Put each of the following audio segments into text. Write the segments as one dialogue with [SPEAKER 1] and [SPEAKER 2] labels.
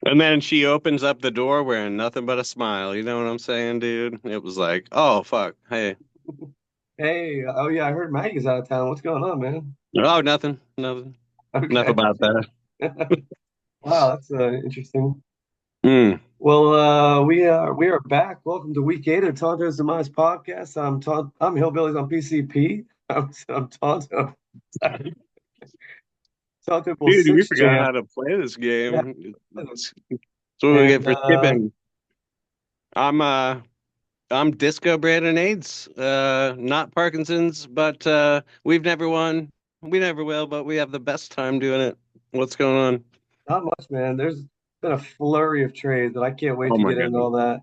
[SPEAKER 1] And then she opens up the door wearing nothing but a smile. You know what I'm saying, dude? It was like, oh fuck, hey,
[SPEAKER 2] Hey, oh yeah, I heard Maggie's out of town. What's going on, man?
[SPEAKER 1] oh nothing, nothing, enough
[SPEAKER 2] Okay.
[SPEAKER 1] about that.
[SPEAKER 2] Wow, that's interesting.
[SPEAKER 1] Mm.
[SPEAKER 2] Well, we are back. Welcome to week 8 of Tonto's Demise podcast. I'm Hillbillies on PCP. I'm Tonto. Tonto will
[SPEAKER 1] Dude, you
[SPEAKER 2] six
[SPEAKER 1] forgot
[SPEAKER 2] jam.
[SPEAKER 1] how to play this
[SPEAKER 2] Yeah.
[SPEAKER 1] game. That's what we get
[SPEAKER 2] And
[SPEAKER 1] for skipping. I'm uh I'm Disco Brandon AIDS. Not Parkinson's, but we've never won. We never will, but we have the best time doing it. What's going on?
[SPEAKER 2] not much, man. There's been a flurry of trades, and I can't wait
[SPEAKER 1] Oh
[SPEAKER 2] to
[SPEAKER 1] my
[SPEAKER 2] get into
[SPEAKER 1] goodness.
[SPEAKER 2] all that.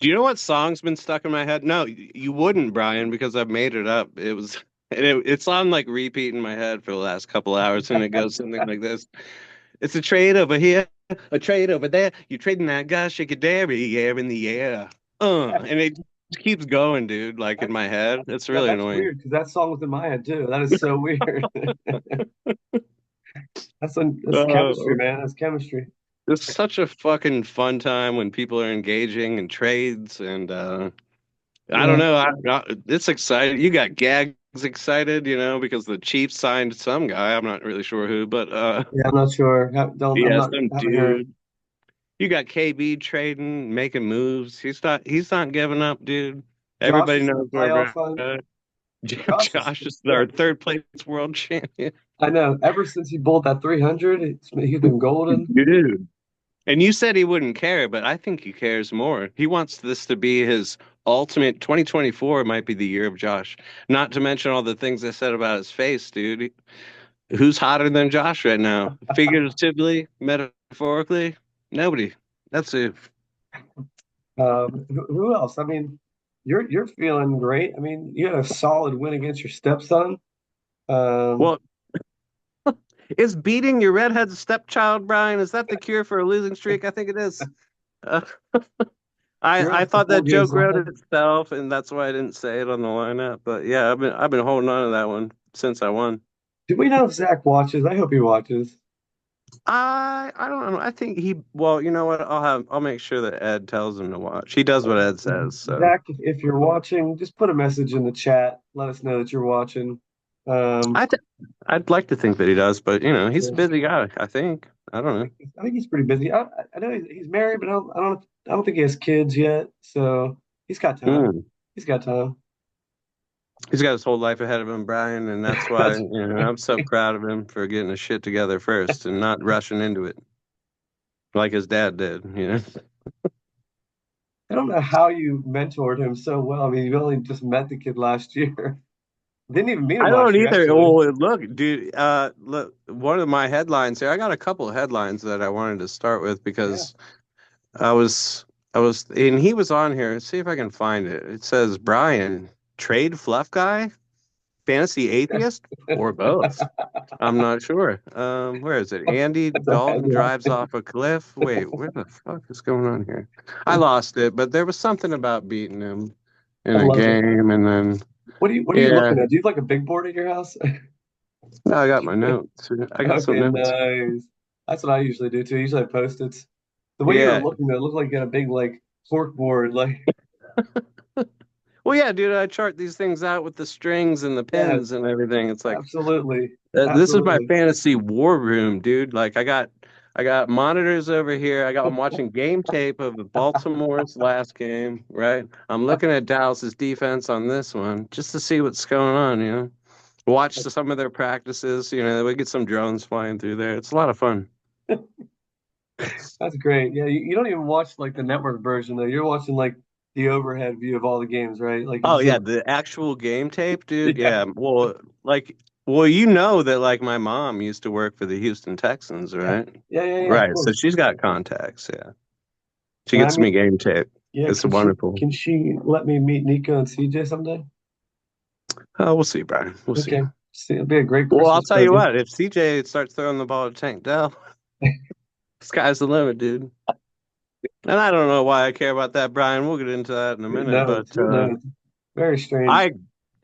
[SPEAKER 1] Do you know what song's been stuck in my head? No, you wouldn't, Brian, because I've made it up. It was it's on like repeat in my head for the last couple hours, and it goes something like this. It's a trade over here, a trade over there. You trading that guy, shake your dairy, air in the air. And it just keeps going, dude, like in
[SPEAKER 2] That's
[SPEAKER 1] my head. It's
[SPEAKER 2] yeah,
[SPEAKER 1] really
[SPEAKER 2] that's
[SPEAKER 1] annoying.
[SPEAKER 2] weird because that song was in my head too. That is so weird. That's chemistry,
[SPEAKER 1] Uh,
[SPEAKER 2] man. That's chemistry.
[SPEAKER 1] it's such a fucking fun time when people are engaging in trades, and I don't
[SPEAKER 2] Yeah.
[SPEAKER 1] know. It's exciting. You got Gags excited, because the Chiefs signed some guy. I'm not really sure who, but
[SPEAKER 2] Yeah, I'm not sure. I'm
[SPEAKER 1] yeah,
[SPEAKER 2] not
[SPEAKER 1] some
[SPEAKER 2] haven't heard.
[SPEAKER 1] dude. You got KB trading, making moves. He's not giving up, dude.
[SPEAKER 2] Josh
[SPEAKER 1] Everybody
[SPEAKER 2] is in the
[SPEAKER 1] knows where
[SPEAKER 2] playoff
[SPEAKER 1] we're
[SPEAKER 2] hunt.
[SPEAKER 1] at.
[SPEAKER 2] Josh is
[SPEAKER 1] Josh is
[SPEAKER 2] yeah.
[SPEAKER 1] our third place world champion.
[SPEAKER 2] I know. Ever since he bowled that 300, he's been golden.
[SPEAKER 1] Dude. And you said he wouldn't care, but I think he cares more. He wants this to be his ultimate. 2024 might be the year of Josh. Not to mention all the things I said about his face, dude. Who's hotter than Josh right now? Figuratively, metaphorically? Nobody. That's it.
[SPEAKER 2] Who else? I mean, you're feeling great. I mean, you had a solid win against your stepson. Um,
[SPEAKER 1] Well, is beating your redhead stepchild, Brian, is that the cure for a losing streak? I think it is. Uh,
[SPEAKER 2] you're
[SPEAKER 1] I
[SPEAKER 2] like the
[SPEAKER 1] thought
[SPEAKER 2] four
[SPEAKER 1] that
[SPEAKER 2] games
[SPEAKER 1] joke wrote
[SPEAKER 2] ahead.
[SPEAKER 1] itself, and that's why I didn't say it on the lineup. But yeah, I've been holding on to that one since I won.
[SPEAKER 2] Do we know if Zach watches? I hope he watches.
[SPEAKER 1] I don't know. I think well, you know what? I'll make sure that Ed tells him to watch. He does what Ed says, so
[SPEAKER 2] Zach, if you're watching, just put a message in the chat. Let us know that you're watching. Um,
[SPEAKER 1] I th I'd like to think that he does, but he's a
[SPEAKER 2] yeah.
[SPEAKER 1] busy guy, I think. I don't know.
[SPEAKER 2] I think he's pretty busy. I know he's married, but I don't think he has kids yet. So he's got time.
[SPEAKER 1] Hmm.
[SPEAKER 2] He's got time.
[SPEAKER 1] He's got his whole life ahead of him, Brian, and that's why,
[SPEAKER 2] That's
[SPEAKER 1] I'm so proud of him for getting his shit together first and not rushing into it like his dad did.
[SPEAKER 2] I don't know how you mentored him so well. I mean, you only just met the kid last year. Didn't even meet him
[SPEAKER 1] I
[SPEAKER 2] last
[SPEAKER 1] don't
[SPEAKER 2] year,
[SPEAKER 1] either.
[SPEAKER 2] actually.
[SPEAKER 1] Well, look, dude, look, one of my headlines here, I got a couple of headlines that I wanted to start with
[SPEAKER 2] Yeah.
[SPEAKER 1] because I was, and he was on here. Let's see if I can find it. It says, Brian, trade fluff guy, fantasy atheist, or both. I'm not sure. Where is it? Andy
[SPEAKER 2] That's a
[SPEAKER 1] Dalton
[SPEAKER 2] headline.
[SPEAKER 1] drives off a cliff. Wait, where the fuck is going on here? I lost it, but there was something about beating him in
[SPEAKER 2] I
[SPEAKER 1] a
[SPEAKER 2] love it.
[SPEAKER 1] game, and then
[SPEAKER 2] What are you
[SPEAKER 1] yeah,
[SPEAKER 2] looking at? Do you have like a big board at your house?
[SPEAKER 1] I got my notes. I got some
[SPEAKER 2] Okay,
[SPEAKER 1] notes.
[SPEAKER 2] nice. That's what I usually do too. Usually I post-its. The way you were
[SPEAKER 1] Yeah.
[SPEAKER 2] looking, it looked like you had a big like cork board. Like,
[SPEAKER 1] Well, yeah, dude, I chart these things out with the strings and the
[SPEAKER 2] yes,
[SPEAKER 1] pins and everything. It's like
[SPEAKER 2] absolutely,
[SPEAKER 1] this is my
[SPEAKER 2] absolutely.
[SPEAKER 1] fantasy war room, dude. Like I got monitors over here. I'm watching game tape of the Baltimore's last game, right? I'm looking at Dallas's defense on this one just to see what's going on. Watch some of their practices, we get some drones flying through there. It's a lot of fun.
[SPEAKER 2] That's great. Yeah, you don't even watch like the network version though. You're watching like the overhead view of all the games, right? Like
[SPEAKER 1] Oh
[SPEAKER 2] it's
[SPEAKER 1] yeah,
[SPEAKER 2] just
[SPEAKER 1] the actual game tape, dude.
[SPEAKER 2] yeah,
[SPEAKER 1] Yeah. Well, you know that like my mom used to work for the Houston Texans,
[SPEAKER 2] yeah,
[SPEAKER 1] right?
[SPEAKER 2] yeah. Of
[SPEAKER 1] Right. So
[SPEAKER 2] course.
[SPEAKER 1] she's got contacts. Yeah. She
[SPEAKER 2] And I
[SPEAKER 1] gets
[SPEAKER 2] mean,
[SPEAKER 1] me game tape.
[SPEAKER 2] yeah.
[SPEAKER 1] It's
[SPEAKER 2] Can she
[SPEAKER 1] wonderful.
[SPEAKER 2] can she let me meet Nico and CJ someday?
[SPEAKER 1] Oh, we'll see, Brian. We'll see.
[SPEAKER 2] Okay. See, it'll be a great
[SPEAKER 1] Well, I'll
[SPEAKER 2] Christmas
[SPEAKER 1] tell you
[SPEAKER 2] present.
[SPEAKER 1] what. If CJ starts throwing the ball to Tank Dell, sky's the limit, dude. And I don't know why I care about that, Brian. We'll get into that in a
[SPEAKER 2] Who
[SPEAKER 1] minute.
[SPEAKER 2] knows?
[SPEAKER 1] But
[SPEAKER 2] Who knows? Very strange.
[SPEAKER 1] I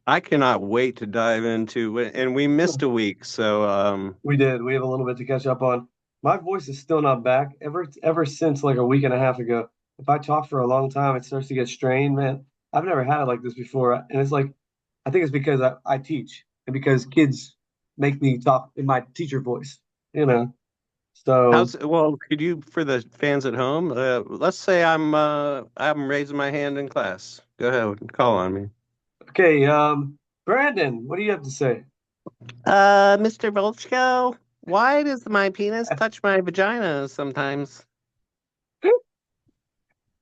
[SPEAKER 1] I cannot wait to dive into it. And we missed a week, so
[SPEAKER 2] We did. We have a little bit to catch up on. My voice is still not back. Ever since like a week and a half ago. If I talk for a long time, it starts to get strained, man. I've never had it like this before. And it's like I think it's because I teach and because kids make me talk in my teacher voice, you know. So
[SPEAKER 1] Well, could you, for the fans at home, let's say I'm raising my hand in class. Go ahead, call on me.
[SPEAKER 2] okay, Brandon, what do you have to say?
[SPEAKER 1] Mr. Volchko, why does my penis touch my vagina sometimes?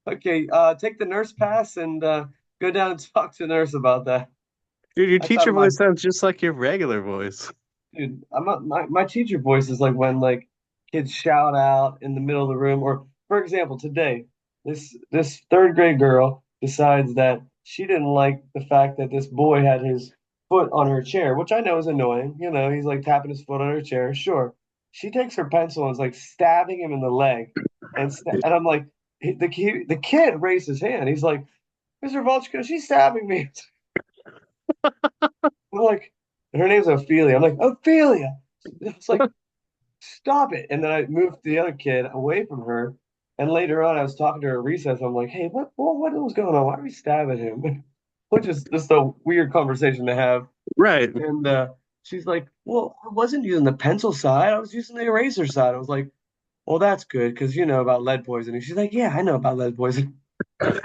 [SPEAKER 2] Okay, take the nurse pass and go down and talk to the nurse about that.
[SPEAKER 1] Dude, your
[SPEAKER 2] I thought
[SPEAKER 1] teacher
[SPEAKER 2] my
[SPEAKER 1] voice sounds just like your regular voice.
[SPEAKER 2] dude, my teacher voice is like when like kids shout out in the middle of the room, or for example, today this third grade girl decides that she didn't like the fact that this boy had his foot on her chair, which I know is annoying. You know, he's like tapping his foot on her chair. Sure, she takes her pencil and is like stabbing him in the leg, and I'm like, the kid raised his hand. He's like, Mr. Volchko, she's stabbing me. I'm like, her name's Ophelia. I'm like, Ophelia. It's like, stop it. And then I moved the other kid away from her. And later on, I was talking to her at recess. I'm like, hey, what was going on? Why are we stabbing him? Which is just a weird conversation to have.
[SPEAKER 1] Right.
[SPEAKER 2] And she's like, well, I wasn't using the pencil side. I was using the eraser side. I was like, well, that's good because you know about lead poisoning. She's like, yeah, I know about lead poisoning. I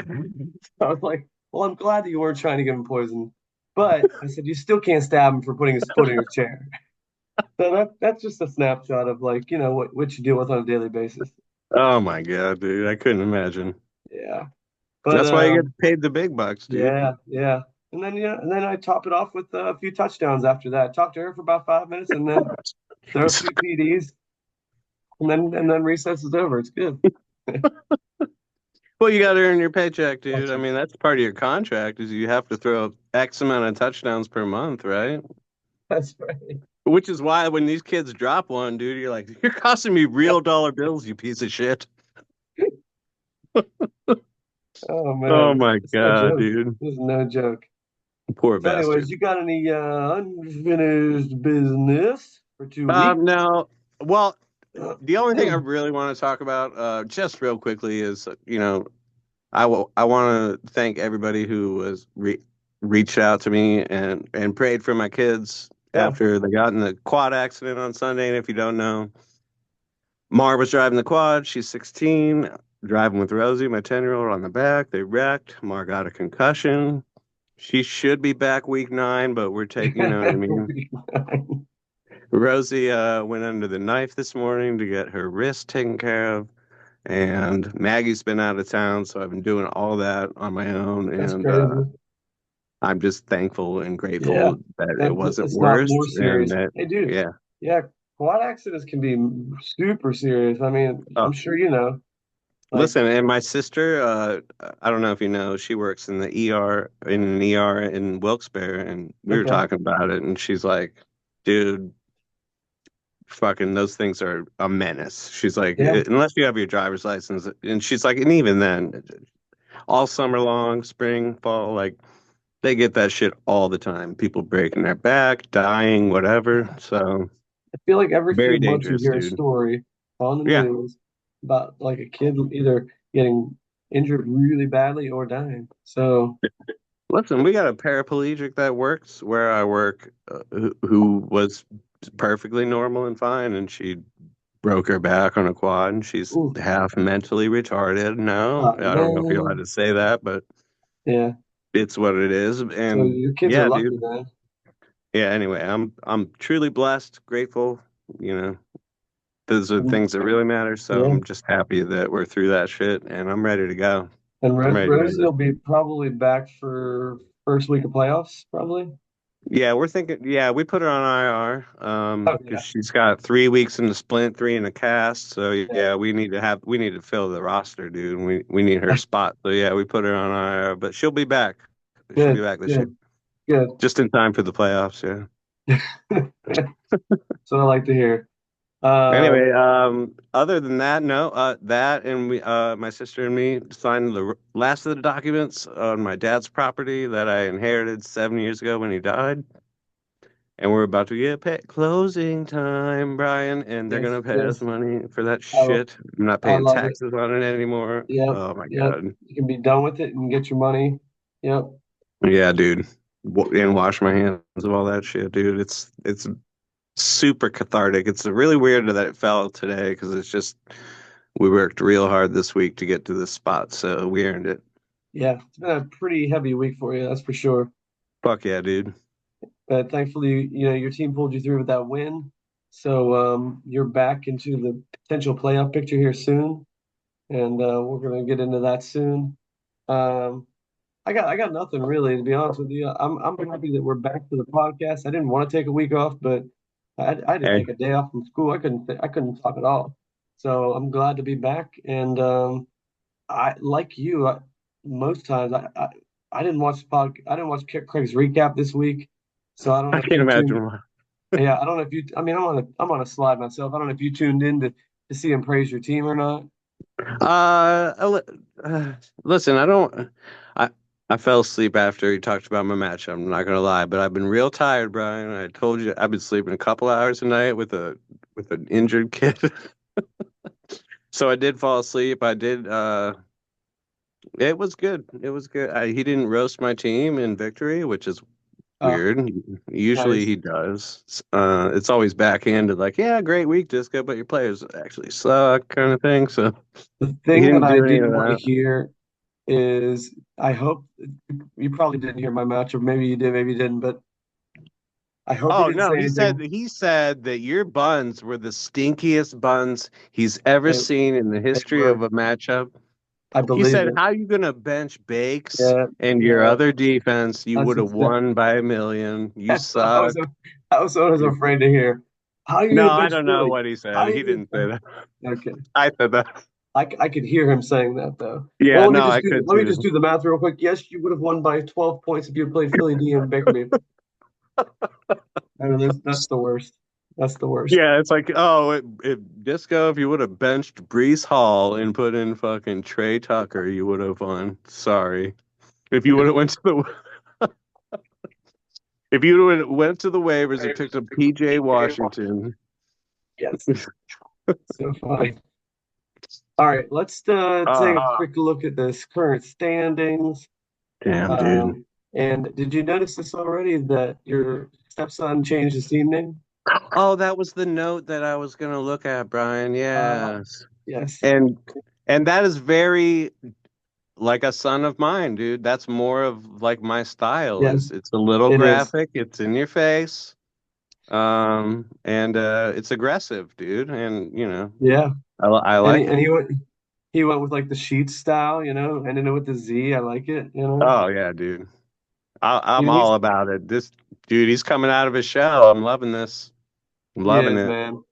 [SPEAKER 2] was like, well, I'm glad that you weren't trying to give him poison. But I said, you still can't stab him for putting his foot in his chair. So that's just a snapshot of like, you know, what you deal with on a daily basis.
[SPEAKER 1] Oh my God, dude. I couldn't imagine.
[SPEAKER 2] Yeah. But
[SPEAKER 1] That's why you get paid the big bucks, dude.
[SPEAKER 2] yeah, yeah. And then I top it off with a few touchdowns after that. Talk to her for about 5 minutes and then throw a few TDs and then recess is over. It's good.
[SPEAKER 1] Well, you got to earn your paycheck, dude.
[SPEAKER 2] That's
[SPEAKER 1] I
[SPEAKER 2] right.
[SPEAKER 1] mean, that's part of your contract is you have to throw X amount of touchdowns per month, right?
[SPEAKER 2] That's right.
[SPEAKER 1] Which is why when these kids drop one, dude, you're like, you're costing me real dollar bills, you piece of shit.
[SPEAKER 2] Oh
[SPEAKER 1] Oh
[SPEAKER 2] man.
[SPEAKER 1] my
[SPEAKER 2] It's no
[SPEAKER 1] God,
[SPEAKER 2] joke.
[SPEAKER 1] dude.
[SPEAKER 2] This is no joke.
[SPEAKER 1] Poor
[SPEAKER 2] So anyways,
[SPEAKER 1] bastard.
[SPEAKER 2] you got any unfinished business for 2 weeks?
[SPEAKER 1] No, well, the only thing I really want to talk about, just real quickly, is I want to thank everybody who was reached out to me and prayed for my kids
[SPEAKER 2] Yeah.
[SPEAKER 1] after they got in the quad accident on Sunday. And if you don't know, Mar was driving the quad. She's 16, driving with Rosie, my 10-year-old, on the back. They wrecked. Mar got a concussion. She should be back week 9, but we're taking, you know what I mean? Rosie went under the knife this morning to get her wrist taken care of. And Maggie's been out of town, so I've been doing all that on my own.
[SPEAKER 2] That's
[SPEAKER 1] And
[SPEAKER 2] crazy.
[SPEAKER 1] I'm just thankful and
[SPEAKER 2] Yeah.
[SPEAKER 1] grateful that it
[SPEAKER 2] That
[SPEAKER 1] wasn't
[SPEAKER 2] it's not
[SPEAKER 1] worse
[SPEAKER 2] more
[SPEAKER 1] and
[SPEAKER 2] serious.
[SPEAKER 1] that,
[SPEAKER 2] Hey, dude.
[SPEAKER 1] yeah.
[SPEAKER 2] Yeah, quad accidents can be super serious. I mean,
[SPEAKER 1] Uh,
[SPEAKER 2] I'm sure you know. Like,
[SPEAKER 1] Listen, and my sister, I don't know if you know, she works in the ER, in an ER in Wilkes-Barre, and we were
[SPEAKER 2] okay,
[SPEAKER 1] talking about it, and she's like, dude, fucking those things are a menace. She's like,
[SPEAKER 2] yeah,
[SPEAKER 1] unless you have your driver's license, and she's like, and even then, all summer long, spring, fall, like, they get that shit all the time. People breaking their back, dying, whatever. So
[SPEAKER 2] I feel like every few
[SPEAKER 1] very
[SPEAKER 2] months you
[SPEAKER 1] dangerous,
[SPEAKER 2] hear a
[SPEAKER 1] dude.
[SPEAKER 2] story on the
[SPEAKER 1] Yeah.
[SPEAKER 2] news about like a kid either getting injured really badly or dying. So,
[SPEAKER 1] Listen, we got a paraplegic that works where I work, who was perfectly normal and fine, and she broke her back on a quad, and she's
[SPEAKER 2] ooh,
[SPEAKER 1] half mentally retarded. No, I don't know if you're allowed
[SPEAKER 2] man,
[SPEAKER 1] to say that, but
[SPEAKER 2] yeah.
[SPEAKER 1] it's what it is.
[SPEAKER 2] So
[SPEAKER 1] And
[SPEAKER 2] your kids are
[SPEAKER 1] yeah,
[SPEAKER 2] lucky,
[SPEAKER 1] dude.
[SPEAKER 2] man.
[SPEAKER 1] Yeah. Anyway, I'm truly blessed, grateful. You know, those are the
[SPEAKER 2] And,
[SPEAKER 1] things that really matter. So
[SPEAKER 2] yeah,
[SPEAKER 1] I'm just happy that we're through that shit, and I'm ready to go.
[SPEAKER 2] and
[SPEAKER 1] I'm ready to go.
[SPEAKER 2] Rosie will be probably back for first week of playoffs, probably.
[SPEAKER 1] Yeah, we're thinking. Yeah, we put her on IR
[SPEAKER 2] Oh
[SPEAKER 1] because
[SPEAKER 2] yeah,
[SPEAKER 1] she's got 3 weeks in the splint, 3 in the cast. So
[SPEAKER 2] yeah.
[SPEAKER 1] yeah, we need to fill the roster, dude. We need her spot. So yeah, we put her on IR, but she'll be back. She'll be
[SPEAKER 2] Good,
[SPEAKER 1] back this year,
[SPEAKER 2] good, good.
[SPEAKER 1] just in time for the playoffs. Yeah.
[SPEAKER 2] So I like to hear. Um,
[SPEAKER 1] Anyway, other than that, no, that and my sister and me signed the last of the documents on my dad's property that I inherited 7 years ago when he died. And we're about to get pay closing time, Brian, and they're
[SPEAKER 2] Yes,
[SPEAKER 1] gonna pay us
[SPEAKER 2] yes.
[SPEAKER 1] money for that
[SPEAKER 2] I
[SPEAKER 1] shit. I'm not
[SPEAKER 2] I
[SPEAKER 1] paying
[SPEAKER 2] love it.
[SPEAKER 1] taxes on it anymore.
[SPEAKER 2] Yep,
[SPEAKER 1] Oh my
[SPEAKER 2] yep.
[SPEAKER 1] God.
[SPEAKER 2] You can be done with it and get your money. Yep.
[SPEAKER 1] Yeah, dude. And wash my hands of all that shit, dude. It's super cathartic. It's really weird that it fell today because it's just we worked real hard this week to get to this spot, so we earned it.
[SPEAKER 2] Yeah, it's been a pretty heavy week for you, that's for sure.
[SPEAKER 1] Fuck yeah, dude.
[SPEAKER 2] But thankfully, your team pulled you through with that win. So you're back into the potential playoff picture here soon, and we're gonna get into that soon. Um, I got nothing really, to be honest with you. I'm happy that we're back to the podcast. I didn't want to take a week off, but I had to
[SPEAKER 1] Hey,
[SPEAKER 2] take a day off from school. I couldn't talk at all. So I'm glad to be back. And I like you. Most times I didn't watch I didn't watch Craig's recap this week, so I don't
[SPEAKER 1] I
[SPEAKER 2] know if
[SPEAKER 1] can't
[SPEAKER 2] you tuned.
[SPEAKER 1] imagine why.
[SPEAKER 2] Yeah, I don't know if you. I mean, I'm on a slide myself. I don't know if you tuned in to see him praise your team or not.
[SPEAKER 1] Uh, I li- uh, listen, I don't. I I fell asleep after he talked about my match. I'm not gonna lie, but I've been real tired, Brian. I told you I've been sleeping a couple hours a night with an injured kid. So I did fall asleep. I did. It was good. It was good. He didn't roast my team in victory, which is
[SPEAKER 2] Uh,
[SPEAKER 1] weird. Usually
[SPEAKER 2] nice.
[SPEAKER 1] he does. It's always backhanded, like, yeah, great week, Disco, but your players actually suck, kind of thing. So
[SPEAKER 2] The
[SPEAKER 1] he
[SPEAKER 2] thing that
[SPEAKER 1] didn't
[SPEAKER 2] I
[SPEAKER 1] do any of
[SPEAKER 2] didn't want to
[SPEAKER 1] that.
[SPEAKER 2] hear is I hope you probably didn't hear my match, or maybe you did, maybe you didn't, but I hope you
[SPEAKER 1] Oh
[SPEAKER 2] didn't
[SPEAKER 1] no,
[SPEAKER 2] say anything.
[SPEAKER 1] he said that your buns were the stinkiest buns he's ever
[SPEAKER 2] They,
[SPEAKER 1] seen in the
[SPEAKER 2] they
[SPEAKER 1] history of
[SPEAKER 2] were.
[SPEAKER 1] a matchup.
[SPEAKER 2] I
[SPEAKER 1] He
[SPEAKER 2] believe
[SPEAKER 1] said,
[SPEAKER 2] it.
[SPEAKER 1] "How you gonna bench Bakes
[SPEAKER 2] Yeah,
[SPEAKER 1] and your
[SPEAKER 2] yeah.
[SPEAKER 1] other defense? You
[SPEAKER 2] That's
[SPEAKER 1] would have
[SPEAKER 2] exactly.
[SPEAKER 1] won by a million. You
[SPEAKER 2] That's what
[SPEAKER 1] suck."
[SPEAKER 2] I was always afraid to hear. How are you
[SPEAKER 1] No,
[SPEAKER 2] going to
[SPEAKER 1] I
[SPEAKER 2] bench
[SPEAKER 1] don't know
[SPEAKER 2] Philly?
[SPEAKER 1] what he
[SPEAKER 2] How
[SPEAKER 1] said.
[SPEAKER 2] are
[SPEAKER 1] He
[SPEAKER 2] you
[SPEAKER 1] didn't say
[SPEAKER 2] going
[SPEAKER 1] that.
[SPEAKER 2] to? Okay,
[SPEAKER 1] I said that.
[SPEAKER 2] I could hear him saying that though. Well,
[SPEAKER 1] Yeah, no, I could
[SPEAKER 2] let me just
[SPEAKER 1] too.
[SPEAKER 2] do the math real quick. Yes, you would have won by 12 points if you had played Philly D and Baker Mayfield. I mean, that's the worst. That's the worst.
[SPEAKER 1] Yeah, it's like, oh, Disco, if you would have benched Brees Hall and put in fucking Trey Tucker, you would have won. Sorry. If you would have went to the if you would have went to the waivers and picked up PJ Washington.
[SPEAKER 2] Yes, so funny. All right, let's take
[SPEAKER 1] Oh,
[SPEAKER 2] a quick look at this current standings.
[SPEAKER 1] damn, dude.
[SPEAKER 2] Um, and did you notice this already that your stepson changed his team name?
[SPEAKER 1] Oh, that was the note that I was gonna look at, Brian.
[SPEAKER 2] Uh,
[SPEAKER 1] Yes.
[SPEAKER 2] yes,
[SPEAKER 1] And that is very like a son of mine, dude. That's more of like my style
[SPEAKER 2] yes,
[SPEAKER 1] is it's a little
[SPEAKER 2] it is.
[SPEAKER 1] graphic, it's in your face. And it's aggressive, dude. And
[SPEAKER 2] Yeah,
[SPEAKER 1] I
[SPEAKER 2] and
[SPEAKER 1] like it.
[SPEAKER 2] he went with like the sheet style, ended it with the Z. I like it,
[SPEAKER 1] Oh yeah, dude. I'm
[SPEAKER 2] He's
[SPEAKER 1] all about it. This dude, he's coming out of his shell. I'm loving this. I'm
[SPEAKER 2] he
[SPEAKER 1] loving
[SPEAKER 2] is,
[SPEAKER 1] it.
[SPEAKER 2] man.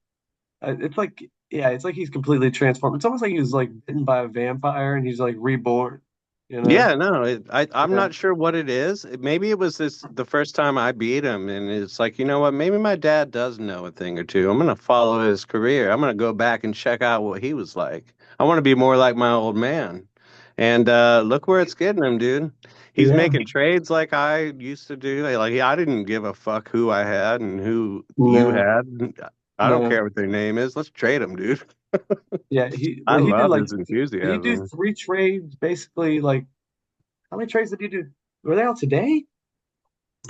[SPEAKER 2] It's like yeah, it's like he's completely transformed. It's almost like he was like bitten by a vampire and he's like reborn, you know?
[SPEAKER 1] Yeah, no, I'm
[SPEAKER 2] Yeah,
[SPEAKER 1] not sure what it is. Maybe it was this the first time I beat him, and it's like, you know what? Maybe my dad does know a thing or two. I'm gonna follow his career. I'm gonna go back and check out what he was like. I want to be more like my old man. And look where it's getting him, dude. He's
[SPEAKER 2] yeah,
[SPEAKER 1] making trades like I used to do. Like I didn't give a fuck who I had and who you
[SPEAKER 2] no,
[SPEAKER 1] had. I don't
[SPEAKER 2] no.
[SPEAKER 1] care what their name is. Let's trade them, dude.
[SPEAKER 2] Yeah,
[SPEAKER 1] I
[SPEAKER 2] he did
[SPEAKER 1] love
[SPEAKER 2] like
[SPEAKER 1] his
[SPEAKER 2] did he do
[SPEAKER 1] enthusiasm.
[SPEAKER 2] three trades basically like how many trades did he do? Were they all today?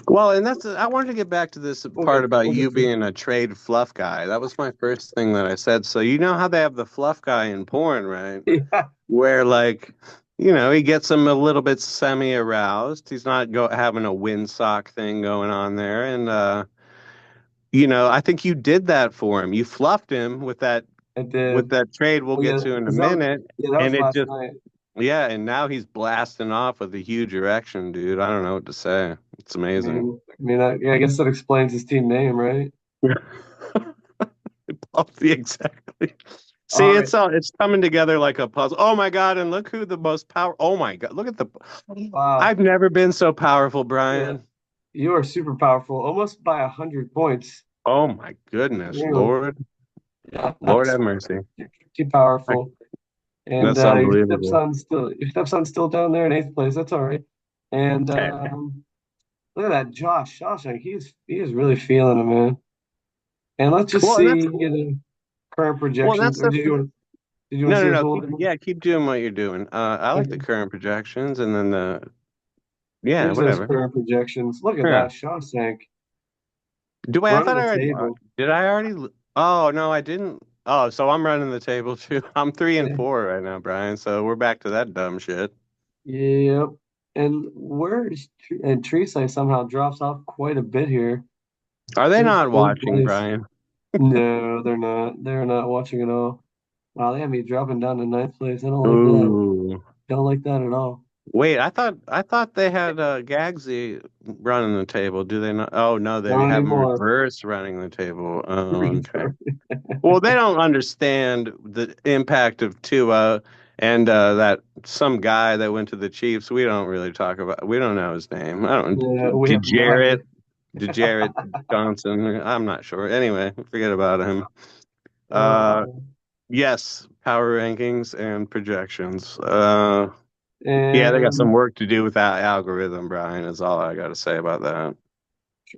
[SPEAKER 1] Well, and that's I wanted to get back to this part
[SPEAKER 2] Okay,
[SPEAKER 1] about
[SPEAKER 2] okay,
[SPEAKER 1] you being a trade fluff guy. That was my first thing that I said. So you know how they have the fluff guy in porn, right?
[SPEAKER 2] yeah,
[SPEAKER 1] Where like, he gets him a little bit semi-aroused. He's not having a windsock thing going on there, and I think you did that for him. You fluffed him
[SPEAKER 2] I
[SPEAKER 1] with
[SPEAKER 2] did.
[SPEAKER 1] that trade we'll
[SPEAKER 2] Well,
[SPEAKER 1] get
[SPEAKER 2] yeah,
[SPEAKER 1] to in a
[SPEAKER 2] because
[SPEAKER 1] minute,
[SPEAKER 2] that was
[SPEAKER 1] and it
[SPEAKER 2] last
[SPEAKER 1] just
[SPEAKER 2] night.
[SPEAKER 1] yeah, and now he's blasting off with a huge erection, dude. I don't know what to say. It's amazing.
[SPEAKER 2] Yeah, I guess that explains his team name, right?
[SPEAKER 1] Exactly. See,
[SPEAKER 2] All right.
[SPEAKER 1] it's coming together like a puzzle. Oh my God, and look who the most power. Oh my God, look at the.
[SPEAKER 2] Wow.
[SPEAKER 1] I've never been so powerful,
[SPEAKER 2] Yeah,
[SPEAKER 1] Brian.
[SPEAKER 2] you are super powerful, almost by 100 points.
[SPEAKER 1] Oh my goodness,
[SPEAKER 2] Really? Yeah,
[SPEAKER 1] Lord have mercy.
[SPEAKER 2] you're pretty powerful. And
[SPEAKER 1] That's unbelievable.
[SPEAKER 2] your stepson's still down there in eighth place. That's all right. And
[SPEAKER 1] Hey,
[SPEAKER 2] Look at that, Josh. Josh, like, he is really feeling it, man. And let's just
[SPEAKER 1] Well, and
[SPEAKER 2] see,
[SPEAKER 1] that's
[SPEAKER 2] current
[SPEAKER 1] well,
[SPEAKER 2] projections.
[SPEAKER 1] that's
[SPEAKER 2] Or
[SPEAKER 1] the
[SPEAKER 2] did you want to
[SPEAKER 1] no,
[SPEAKER 2] see
[SPEAKER 1] no,
[SPEAKER 2] the
[SPEAKER 1] no.
[SPEAKER 2] full
[SPEAKER 1] Keep
[SPEAKER 2] thing?
[SPEAKER 1] yeah, keep doing what you're doing. I like the
[SPEAKER 2] Okay.
[SPEAKER 1] current projections, and then the yeah,
[SPEAKER 2] Here's those
[SPEAKER 1] whatever.
[SPEAKER 2] current projections. Look at
[SPEAKER 1] Yeah.
[SPEAKER 2] that, Shawshank
[SPEAKER 1] Do I? I
[SPEAKER 2] running
[SPEAKER 1] thought
[SPEAKER 2] the
[SPEAKER 1] I already.
[SPEAKER 2] table.
[SPEAKER 1] Did I already? Oh no, I didn't. Oh, so I'm running the table too. I'm 3-4 right now, Brian. So we're back to that dumb shit.
[SPEAKER 2] Yep. And and Teresa somehow drops off quite a bit here.
[SPEAKER 1] Are they
[SPEAKER 2] Here's
[SPEAKER 1] not
[SPEAKER 2] third
[SPEAKER 1] watching,
[SPEAKER 2] place.
[SPEAKER 1] Brian?
[SPEAKER 2] No, they're not. They're not watching at all. Wow, they have me dropping down to ninth place. I don't like that.
[SPEAKER 1] Ooh.
[SPEAKER 2] Don't like that at all.
[SPEAKER 1] Wait, I thought they had Gagsy running the table. Do they not? Oh no, they
[SPEAKER 2] Not
[SPEAKER 1] have him
[SPEAKER 2] anymore.
[SPEAKER 1] reverse running the table. Oh, okay.
[SPEAKER 2] Retard.
[SPEAKER 1] Well, they don't understand the impact of Tua and that some guy that went to the Chiefs. We don't really talk about. We don't know his name. I don't.
[SPEAKER 2] Yeah, we have no idea.
[SPEAKER 1] Dejarrett, Dejarrett Johnson. I'm not sure. Anyway, forget about him. Uh,
[SPEAKER 2] Uh,
[SPEAKER 1] yes, power rankings and projections. Yeah, they got some
[SPEAKER 2] and
[SPEAKER 1] work to do with that algorithm, Brian, is all I got to say about that.
[SPEAKER 2] so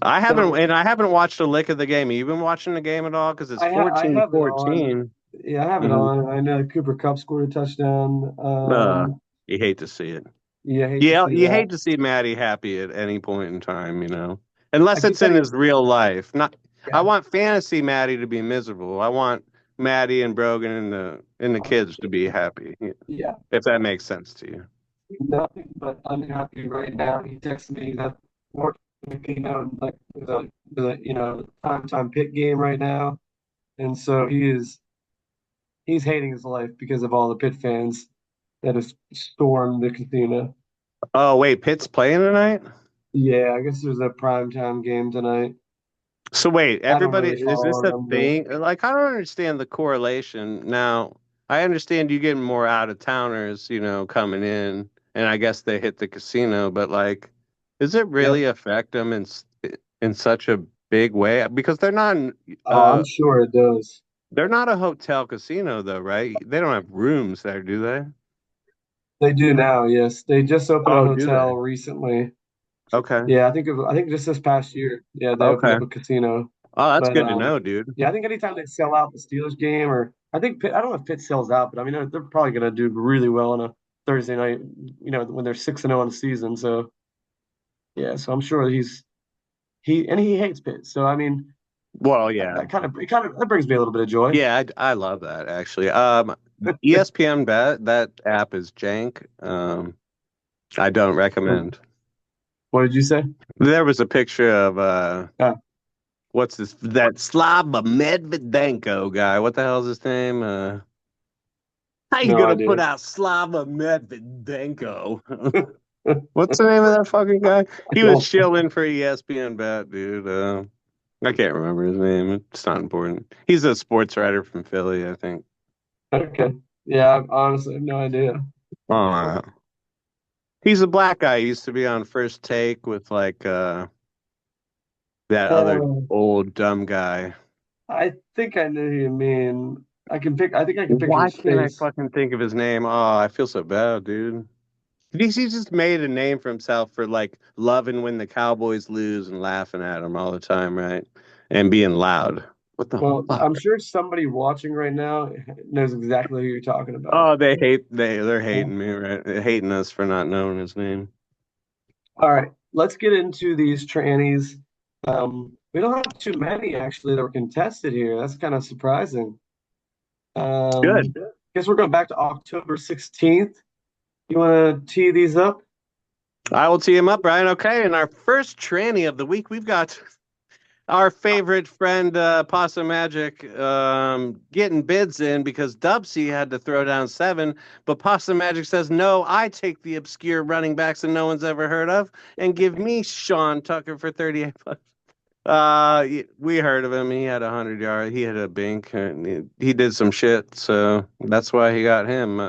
[SPEAKER 1] I haven't watched a lick of the game. Have you been watching the game at all? Because it's
[SPEAKER 2] I
[SPEAKER 1] fourteen
[SPEAKER 2] have it on.
[SPEAKER 1] fourteen.
[SPEAKER 2] Yeah, I have it
[SPEAKER 1] Mhm.
[SPEAKER 2] on. I know Cooper Cup scored a touchdown.
[SPEAKER 1] Uh, you hate to see it.
[SPEAKER 2] Yeah, I hate to
[SPEAKER 1] Yeah,
[SPEAKER 2] see
[SPEAKER 1] you
[SPEAKER 2] that.
[SPEAKER 1] hate to see Maddie happy at any point in time, unless
[SPEAKER 2] He
[SPEAKER 1] it's
[SPEAKER 2] said
[SPEAKER 1] in
[SPEAKER 2] he,
[SPEAKER 1] his real life. Not, I
[SPEAKER 2] yeah,
[SPEAKER 1] want fantasy Maddie to be miserable. I want Maddie and Brogan and the kids to be happy,
[SPEAKER 2] yeah,
[SPEAKER 1] if that makes sense to you.
[SPEAKER 2] nothing but unhappy right now. He texted me that work came out like the time pit game right now, and so he's hating his life because of all the pit fans that have stormed the casino.
[SPEAKER 1] Oh, wait, Pitt's playing tonight?
[SPEAKER 2] Yeah, I guess there's a primetime game tonight.
[SPEAKER 1] So wait,
[SPEAKER 2] I don't
[SPEAKER 1] everybody,
[SPEAKER 2] really
[SPEAKER 1] is this
[SPEAKER 2] follow
[SPEAKER 1] a
[SPEAKER 2] them, but
[SPEAKER 1] thing? Like, I don't understand the correlation. Now, I understand you getting more out of towners, coming in, and I guess they hit the casino, but like, does it
[SPEAKER 2] yeah.
[SPEAKER 1] really affect them in such a big way? Because
[SPEAKER 2] Oh, I'm sure it does.
[SPEAKER 1] they're not a hotel casino though, right? They don't have rooms there, do they?
[SPEAKER 2] They do now, yes. They just opened a
[SPEAKER 1] Oh, do they?
[SPEAKER 2] hotel recently.
[SPEAKER 1] Okay.
[SPEAKER 2] Yeah, I think just this past year, yeah, they opened
[SPEAKER 1] Okay.
[SPEAKER 2] up a casino.
[SPEAKER 1] Oh, that's
[SPEAKER 2] But
[SPEAKER 1] good to know, dude.
[SPEAKER 2] yeah, I think anytime they sell out the Steelers game, or I don't know if Pitt sells out, but I mean they're probably gonna do really well on a Thursday night, when they're 6-0 on the season. So yeah, so I'm sure he hates Pitt. So I mean
[SPEAKER 1] Well, yeah.
[SPEAKER 2] that brings me a little bit of joy.
[SPEAKER 1] Yeah, I love that actually. ESPN Bet, that app is jank. I don't recommend.
[SPEAKER 2] What did you say?
[SPEAKER 1] There was a picture of
[SPEAKER 2] Uh,
[SPEAKER 1] what's this that Slava Medvedenko guy. What the hell's his name? How you
[SPEAKER 2] no
[SPEAKER 1] gonna put
[SPEAKER 2] idea.
[SPEAKER 1] out Slava Medvedenko? What's the name of that fucking guy? He was shilling for ESPN Bet, dude. I can't remember his name. It's not important. He's a sports writer from Philly, I think.
[SPEAKER 2] Okay. Yeah, I honestly have no idea.
[SPEAKER 1] Oh, he's a black guy. He used to be on First Take with like that other
[SPEAKER 2] Uh,
[SPEAKER 1] old dumb guy.
[SPEAKER 2] I think I know who you mean. I think I can picture
[SPEAKER 1] Why
[SPEAKER 2] his
[SPEAKER 1] can't I
[SPEAKER 2] face.
[SPEAKER 1] fucking think of his name? Oh, I feel so bad, dude. He just made a name for himself for like loving when the Cowboys lose and laughing at them all the time, right? And being loud. What the
[SPEAKER 2] Well, I'm
[SPEAKER 1] fuck?
[SPEAKER 2] sure somebody watching right now knows exactly who you're talking about.
[SPEAKER 1] Oh, they're hating me, right? They're hating us for not knowing his name.
[SPEAKER 2] All right, let's get into these trannies. We don't have too many actually that were contested here. That's kind of surprising.
[SPEAKER 1] Good.
[SPEAKER 2] Guess we're going back to October 16th. You want to tee these up?
[SPEAKER 1] I will tee him up, Brian. Okay, and our first tranny of the week, we've got our favorite friend, Possum Magic, getting bids in because Dubsy had to throw down 7, but Possum Magic says, no, I take the obscure running backs that no one's ever heard of and give me Sean Tucker for 38 bucks. We heard of him. He had 100 yards. He hit a bink. And he did some shit, so that's why he got him.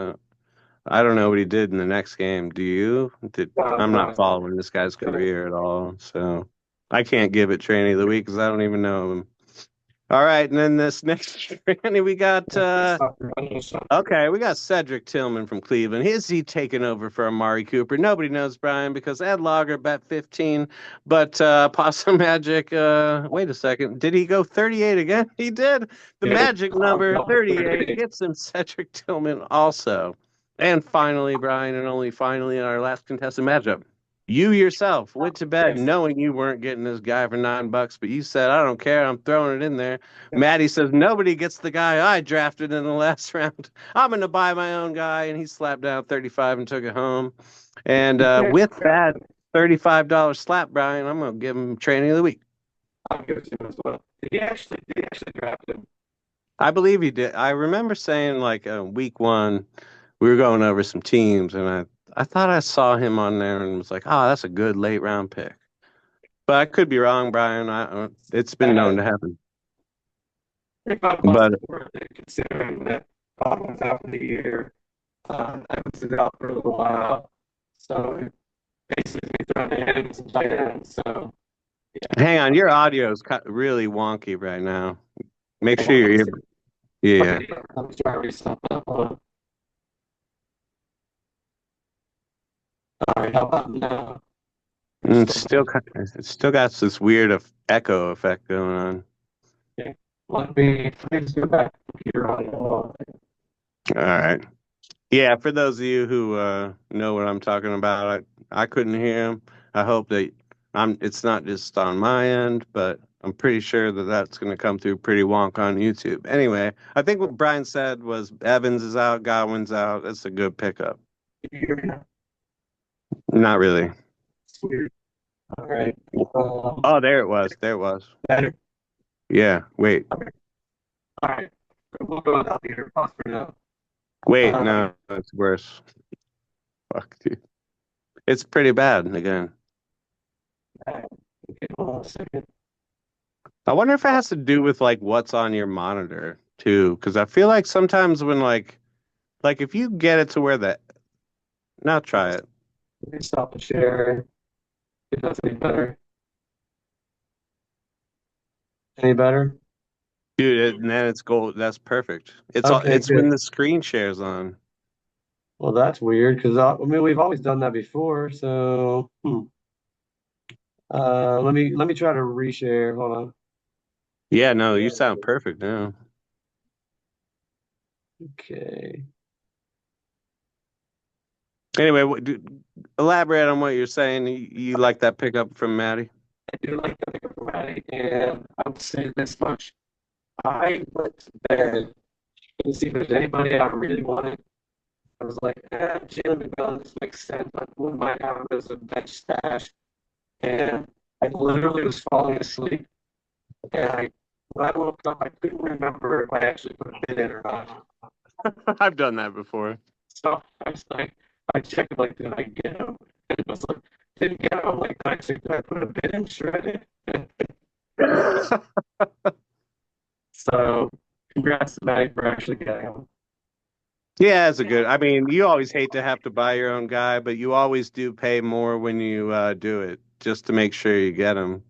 [SPEAKER 1] I don't know what he did in the next game. Do you? I'm not
[SPEAKER 2] No.
[SPEAKER 1] following this guy's career at all, so I can't give it Trainee of the Week because I don't even know him. All right, and then this next Randy, we got okay, we got Cedric Tillman from Cleveland. Is he taking over for Amari Cooper? Nobody knows, Brian, because Ed Lager bet 15, but Possum Magic, wait a second. Did he go 38 again? He did. The
[SPEAKER 2] Yeah.
[SPEAKER 1] magic number 38 gets him Cedric Tillman also. And finally, Brian, and only finally in our last contested matchup. You yourself went to bed
[SPEAKER 2] Yes.
[SPEAKER 1] knowing you weren't getting this guy for $9, but you said, I don't care, I'm throwing it in there. Maddie says, nobody gets the guy I drafted in the last round. I'm going to buy my own guy. And he slapped down 35 and took it home. And with that $35 slap, Brian, I'm going to give him training of the week.
[SPEAKER 2] I'll give it to him as well. Did he actually draft him?
[SPEAKER 1] I believe he did. I remember saying, like, week one, we were going over some teams, and I thought I saw him on there and was like, oh, that's a good late round pick. But I could be wrong, Brian. It's been known to happen.
[SPEAKER 2] $35
[SPEAKER 1] But
[SPEAKER 2] is worth it considering that Bottom's out for the year. Evans is out for a little while. So it basically throwing in some tight ends. So yeah.
[SPEAKER 1] hang on, your audio is really wonky right now. Make
[SPEAKER 2] Hang
[SPEAKER 1] sure
[SPEAKER 2] on,
[SPEAKER 1] your
[SPEAKER 2] let me
[SPEAKER 1] ear.
[SPEAKER 2] see.
[SPEAKER 1] Yeah.
[SPEAKER 2] Let me try to read something up. Hold on. All right, how about now? You're
[SPEAKER 1] It's
[SPEAKER 2] still
[SPEAKER 1] still it's still got this weird echo effect going on.
[SPEAKER 2] okay. Let me please go back to computer audio.
[SPEAKER 1] All right. Yeah, for those of you who know what I'm talking about, I couldn't hear him. I hope that it's not just on my end, but I'm pretty sure that that's going to come through pretty wonk on YouTube. Anyway, I think what Brian said was Evans is out, Godwin's out. That's a good pickup.
[SPEAKER 2] You're
[SPEAKER 1] Not really.
[SPEAKER 2] it's weird. All right.
[SPEAKER 1] Oh, there it was. There it was.
[SPEAKER 2] Better.
[SPEAKER 1] Yeah. Wait.
[SPEAKER 2] Okay. All right. We'll go without the ear for now.
[SPEAKER 1] Wait.
[SPEAKER 2] Uh,
[SPEAKER 1] No, it's worse. Fuck, dude. It's pretty bad again.
[SPEAKER 2] okay, hold on a second.
[SPEAKER 1] I wonder if it has to do with like what's on your monitor too, because I feel like sometimes when like if you get it to where the now try it,
[SPEAKER 2] Let me stop the share. If that's any better. Any better?
[SPEAKER 1] dude, and then it's gold. That's perfect.
[SPEAKER 2] Okay,
[SPEAKER 1] It's when
[SPEAKER 2] good.
[SPEAKER 1] the screen shares on.
[SPEAKER 2] Well, that's weird because I mean we've always done that before. So let me try to reshare. Hold on.
[SPEAKER 1] Yeah, no, you sound perfect now.
[SPEAKER 2] Okay.
[SPEAKER 1] Anyway, elaborate on what you're saying. You like that pickup from Maddie?
[SPEAKER 2] I do like the dramatic, and I would say this much. I went to bed to see if there's anybody I really wanted. I was like, Jalen McMillan, this makes sense. I wouldn't mind having him as a bench stash. And I literally was falling asleep. And when I woke up, I couldn't remember if I actually put a bid in or not.
[SPEAKER 1] I've done that before.
[SPEAKER 2] So I was like, I checked, like, did I get him? And it was like, didn't get him. I'm like, did I put a bid in? Sure I did. So congrats to Maddie for actually getting him.
[SPEAKER 1] Yeah, it's a good. I mean, you always hate to have to buy your own guy, but you always do pay more when you do it, just to make sure you get him.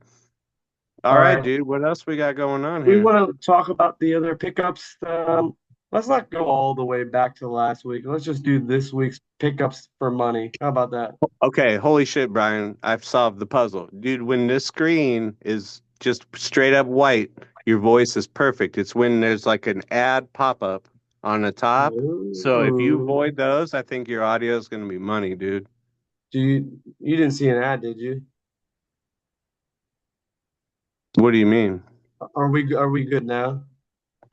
[SPEAKER 1] All
[SPEAKER 2] All
[SPEAKER 1] right,
[SPEAKER 2] right.
[SPEAKER 1] dude. What else we got going on
[SPEAKER 2] We
[SPEAKER 1] here?
[SPEAKER 2] want to talk about the other pickups. Let's not go all the way back to last week. Let's just do this week's pickups for money. How about that?
[SPEAKER 1] Okay, holy shit, Brian. I've solved the puzzle. Dude, when this screen is just straight up white, your voice is perfect. It's when there's like an ad pop up on the top. So if you
[SPEAKER 2] Ooh.
[SPEAKER 1] avoid those, I think your audio is going to be money, dude.
[SPEAKER 2] You didn't see an ad, did you?
[SPEAKER 1] What do you mean?
[SPEAKER 2] Are we good now?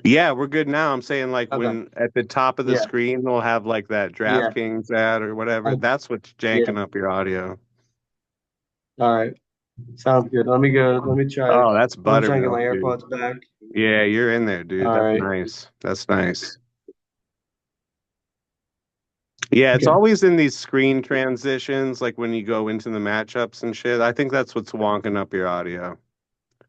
[SPEAKER 1] Yeah, we're good now. I'm saying like
[SPEAKER 2] Okay.
[SPEAKER 1] when at the top of the
[SPEAKER 2] Yeah.
[SPEAKER 1] screen they'll have like that
[SPEAKER 2] Yeah.
[SPEAKER 1] DraftKings ad or whatever.
[SPEAKER 2] I,
[SPEAKER 1] That's what's
[SPEAKER 2] yeah.
[SPEAKER 1] janking up your audio.
[SPEAKER 2] All right. Sounds good. Let me go. Let me try.
[SPEAKER 1] Oh, that's
[SPEAKER 2] Let me try and get my
[SPEAKER 1] buttermilk, dude.
[SPEAKER 2] AirPods back.
[SPEAKER 1] Yeah, you're in there, dude.
[SPEAKER 2] All
[SPEAKER 1] That's
[SPEAKER 2] right.
[SPEAKER 1] nice. That's nice. Yeah, it's
[SPEAKER 2] Okay.
[SPEAKER 1] always in these screen transitions, like when you go into the matchups and shit. I think that's what's wonking up your audio.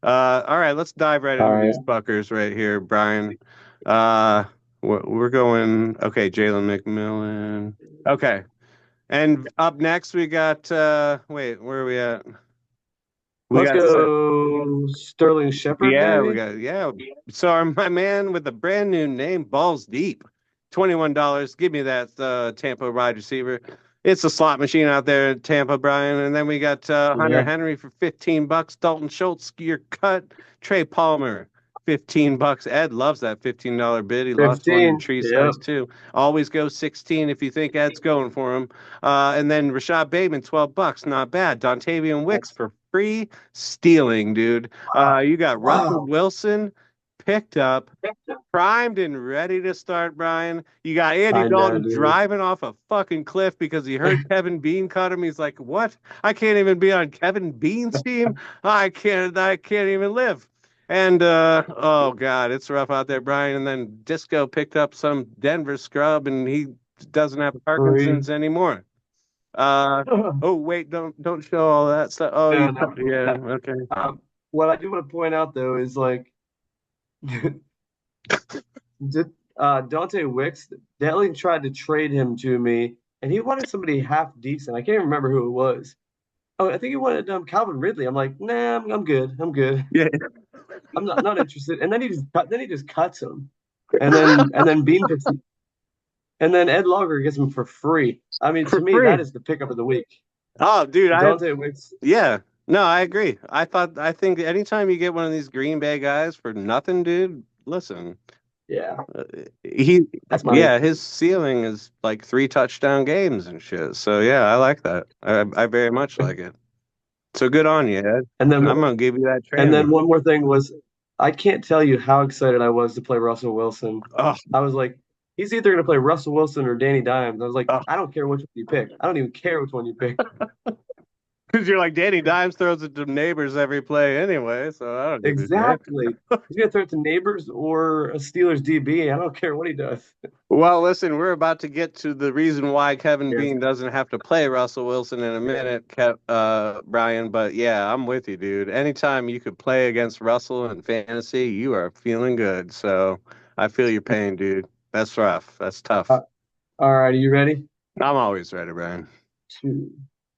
[SPEAKER 1] All right, let's dive right
[SPEAKER 2] All
[SPEAKER 1] into
[SPEAKER 2] right.
[SPEAKER 1] these fuckers right here, Brian. Uh, we're going. Okay, Jalen McMillan. Okay, and up next we got. Wait, where are we at? We
[SPEAKER 2] Let's
[SPEAKER 1] got
[SPEAKER 2] go Sterling Shepard,
[SPEAKER 1] Yeah, we
[SPEAKER 2] maybe.
[SPEAKER 1] got So my man with the brand new name, Balls Deep, $21. Give me that Tampa wide receiver. It's a slot machine out there in Tampa, Brian. And then we got Hunter
[SPEAKER 2] Yeah,
[SPEAKER 1] Henry for $15. Dalton Schultz, your cut. Trey Palmer, $15. Ed loves that $15 bid. He lost one to
[SPEAKER 2] 15.
[SPEAKER 1] tree
[SPEAKER 2] Yep.
[SPEAKER 1] size too. Always go 16 if you think Ed's going for him. And then Rashad Bateman, $12. Not bad. Dontavian Wicks
[SPEAKER 2] That's
[SPEAKER 1] for free stealing, dude.
[SPEAKER 2] wow.
[SPEAKER 1] You got Russell
[SPEAKER 2] Wow.
[SPEAKER 1] Wilson picked up, primed and ready to start, Brian. You got Andy
[SPEAKER 2] I know,
[SPEAKER 1] Dalton
[SPEAKER 2] dude.
[SPEAKER 1] driving off a fucking cliff because he heard Kevin Bean cut him. He's like, "What? I can't even be on Kevin Bean's team. I can't even live." And oh god, it's rough out there, Brian. And then Disco picked up some Denver scrub, and he doesn't have
[SPEAKER 2] Free.
[SPEAKER 1] Parkinson's anymore. Oh wait, don't show all that stuff. Oh,
[SPEAKER 2] No, no,
[SPEAKER 1] yeah,
[SPEAKER 2] no.
[SPEAKER 1] okay.
[SPEAKER 2] What I do want to point out though is like Dante Wicks, Delly tried to trade him to me, and he wanted somebody half decent. I can't even remember who it was. Oh, I think he wanted Calvin Ridley. I'm like, nah, I'm good. I'm good.
[SPEAKER 1] Yeah.
[SPEAKER 2] I'm not interested. And then he just cuts him, and then Bean picks him, and then Ed Logger gets him for free. I mean,
[SPEAKER 1] For
[SPEAKER 2] to me, that
[SPEAKER 1] free.
[SPEAKER 2] is the pickup of the week.
[SPEAKER 1] Oh, dude,
[SPEAKER 2] Dante Wicks.
[SPEAKER 1] yeah. No, I agree. I think anytime you get one of these Green Bay guys for nothing, dude, listen,
[SPEAKER 2] Yeah,
[SPEAKER 1] uh, he,
[SPEAKER 2] that's money.
[SPEAKER 1] yeah, his ceiling is like 3 touchdown games and shit. So yeah, I like that. I very much like it. So good on you, Ed.
[SPEAKER 2] And then
[SPEAKER 1] I'm gonna give you that
[SPEAKER 2] and
[SPEAKER 1] tranny.
[SPEAKER 2] then one more thing was, I can't tell you how excited I was to play Russell Wilson.
[SPEAKER 1] Oh,
[SPEAKER 2] I was like, he's either going to play Russell Wilson or Danny Dimes. I was like,
[SPEAKER 1] oh,
[SPEAKER 2] I don't care which one you pick. I don't even care which one you pick.
[SPEAKER 1] because you're like Danny Dimes throws it to neighbors every play anyway, so I don't give a shit.
[SPEAKER 2] Exactly. He's going to throw it to neighbors or a Steelers DB. I don't care what he does.
[SPEAKER 1] Well, listen, we're about to get to the reason why Kevin
[SPEAKER 2] Yeah.
[SPEAKER 1] Bean doesn't have to play Russell Wilson in a minute, Brian. But yeah, I'm with you, dude. Anytime you could play against Russell in fantasy, you are feeling good. So I feel your pain, dude. That's rough. That's tough.
[SPEAKER 2] Uh, all right. Are you ready?
[SPEAKER 1] I'm always ready, Brian.
[SPEAKER 2] 2,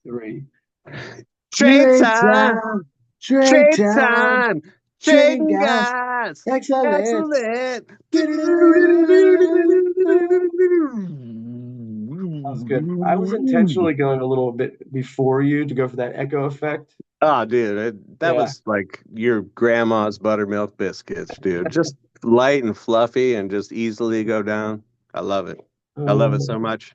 [SPEAKER 2] 3.
[SPEAKER 1] Trade
[SPEAKER 2] Trade
[SPEAKER 1] time!
[SPEAKER 2] time. Trade
[SPEAKER 1] Trade
[SPEAKER 2] time.
[SPEAKER 1] time!
[SPEAKER 2] Trading
[SPEAKER 1] Trading
[SPEAKER 2] guys.
[SPEAKER 1] guys!
[SPEAKER 2] Excellent.
[SPEAKER 1] Excellent!
[SPEAKER 2] That was good. I was intentionally going a little bit before you to go for that echo effect.
[SPEAKER 1] Oh, dude, that
[SPEAKER 2] Yeah.
[SPEAKER 1] was like your grandma's buttermilk biscuits, dude. Just light and fluffy and just easily go down. I love it. I love it so
[SPEAKER 2] Um,
[SPEAKER 1] much.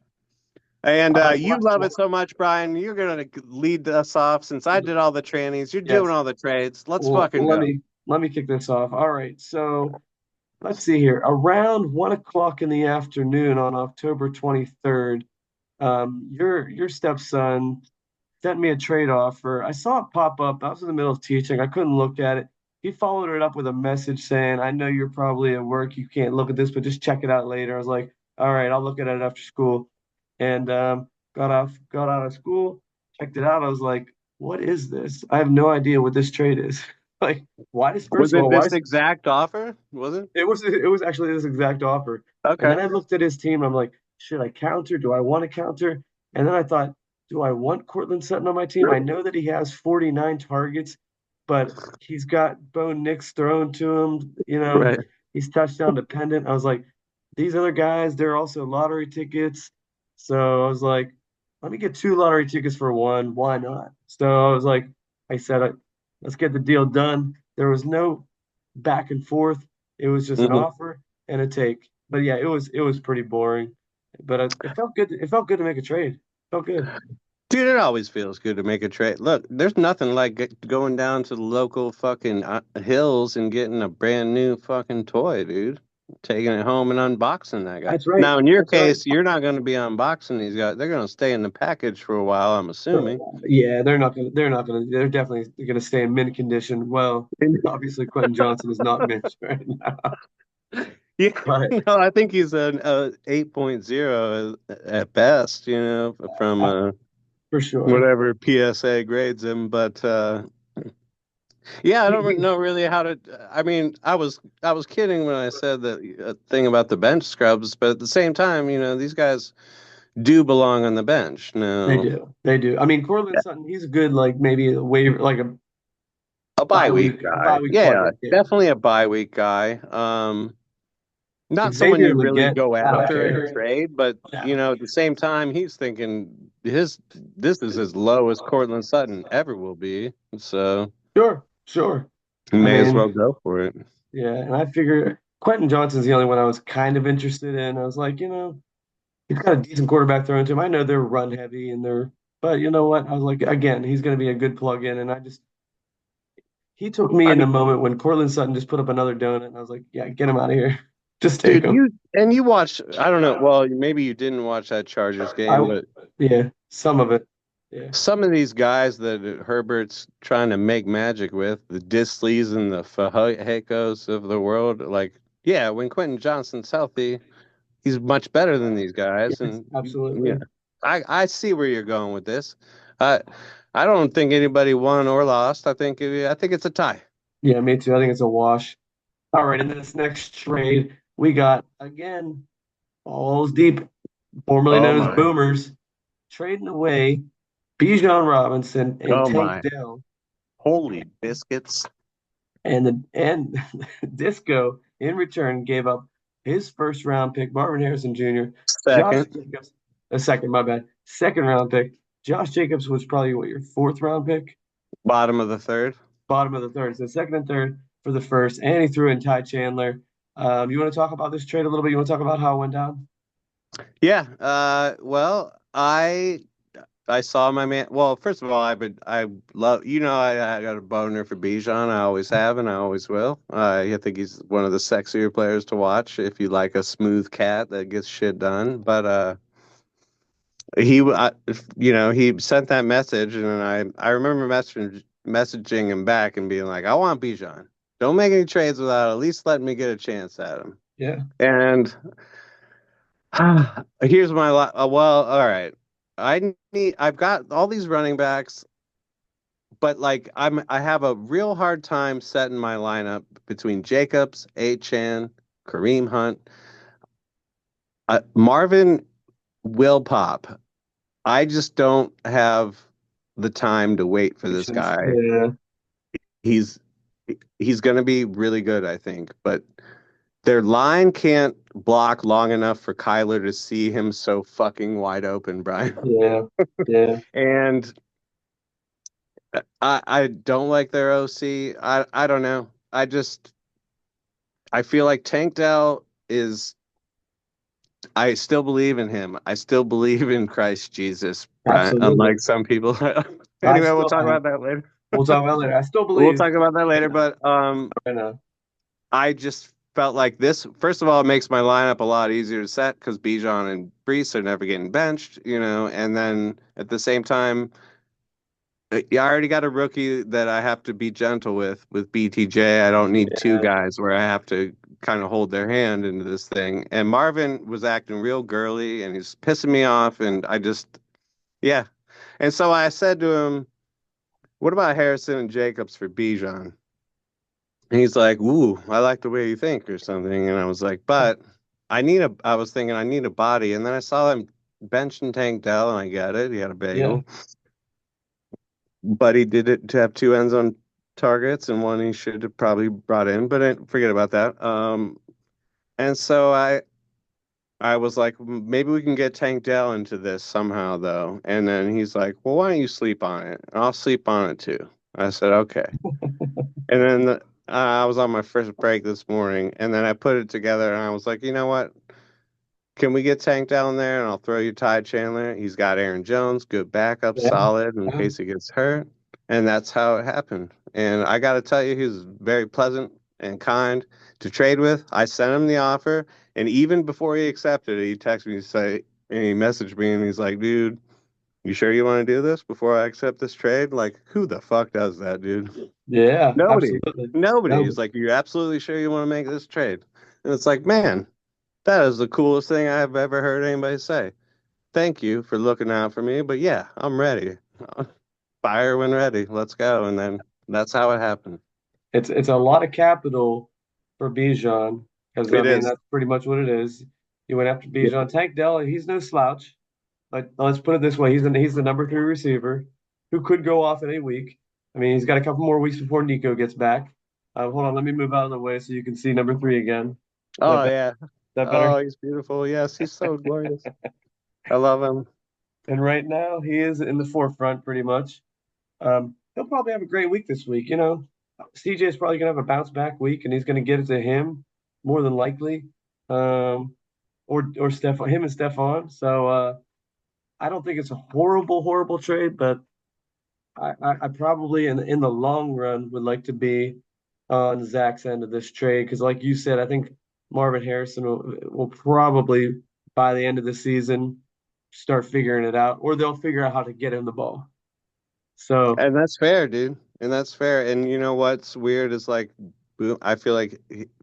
[SPEAKER 1] And
[SPEAKER 2] all right.
[SPEAKER 1] you love it so much, Brian. You're gonna lead us off since I did all the trannies. You're doing
[SPEAKER 2] Yes.
[SPEAKER 1] all the trades. Let's
[SPEAKER 2] Well,
[SPEAKER 1] fucking go.
[SPEAKER 2] let me kick this off. All right. So let's see here. Around 1 o'clock in the afternoon on October 23rd, your stepson sent me a trade offer. I saw it pop up. I was in the middle of teaching. I couldn't look at it. He followed it up with a message saying, I know you're probably at work. You can't look at this, but just check it out later. I was like, all right, I'll look at it after school. And got out of school, checked it out. I was like, what is this? I have no idea what this trade is. Like, why is
[SPEAKER 1] Was
[SPEAKER 2] first of
[SPEAKER 1] it
[SPEAKER 2] all, why
[SPEAKER 1] this
[SPEAKER 2] is
[SPEAKER 1] exact offer? Was it?
[SPEAKER 2] it was actually this exact offer. And
[SPEAKER 1] Okay.
[SPEAKER 2] then I looked at his team and I'm like, should I counter? Do I want to counter? And then I thought, do I want Cortland Sutton on my team? I know that he has 49 targets, but he's got Bo Nix thrown to him.
[SPEAKER 1] Right.
[SPEAKER 2] He's touchdown dependent. I was like, these other guys, they're also lottery tickets. So I was like, let me get 2 lottery tickets for one. Why not? So I was like, I said, let's get the deal done. There was no back and forth. It was just an
[SPEAKER 1] Mhm.
[SPEAKER 2] offer and a take. But yeah, it was pretty boring. But it felt good. It felt good to make a trade. It felt good.
[SPEAKER 1] Dude, it always feels good to make a trade. Look, there's nothing like going down to the local fucking hills and getting a brand new fucking toy, dude. Taking it home and unboxing that guy.
[SPEAKER 2] That's right.
[SPEAKER 1] Now, in your
[SPEAKER 2] That's right.
[SPEAKER 1] case, you're not going to be unboxing these guys. They're going to stay in the package for a while, I'm assuming.
[SPEAKER 2] Yeah, they're not gonna. They're not gonna. They're definitely gonna stay in mint condition. Well, obviously Quentin Johnson is not mint right now,
[SPEAKER 1] Yeah,
[SPEAKER 2] but
[SPEAKER 1] no, I think he's an 8.0 at best, from
[SPEAKER 2] uh, for sure.
[SPEAKER 1] whatever PSA grades him. But yeah, I don't know really how to. I mean, I was kidding when I said that thing about the bench scrubs, but at the same time, these guys do belong on the bench.
[SPEAKER 2] They
[SPEAKER 1] No,
[SPEAKER 2] do. They do. I mean, Cortland Sutton, he's good. Like maybe a waiver, like a
[SPEAKER 1] A bye week
[SPEAKER 2] A
[SPEAKER 1] guy.
[SPEAKER 2] bye week
[SPEAKER 1] Yeah,
[SPEAKER 2] plug-in. Yeah.
[SPEAKER 1] definitely a bye week guy. Not someone
[SPEAKER 2] Xavier
[SPEAKER 1] you really
[SPEAKER 2] Leggett,
[SPEAKER 1] go
[SPEAKER 2] I don't
[SPEAKER 1] after in a
[SPEAKER 2] care.
[SPEAKER 1] trade, but at the same time, he's thinking this is as low as Cortland Sutton ever will be. So
[SPEAKER 2] Sure, sure.
[SPEAKER 1] you
[SPEAKER 2] I
[SPEAKER 1] may as well
[SPEAKER 2] mean,
[SPEAKER 1] go for it.
[SPEAKER 2] yeah, and I figure Quentin Johnson's the only one I was kind of interested in. I was like, he's got a decent quarterback thrown to him. I know they're run heavy and but you know what? I was like, again, he's going to be a good plug-in, and he took me
[SPEAKER 1] I
[SPEAKER 2] in the
[SPEAKER 1] mean,
[SPEAKER 2] moment when Cortland Sutton just put up another donut, and I was like, yeah, get him out of here. Just take
[SPEAKER 1] dude,
[SPEAKER 2] him.
[SPEAKER 1] you watch. I don't know. Well, maybe you didn't watch that Chargers game,
[SPEAKER 2] I,
[SPEAKER 1] but
[SPEAKER 2] yeah, some of it. Yeah,
[SPEAKER 1] some of these guys that Herbert's trying to make magic with, the Disleys and the Fahekos of the world, like, yeah, when Quentin Johnson's healthy, he's much better than these guys.
[SPEAKER 2] yes,
[SPEAKER 1] And yeah,
[SPEAKER 2] absolutely.
[SPEAKER 1] I see where you're going with this. I I don't think anybody won or lost. I think it's a tie.
[SPEAKER 2] Yeah, me too. I think it's a wash. All right, in this next trade, we got again balls deep, formerly
[SPEAKER 1] Oh
[SPEAKER 2] known as
[SPEAKER 1] my.
[SPEAKER 2] Boomers, trading away Bijan Robinson and
[SPEAKER 1] Oh
[SPEAKER 2] Tank
[SPEAKER 1] my.
[SPEAKER 2] Dell,
[SPEAKER 1] Holy biscuits.
[SPEAKER 2] and Disco in return gave up his first round pick, Marvin Harrison Jr., Josh
[SPEAKER 1] Second,
[SPEAKER 2] Jacobs, a second, my bad, second round pick. Josh Jacobs was probably what your fourth round pick,
[SPEAKER 1] bottom of the third.
[SPEAKER 2] bottom of the third. So second and third for the first, and he threw in Ty Chandler. You want to talk about this trade a little bit? You want to talk about how it went down?
[SPEAKER 1] Yeah. Well, I saw my man. Well, first of all, I love, I got a boner for Bijan. I always have, and I always will. I think he's one of the sexier players to watch if you like a smooth cat that gets shit done. But he sent that message, and I remember messaging him back and being like, I want Bijan. Don't make any trades without at least letting me get a chance at him.
[SPEAKER 2] Yeah,
[SPEAKER 1] And here's well, all right. I've got all these running backs, but like I have a real hard time setting my lineup between Jacobs, Achan, Kareem Hunt, Marvin will pop. I just don't have the time to wait for this
[SPEAKER 2] patience.
[SPEAKER 1] guy.
[SPEAKER 2] Yeah,
[SPEAKER 1] He's he's going to be really good, I think, but their line can't block long enough for Kyler to see him so fucking wide open, Brian.
[SPEAKER 2] yeah, yeah.
[SPEAKER 1] And I don't like their OC. I don't know. I feel like Tank Dell is. I still believe in him. I still believe in Christ Jesus, Brian.
[SPEAKER 2] Absolutely.
[SPEAKER 1] Unlike some people.
[SPEAKER 2] I
[SPEAKER 1] Anyway, we'll
[SPEAKER 2] still
[SPEAKER 1] talk
[SPEAKER 2] have.
[SPEAKER 1] about that later.
[SPEAKER 2] We'll talk about it later. I still
[SPEAKER 1] We'll
[SPEAKER 2] believe
[SPEAKER 1] talk about that later. But
[SPEAKER 2] right now.
[SPEAKER 1] I just felt like this. First of all, it makes my lineup a lot easier to set because Bijan and Brees are never getting benched, And then at the same time, yeah, I already got a rookie that I have to be gentle with BTJ. I don't need two
[SPEAKER 2] Yeah,
[SPEAKER 1] guys where I have to kind of hold their hand into this thing. And Marvin was acting real girly and he's pissing me off. And yeah. And so I said to him, what about Harrison and Jacobs for Bijan? And he's like, ooh, I like the way you think or something. And I was like, but I was thinking I need a body. And then I saw him benching Tank Dell and I get it. He had a
[SPEAKER 2] yeah,
[SPEAKER 1] bagel. But he did it to have two ends on targets and one he should have probably brought in, but forget about that. And so I was like, maybe we can get Tank Dell into this somehow, though. And then he's like, well, why don't you sleep on it? And I'll sleep on it too. I said, okay. And then I was on my first break this morning, and then I put it together, and I was like, you know what? Can we get Tank down there and I'll throw you Ty Chandler? He's got Aaron Jones, good backup,
[SPEAKER 2] yeah,
[SPEAKER 1] solid in
[SPEAKER 2] yeah,
[SPEAKER 1] case he gets hurt. And that's how it happened. And I got to tell you, he was very pleasant and kind to trade with. I sent him the offer. And even before he accepted it, he texted me and he messaged me and he's like, dude, you sure you want to do this before I accept this trade? Like, who the fuck does that, dude?
[SPEAKER 2] yeah,
[SPEAKER 1] Nobody.
[SPEAKER 2] absolutely.
[SPEAKER 1] Nobody.
[SPEAKER 2] No,
[SPEAKER 1] He's like, you absolutely sure you want to make this trade? And it's like, man, that is the coolest thing I've ever heard anybody say. Thank you for looking out for me, but yeah, I'm ready. Fire when ready. Let's go. And then that's how it happened.
[SPEAKER 2] it's a lot of capital for Bijan because I
[SPEAKER 1] It
[SPEAKER 2] mean
[SPEAKER 1] is.
[SPEAKER 2] that's pretty much what it is. You went after Bijan. Tank Dell, he's no slouch, but let's put it this way: he's the number three receiver who could go off in a week. I mean, he's got a couple more weeks before Nico gets back. Hold on, let me move out of the way so you can see number three again. Is that
[SPEAKER 1] Oh
[SPEAKER 2] better?
[SPEAKER 1] yeah.
[SPEAKER 2] Is that better?
[SPEAKER 1] Oh, he's beautiful. Yes, he's so glorious. I love him.
[SPEAKER 2] And right now, he is in the forefront pretty much. He'll probably have a great week this week. CJ is probably going to have a bounce back week, and he's going to get it to him more than likely, or Stefan, him and Stefan. So I don't think it's a horrible trade, but I probably in the long run would like to be on Zach's end of this trade because, like you said, I think Marvin Harrison will probably by the end of the season start figuring it out, or they'll figure out how to get him the ball. So
[SPEAKER 1] And that's fair, dude. And that's fair. And you know what's weird is like, I feel like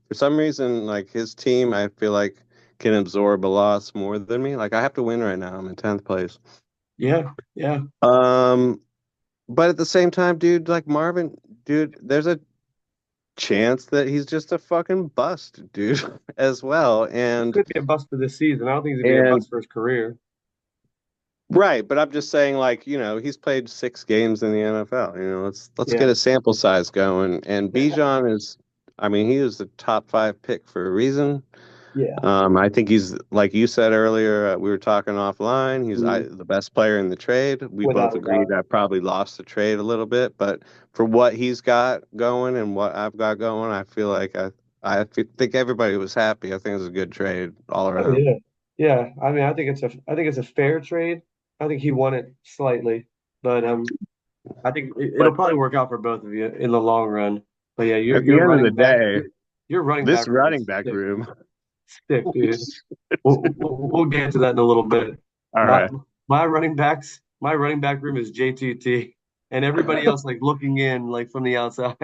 [SPEAKER 1] for some reason, like his team, I feel like can absorb a loss more than me. Like I have to win right now. I'm in 10th place.
[SPEAKER 2] yeah, yeah,
[SPEAKER 1] Um, but at the same time, dude, like Marvin, dude, there's a chance that he's just a fucking bust, dude, as well.
[SPEAKER 2] it could be a bust for this season. I don't think he's gonna be a
[SPEAKER 1] And
[SPEAKER 2] bust for his career.
[SPEAKER 1] right, but I'm just saying, like, he's played 6 games in the NFL. Let's
[SPEAKER 2] Yeah,
[SPEAKER 1] get a sample size going. And Bijan is, I mean, he was the top 5 pick for a reason.
[SPEAKER 2] yeah,
[SPEAKER 1] I think he's, like you said earlier, we were talking offline.
[SPEAKER 2] mm,
[SPEAKER 1] The best player in the trade. We both
[SPEAKER 2] without a doubt.
[SPEAKER 1] agreed I probably lost the trade a little bit, but for what he's got going and what I've got going, I feel like think everybody was happy. I think it was a good trade all
[SPEAKER 2] Oh
[SPEAKER 1] around.
[SPEAKER 2] yeah, yeah. I mean, I think it's a fair trade. I think he won it slightly, but I think it'll
[SPEAKER 1] But
[SPEAKER 2] probably work out for both of you in the long run. But yeah,
[SPEAKER 1] at the
[SPEAKER 2] your
[SPEAKER 1] end of the
[SPEAKER 2] running back,
[SPEAKER 1] day,
[SPEAKER 2] your running
[SPEAKER 1] this
[SPEAKER 2] back room
[SPEAKER 1] running
[SPEAKER 2] is
[SPEAKER 1] back
[SPEAKER 2] sick,
[SPEAKER 1] room.
[SPEAKER 2] sick, dude. We'll get into that in a little bit.
[SPEAKER 1] All
[SPEAKER 2] My
[SPEAKER 1] right.
[SPEAKER 2] my running back room is JTT, and everybody else like looking in like from the outside.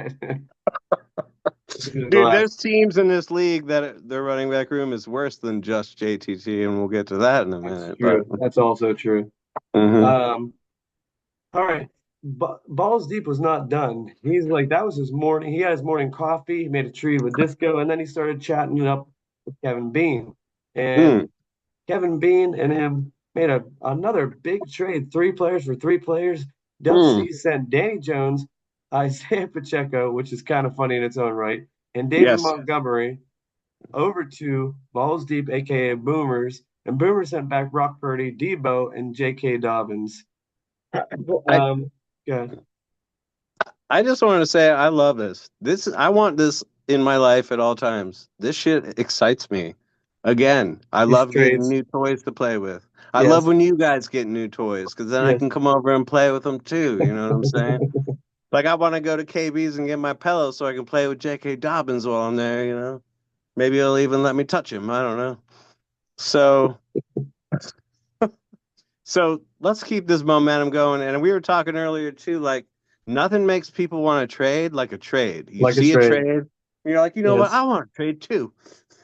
[SPEAKER 1] Dude,
[SPEAKER 2] Relax.
[SPEAKER 1] there's teams in this league that their running back room is worse than just JTT, and we'll get to that in a
[SPEAKER 2] That's
[SPEAKER 1] minute. But
[SPEAKER 2] true. That's also true.
[SPEAKER 1] mhm.
[SPEAKER 2] Um, all right. But Balls Deep was not done. He's like that was his morning. He had his morning coffee. He made a tree with Disco, and then he started chatting it up with Kevin Bean. And
[SPEAKER 1] Mm,
[SPEAKER 2] Kevin Bean and him made another big trade, 3 players for 3 players. Dub
[SPEAKER 1] mm.
[SPEAKER 2] C sent Danny Jones, Isaiah Pacheco, which is kind of funny in its own right, and David
[SPEAKER 1] Yes.
[SPEAKER 2] Montgomery over to Balls Deep, aka Boomers, and Boomer sent back Brock Purdy, Debo, and J.K. Dobbins.
[SPEAKER 1] I
[SPEAKER 2] Um, good.
[SPEAKER 1] I just want to say I love this. I want this in my life at all times. This shit excites me. Again, I
[SPEAKER 2] These
[SPEAKER 1] love getting
[SPEAKER 2] trades,
[SPEAKER 1] new toys to play with. I love
[SPEAKER 2] yes,
[SPEAKER 1] when you guys get new toys because then I
[SPEAKER 2] yes.
[SPEAKER 1] can come over and play with them too. You know what I'm saying? Like I want to go to KB's and get my pillow so I can play with J.K. Dobbins while I'm there. Maybe he'll even let me touch him. I don't know. So, so let's keep this momentum going. And we were talking earlier too, like nothing makes people want to trade like a trade. You
[SPEAKER 2] Like a
[SPEAKER 1] see a
[SPEAKER 2] trade,
[SPEAKER 1] trade, and you're like, you know what?
[SPEAKER 2] yes,
[SPEAKER 1] I want to trade too.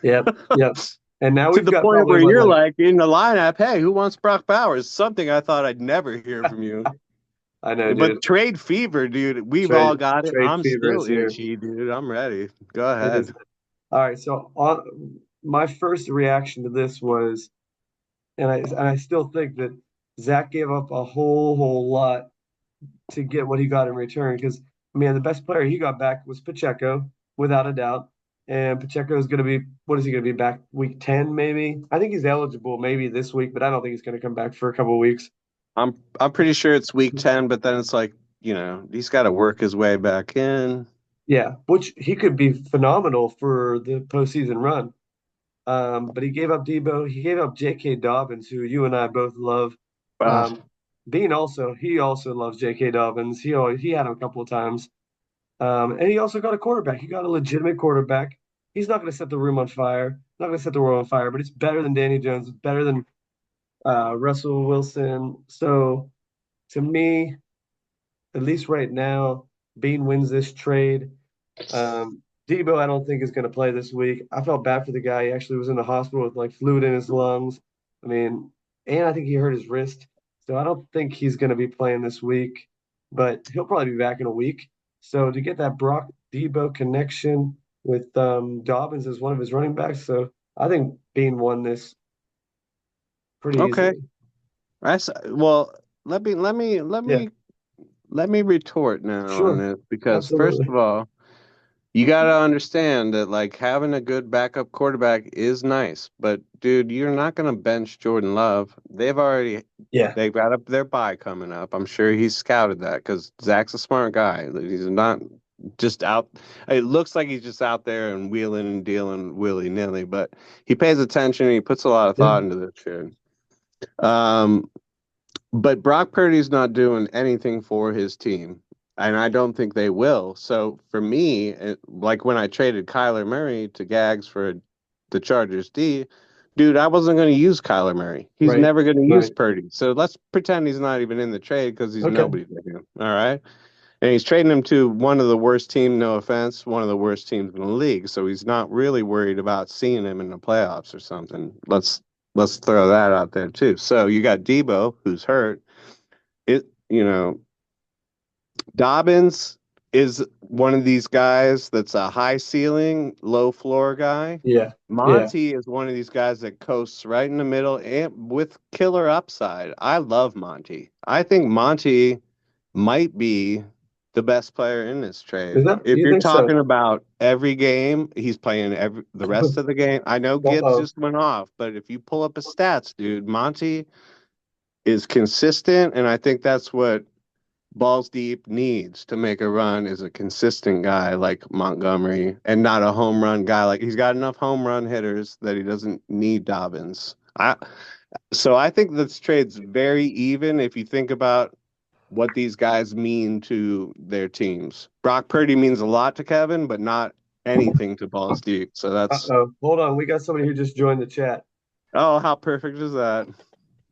[SPEAKER 2] yep, yep. And now
[SPEAKER 1] To
[SPEAKER 2] we've
[SPEAKER 1] the
[SPEAKER 2] got
[SPEAKER 1] point
[SPEAKER 2] probably
[SPEAKER 1] where
[SPEAKER 2] what,
[SPEAKER 1] you're
[SPEAKER 2] like,
[SPEAKER 1] like in the lineup, hey, who wants Brock Bowers? Something I thought I'd never hear from you.
[SPEAKER 2] I know, dude.
[SPEAKER 1] But trade fever, dude, we've all
[SPEAKER 2] Trade
[SPEAKER 1] got it.
[SPEAKER 2] trade
[SPEAKER 1] I'm
[SPEAKER 2] fever
[SPEAKER 1] still
[SPEAKER 2] is here.
[SPEAKER 1] itchy, dude. I'm ready. Go
[SPEAKER 2] It is.
[SPEAKER 1] ahead.
[SPEAKER 2] All right, so my first reaction to this was, and I still think that Zach gave up a whole lot to get what he got in return. Because man, the best player he got back was Pacheco, without a doubt. And Pacheco is going to be what is he going to be back week 10 maybe? I think he's eligible maybe this week, but I don't think he's going to come back for a couple of weeks.
[SPEAKER 1] I'm pretty sure it's week 10, but then it's like, he's got to work his way back in.
[SPEAKER 2] Yeah, which he could be phenomenal for the postseason run. But he gave up Debo. He gave up J.K. Dobbins, who you and I both love.
[SPEAKER 1] Ah,
[SPEAKER 2] Um, he also loves J.K. Dobbins. He had him a couple of times. And he also got a quarterback. He got a legitimate quarterback. He's not going to set the room on fire. Not going to set the world on fire, but it's better than Danny Jones. It's better than Russell Wilson. So to me, at least right now, Bean wins this trade. Debo, I don't think is going to play this week. I felt bad for the guy. He actually was in the hospital with like fluid in his lungs. I mean, and I think he hurt his wrist. So I don't think he's going to be playing this week, but he'll probably be back in a week. So to get that Brock Debo connection with Dobbins as one of his running backs, so I think Bean won this pretty
[SPEAKER 1] okay.
[SPEAKER 2] easily.
[SPEAKER 1] Well, let me
[SPEAKER 2] Yeah,
[SPEAKER 1] let me retort now on
[SPEAKER 2] Sure,
[SPEAKER 1] this because first
[SPEAKER 2] absolutely.
[SPEAKER 1] of all, you got to understand that like having a good backup quarterback is nice, but dude, you're not going to bench Jordan Love.
[SPEAKER 2] Yeah,
[SPEAKER 1] They've got up their bye coming up. I'm sure he's scouted that because Zach's a smart guy. He's not just out. It looks like he's just out there and wheeling and dealing willy nilly, but he pays attention and he puts a lot of
[SPEAKER 2] yeah,
[SPEAKER 1] thought into this shit. Um, but Brock Purdy's not doing anything for his team, and I don't think they will. So for me, like when I traded Kyler Murray to Gags for the Chargers D, dude, I wasn't going to use Kyler Murray. He's
[SPEAKER 2] right,
[SPEAKER 1] never going to use
[SPEAKER 2] right.
[SPEAKER 1] Purdy. So let's pretend he's not even in the trade because he's
[SPEAKER 2] Okay.
[SPEAKER 1] nobody to him. All right. And he's trading him to one of the worst teams, no offense, one of the worst teams in the league. So he's not really worried about seeing him in the playoffs or something. Let's throw that out there too. So you got Debo, who's hurt. Dobbins is one of these guys that's a high ceiling, low floor guy.
[SPEAKER 2] Yeah, yeah.
[SPEAKER 1] Monty is one of these guys that coasts right in the middle and with killer upside. I love Monty. I think Monty might be the best player in this
[SPEAKER 2] Is
[SPEAKER 1] trade.
[SPEAKER 2] that?
[SPEAKER 1] If
[SPEAKER 2] You
[SPEAKER 1] you're
[SPEAKER 2] think so?
[SPEAKER 1] talking about every game, he's playing the rest of the game. I know Gibbs
[SPEAKER 2] Uh-oh.
[SPEAKER 1] just went off, but if you pull up his stats, dude, Monty is consistent, and I think that's what balls deep needs to make a run is a consistent guy like Montgomery and not a home run guy. Like he's got enough home run hitters that he doesn't need Dobbins. I think this trade's very even if you think about what these guys mean to their teams. Brock Purdy means a lot to Kevin, but not anything to balls deep. So that's
[SPEAKER 2] Uh-oh. Hold on. We got somebody who just joined the chat.
[SPEAKER 1] oh, how perfect is that?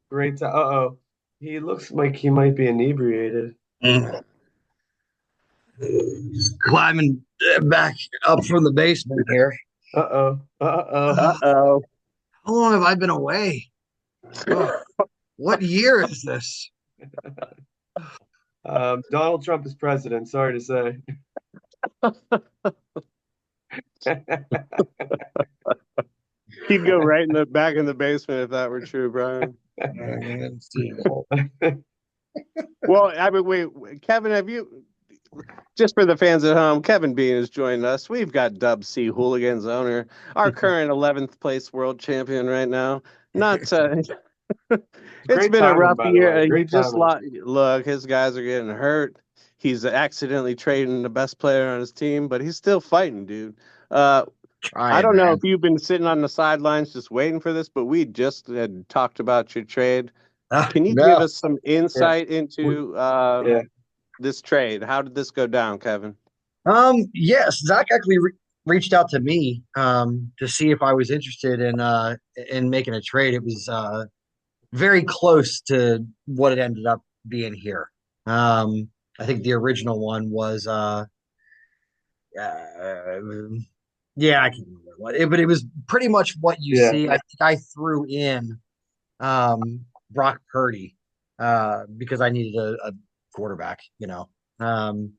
[SPEAKER 2] Great time. Uh-oh. He looks like he might be inebriated.
[SPEAKER 3] Mm. Just climbing back up from the basement here.
[SPEAKER 2] Uh-oh. Uh-oh.
[SPEAKER 1] Uh-oh.
[SPEAKER 3] How long have I been away? Oh, what year is this?
[SPEAKER 2] Donald Trump is president. Sorry to say.
[SPEAKER 1] He'd go right in the back in the basement if that were true, Brian.
[SPEAKER 3] Let's see.
[SPEAKER 1] Well, I mean, Kevin, have you, just for the fans at home, Kevin Bean has joined us. We've got Dub C Hooligans owner, our current 11th place world champion right now. Not, it's
[SPEAKER 2] Great
[SPEAKER 1] been a
[SPEAKER 2] timing,
[SPEAKER 1] rough
[SPEAKER 2] by the way.
[SPEAKER 1] year. He
[SPEAKER 2] Great
[SPEAKER 1] just
[SPEAKER 2] timing.
[SPEAKER 1] look, his guys are getting hurt. He's accidentally trading the best player on his team, but he's still fighting, dude. Uh, I
[SPEAKER 3] Trying,
[SPEAKER 1] don't know if
[SPEAKER 3] man.
[SPEAKER 1] you've been sitting on the sidelines just waiting for this, but we just had talked about your trade. Can you give
[SPEAKER 3] No.
[SPEAKER 1] us some
[SPEAKER 2] Yeah.
[SPEAKER 1] insight
[SPEAKER 2] We,
[SPEAKER 1] into
[SPEAKER 2] yeah.
[SPEAKER 1] this trade? How did this go down, Kevin?
[SPEAKER 3] Yes, Zach actually reached out to me to see if I was interested in making a trade. It was very close to what it ended up being here. I think the original one was uh yeah, I can't remember but it was pretty much what you
[SPEAKER 2] Yeah.
[SPEAKER 3] see. I think I threw in Brock Purdy because I needed a quarterback, you know. Um,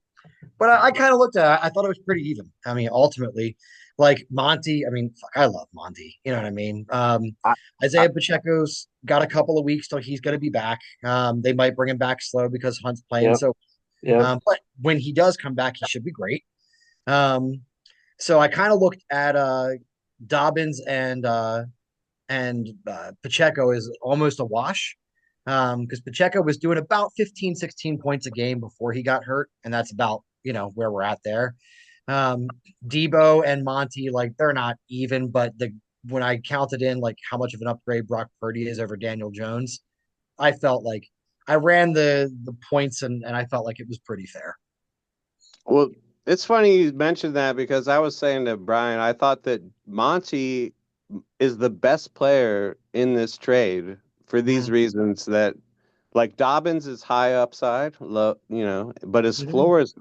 [SPEAKER 3] but I kind of looked at it, I thought it was pretty even. I mean, ultimately, like Monty, I mean, fuck, I love Monty. You know what I mean?
[SPEAKER 1] I, I,
[SPEAKER 3] Isaiah Pacheco's got a couple of weeks till he's going to be back. They might bring him back slow because Hunt's playing.
[SPEAKER 2] Yep.
[SPEAKER 3] So,
[SPEAKER 2] Yep.
[SPEAKER 3] but when he does come back, he should be great. Um, so I kind of looked at Dobbins and Pacheco is almost a wash because Pacheco was doing about 15, 16 points a game before he got hurt, and that's about where we're at there. Um, Debo and Monty, like they're not even, but the when I counted in like how much of an upgrade Brock Purdy is over Daniel Jones, I felt like I ran the points and I felt like it was pretty fair.
[SPEAKER 1] well, it's funny you mentioned that because I was saying to Brian, I thought that Monty is the best player in this trade for these
[SPEAKER 3] Mm-hmm.
[SPEAKER 1] reasons that like Dobbins is high upside, but his floor is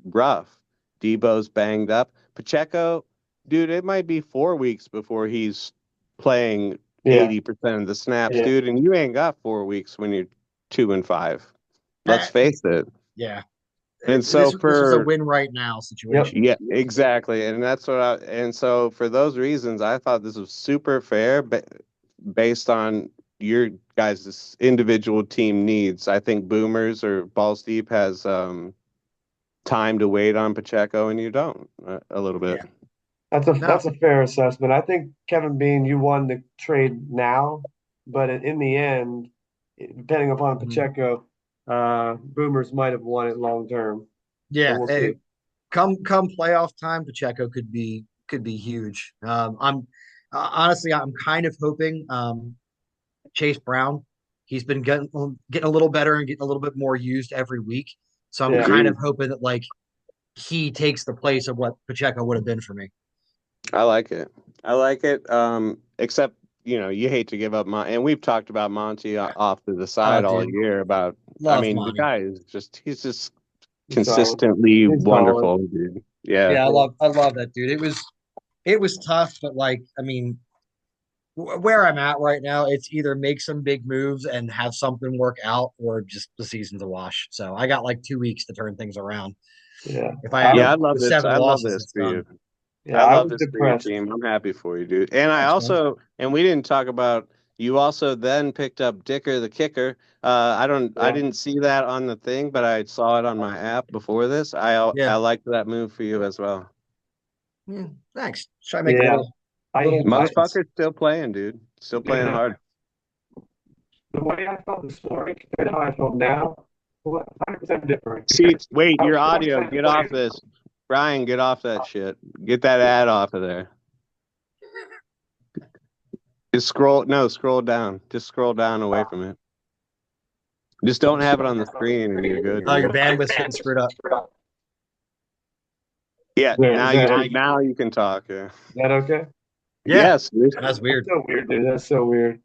[SPEAKER 1] rough. Debo's banged up. Pacheco, dude, it might be 4 weeks before he's playing
[SPEAKER 2] Yeah.
[SPEAKER 1] 80% of the snaps,
[SPEAKER 2] Yeah.
[SPEAKER 1] dude, and you ain't got 4 weeks when you're 2-5. Let's
[SPEAKER 3] Uh,
[SPEAKER 1] face it.
[SPEAKER 3] yeah,
[SPEAKER 1] And so
[SPEAKER 3] this was a
[SPEAKER 1] for
[SPEAKER 3] win right now
[SPEAKER 2] Yep.
[SPEAKER 3] situation.
[SPEAKER 1] yeah, exactly. And that's and so for those reasons, I thought this was super fair based on your guys' individual team needs. I think Boomers or Balls Deep has time to wait on Pacheco, and you don't a little bit.
[SPEAKER 3] Yeah.
[SPEAKER 2] That's
[SPEAKER 3] No.
[SPEAKER 2] a fair assessment. I think Kevin Bean, you won the trade now, but in the end, depending upon
[SPEAKER 3] Mhm.
[SPEAKER 2] Pacheco, Boomers might have won it long term. So
[SPEAKER 3] Yeah.
[SPEAKER 2] we'll see.
[SPEAKER 3] Come playoff time, Pacheco could be huge. I'm honestly I'm kind of hoping Chase Brown. He's been getting a little better and getting a little bit more used every week. So I'm
[SPEAKER 2] Yeah.
[SPEAKER 3] kind of
[SPEAKER 1] Agreed.
[SPEAKER 3] hoping that like he takes the place of what Pacheco would have been for me.
[SPEAKER 1] I like it. I like it. Except you hate to give up and we've talked about Monty off to the
[SPEAKER 3] Oh,
[SPEAKER 1] side all
[SPEAKER 3] dude,
[SPEAKER 1] year about. I
[SPEAKER 3] love
[SPEAKER 1] mean, the
[SPEAKER 3] Monty.
[SPEAKER 1] guy is he's just
[SPEAKER 2] He's solid.
[SPEAKER 1] consistently
[SPEAKER 2] He's solid.
[SPEAKER 1] wonderful, dude. Yeah.
[SPEAKER 3] Yeah,
[SPEAKER 2] Yeah.
[SPEAKER 3] I love that dude. It was tough, but like I mean, where I'm at right now, it's either make some big moves and have something work out, or just the season's a wash. So I got like 2 weeks to turn things around.
[SPEAKER 2] Yeah.
[SPEAKER 3] If I
[SPEAKER 2] I
[SPEAKER 3] end up
[SPEAKER 1] Yeah, I
[SPEAKER 2] was
[SPEAKER 1] love
[SPEAKER 3] with
[SPEAKER 1] this.
[SPEAKER 3] seven
[SPEAKER 1] I love
[SPEAKER 3] losses,
[SPEAKER 1] this
[SPEAKER 3] it's
[SPEAKER 1] for you.
[SPEAKER 3] done.
[SPEAKER 2] yeah,
[SPEAKER 1] I
[SPEAKER 2] I
[SPEAKER 1] love
[SPEAKER 2] was
[SPEAKER 1] this for your
[SPEAKER 2] depressed.
[SPEAKER 1] team. I'm happy for you, dude. And
[SPEAKER 3] Thanks, man.
[SPEAKER 1] we didn't talk about you also then picked up Dicker the kicker. I
[SPEAKER 2] Yeah.
[SPEAKER 1] didn't see that on the thing, but I saw it on my app before this. I
[SPEAKER 3] Yeah,
[SPEAKER 1] liked that move for you as well.
[SPEAKER 3] yeah. Thanks. Try to make
[SPEAKER 2] Yeah.
[SPEAKER 3] a little
[SPEAKER 2] I
[SPEAKER 3] adjustments.
[SPEAKER 1] Motherfucker's still playing, dude. Still playing
[SPEAKER 2] yeah.
[SPEAKER 1] hard.
[SPEAKER 2] The way I felt this morning compared to how I felt now, 100% different.
[SPEAKER 1] See, wait,
[SPEAKER 2] I was
[SPEAKER 1] your
[SPEAKER 2] so
[SPEAKER 1] audio,
[SPEAKER 2] excited to
[SPEAKER 1] get
[SPEAKER 2] play.
[SPEAKER 1] off this. Brian, get off that shit. Get that ad off of there. Just scroll down. Just scroll down away from it. Just don't have it on the screen and you're good,
[SPEAKER 3] Oh, your
[SPEAKER 1] dude.
[SPEAKER 3] bandwidth's getting screwed up.
[SPEAKER 1] Yeah,
[SPEAKER 2] Is
[SPEAKER 1] now you can talk. Yeah.
[SPEAKER 2] that okay?
[SPEAKER 3] Yeah,
[SPEAKER 1] Yes, dude.
[SPEAKER 3] that's
[SPEAKER 2] That's
[SPEAKER 3] weird.
[SPEAKER 2] so weird, dude. That's so weird.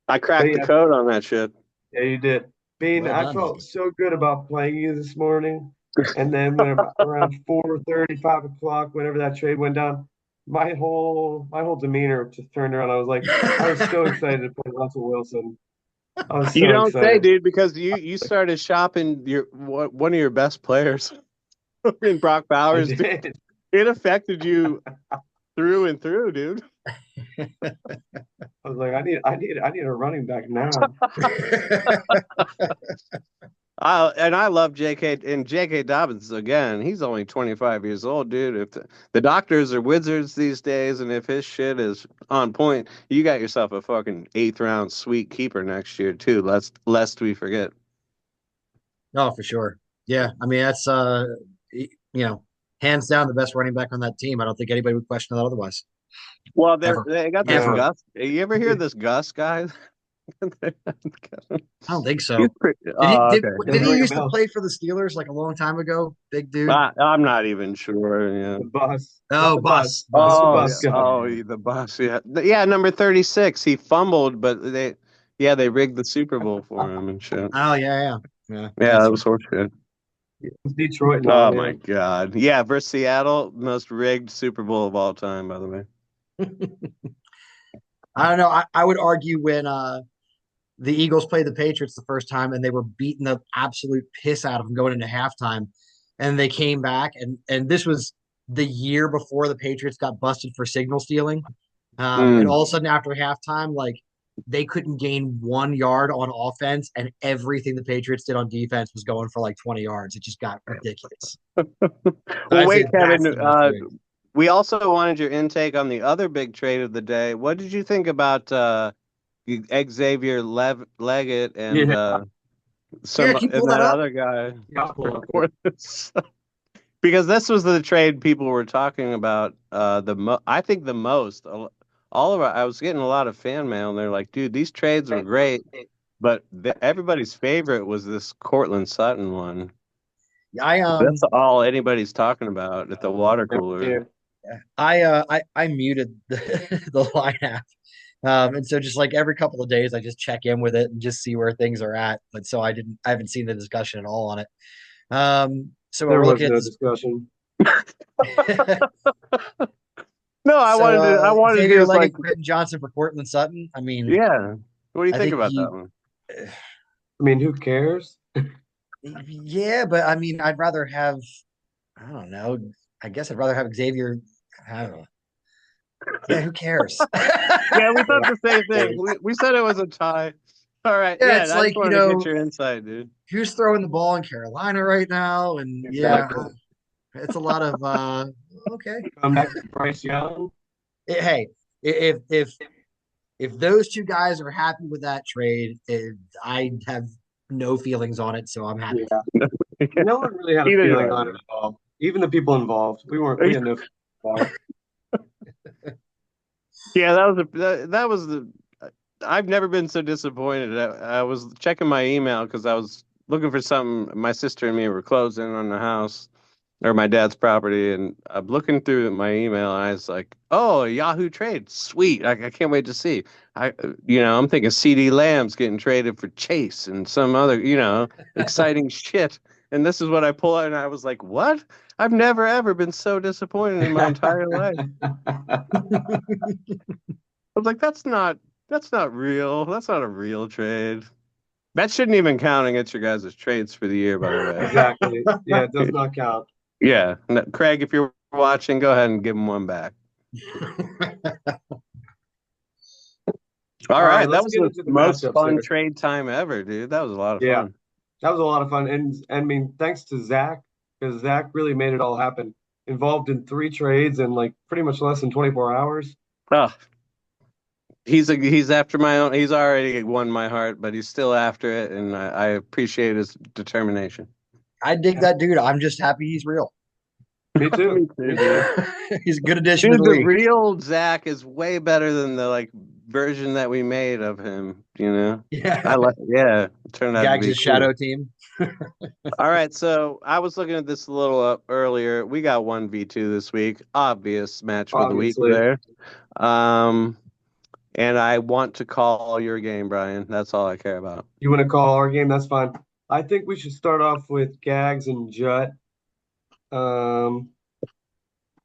[SPEAKER 1] I
[SPEAKER 2] But
[SPEAKER 1] cracked the
[SPEAKER 2] yeah,
[SPEAKER 1] code on that shit.
[SPEAKER 2] yeah, you did. Bean,
[SPEAKER 3] Well
[SPEAKER 2] I
[SPEAKER 3] done,
[SPEAKER 2] felt
[SPEAKER 3] Logan.
[SPEAKER 2] so good about playing you this morning. And then when around 4:30, 5 o'clock, whenever that trade went down, my whole demeanor just turned around. I was so excited to play Russell Wilson. I was
[SPEAKER 1] You
[SPEAKER 2] so
[SPEAKER 1] don't say,
[SPEAKER 2] excited.
[SPEAKER 1] dude, because you started shopping one of your best players in Brock
[SPEAKER 2] I
[SPEAKER 1] Bowers. Dude.
[SPEAKER 2] did.
[SPEAKER 1] It affected you through and through, dude.
[SPEAKER 2] I was like, I need a running back now.
[SPEAKER 1] I love J.K. and J.K. Dobbins again. He's only 25 years old, dude. If the doctors are wizards these days, and if his shit is on point, you got yourself a fucking eighth round sweet keeper next year too. Lest we forget.
[SPEAKER 3] Oh, for sure. Yeah, I mean that's hands down the best running back on that team. I don't think anybody would question that otherwise.
[SPEAKER 1] Well,
[SPEAKER 3] Ever,
[SPEAKER 1] they got this
[SPEAKER 3] ever.
[SPEAKER 2] Yeah.
[SPEAKER 1] Gus. You ever hear this Gus guy?
[SPEAKER 3] I don't think
[SPEAKER 1] He's
[SPEAKER 3] so.
[SPEAKER 1] pretty.
[SPEAKER 3] Did he
[SPEAKER 1] Oh,
[SPEAKER 3] did
[SPEAKER 1] okay.
[SPEAKER 2] Doesn't
[SPEAKER 3] did he
[SPEAKER 2] ring a
[SPEAKER 3] used to
[SPEAKER 2] bell.
[SPEAKER 3] play for the Steelers like a long time ago? Big dude.
[SPEAKER 1] I'm not even sure. Yeah.
[SPEAKER 2] The bus, not
[SPEAKER 3] Oh,
[SPEAKER 2] the bus, not
[SPEAKER 3] Bus,
[SPEAKER 2] the
[SPEAKER 1] Oh,
[SPEAKER 2] bus
[SPEAKER 1] yeah.
[SPEAKER 3] Bus.
[SPEAKER 2] guy.
[SPEAKER 1] Oh,
[SPEAKER 3] Yeah,
[SPEAKER 1] the boss. Yeah. Yeah. Number 36. He fumbled, but they rigged the Super Bowl for him and shit.
[SPEAKER 3] oh yeah.
[SPEAKER 1] Yeah,
[SPEAKER 3] That's
[SPEAKER 1] that was horseshit.
[SPEAKER 2] It's Detroit now,
[SPEAKER 1] Oh my
[SPEAKER 2] man.
[SPEAKER 1] God. Yeah, versus Seattle, most rigged Super Bowl of all time, by the way.
[SPEAKER 3] I don't know. I would argue when the Eagles played the Patriots the first time and they were beating the absolute piss out of them going into halftime, and they came back and this was the year before the Patriots got busted for signal stealing. And
[SPEAKER 1] Mm.
[SPEAKER 3] all of a sudden after halftime, like they couldn't gain 1 yard on offense, and everything the Patriots did on defense was going for like 20 yards. It just got ridiculous.
[SPEAKER 1] Well,
[SPEAKER 3] I'd say
[SPEAKER 1] wait,
[SPEAKER 3] that's
[SPEAKER 1] Kevin.
[SPEAKER 3] the most rigged.
[SPEAKER 1] We also wanted your intake on the other big trade of the day. What did you think about Xavier Leggett and
[SPEAKER 2] Yeah,
[SPEAKER 3] Yeah, can you pull that
[SPEAKER 1] that
[SPEAKER 3] up?
[SPEAKER 1] other guy?
[SPEAKER 2] yeah, I'll pull up here.
[SPEAKER 1] Because this was the trade people were talking about I think the most. All of I was getting a lot of fan mail, and they're like, "Dude, these trades were great." But everybody's favorite was this Cortland Sutton one.
[SPEAKER 3] I
[SPEAKER 1] That's all anybody's talking about at the water cooler.
[SPEAKER 2] Here.
[SPEAKER 3] I muted the line app. And so just like every couple of days I just check in with it and just see where things are at. But so I haven't seen the discussion at all on it. So
[SPEAKER 2] There
[SPEAKER 3] we're
[SPEAKER 2] was
[SPEAKER 3] looking at
[SPEAKER 2] no
[SPEAKER 3] this.
[SPEAKER 2] discussion.
[SPEAKER 1] No,
[SPEAKER 3] So
[SPEAKER 1] I wanted to
[SPEAKER 3] Xavier
[SPEAKER 1] just like,
[SPEAKER 3] Leggett, Quentin Johnson for Cortland Sutton. I mean,
[SPEAKER 1] yeah. What do you
[SPEAKER 3] I
[SPEAKER 1] think
[SPEAKER 3] think
[SPEAKER 1] about that one?
[SPEAKER 2] I mean, who cares?
[SPEAKER 3] yeah, but I mean, I'd rather have, I don't know. I guess I'd rather have Xavier. I don't know. Yeah, who cares?
[SPEAKER 1] Yeah, we thought the same thing. We said it was a tie. All right.
[SPEAKER 3] Yeah,
[SPEAKER 1] Yeah,
[SPEAKER 3] it's
[SPEAKER 1] I just
[SPEAKER 3] like,
[SPEAKER 1] wanted to get your insight, dude.
[SPEAKER 3] who's throwing the ball in Carolina right now? And yeah,
[SPEAKER 2] Exactly.
[SPEAKER 3] it's a lot of okay.
[SPEAKER 2] Come back to Bryce Young.
[SPEAKER 3] Hey, if those two guys are happy with that trade, I have no feelings on it, so I'm happy.
[SPEAKER 2] Yeah. No one really had a
[SPEAKER 1] Neither do
[SPEAKER 2] feeling
[SPEAKER 1] I,
[SPEAKER 2] on it
[SPEAKER 1] dude.
[SPEAKER 2] at all. Even the people involved. We had no feeling about it.
[SPEAKER 1] Yeah, that was the. I've never been so disappointed. I was checking my email because I was looking for something. My sister and me were closing on the house or my dad's property, and I'm looking through my email, and I was like, "Oh, a Yahoo trade, sweet! I can't wait to see." I'm thinking CD Lamb's getting traded for Chase and some other, exciting shit. And this is what I pull out, and I was like, "What? I've never ever been so disappointed in my entire life." I was like, that's not real. That's not a real trade. That shouldn't even count against your guys' trades for the year, by the way.
[SPEAKER 2] Exactly. Yeah, it does not count.
[SPEAKER 1] Yeah. No, Craig, if you're watching, go ahead and give him one back. All
[SPEAKER 2] All right,
[SPEAKER 1] right. That
[SPEAKER 2] let's
[SPEAKER 1] was
[SPEAKER 2] get
[SPEAKER 1] the
[SPEAKER 2] into the
[SPEAKER 1] most
[SPEAKER 2] matchups
[SPEAKER 1] fun
[SPEAKER 2] here.
[SPEAKER 1] trade time ever, dude. That was a lot of
[SPEAKER 2] Yeah,
[SPEAKER 1] fun.
[SPEAKER 2] that was a lot of fun. And I mean, thanks to Zach, because Zach really made it all happen. Involved in three trades in like pretty much less than 24 hours.
[SPEAKER 1] Oh, he's after my own. He's already won my heart, but he's still after it, and I appreciate his determination.
[SPEAKER 3] I dig
[SPEAKER 2] Yeah,
[SPEAKER 3] that dude. I'm just happy he's real.
[SPEAKER 2] me too.
[SPEAKER 1] Me too,
[SPEAKER 2] Me
[SPEAKER 1] dude.
[SPEAKER 2] too.
[SPEAKER 3] He's a good addition to
[SPEAKER 1] Dude,
[SPEAKER 3] the
[SPEAKER 1] the
[SPEAKER 3] league.
[SPEAKER 1] real Zach is way better than the like version that we made of him, you know?
[SPEAKER 3] Yeah.
[SPEAKER 1] I like yeah, it turned out to
[SPEAKER 3] Gags'
[SPEAKER 1] be cool.
[SPEAKER 3] shadow team.
[SPEAKER 1] All right, so I was looking at this a little up earlier. We got 1v2 this week. Obvious match for the week
[SPEAKER 2] Obviously,
[SPEAKER 1] there. Um, and I want to call your game, Brian. That's all I care about.
[SPEAKER 2] you want to call our game? That's fine. I think we should start off with Gags and Jut. Um,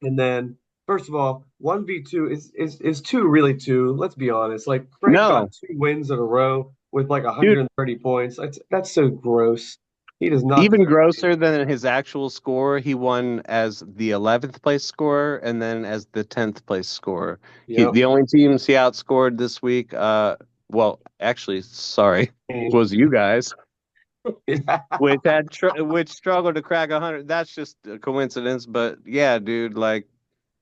[SPEAKER 2] and then first of all, 1v2 is two really two. Let's be honest. Like Craig got
[SPEAKER 1] No,
[SPEAKER 2] two wins in a row with like
[SPEAKER 1] dude,
[SPEAKER 2] 130 points. That's so gross. He does not
[SPEAKER 1] even
[SPEAKER 2] deserve to be.
[SPEAKER 1] grosser than his actual score, he won as the 11th place scorer and then as the 10th place scorer.
[SPEAKER 2] Yep.
[SPEAKER 1] The only teams he outscored this week, well, actually, sorry, was you guys,
[SPEAKER 2] Yeah.
[SPEAKER 1] which struggled to crack 100. That's just a coincidence, but yeah, dude, like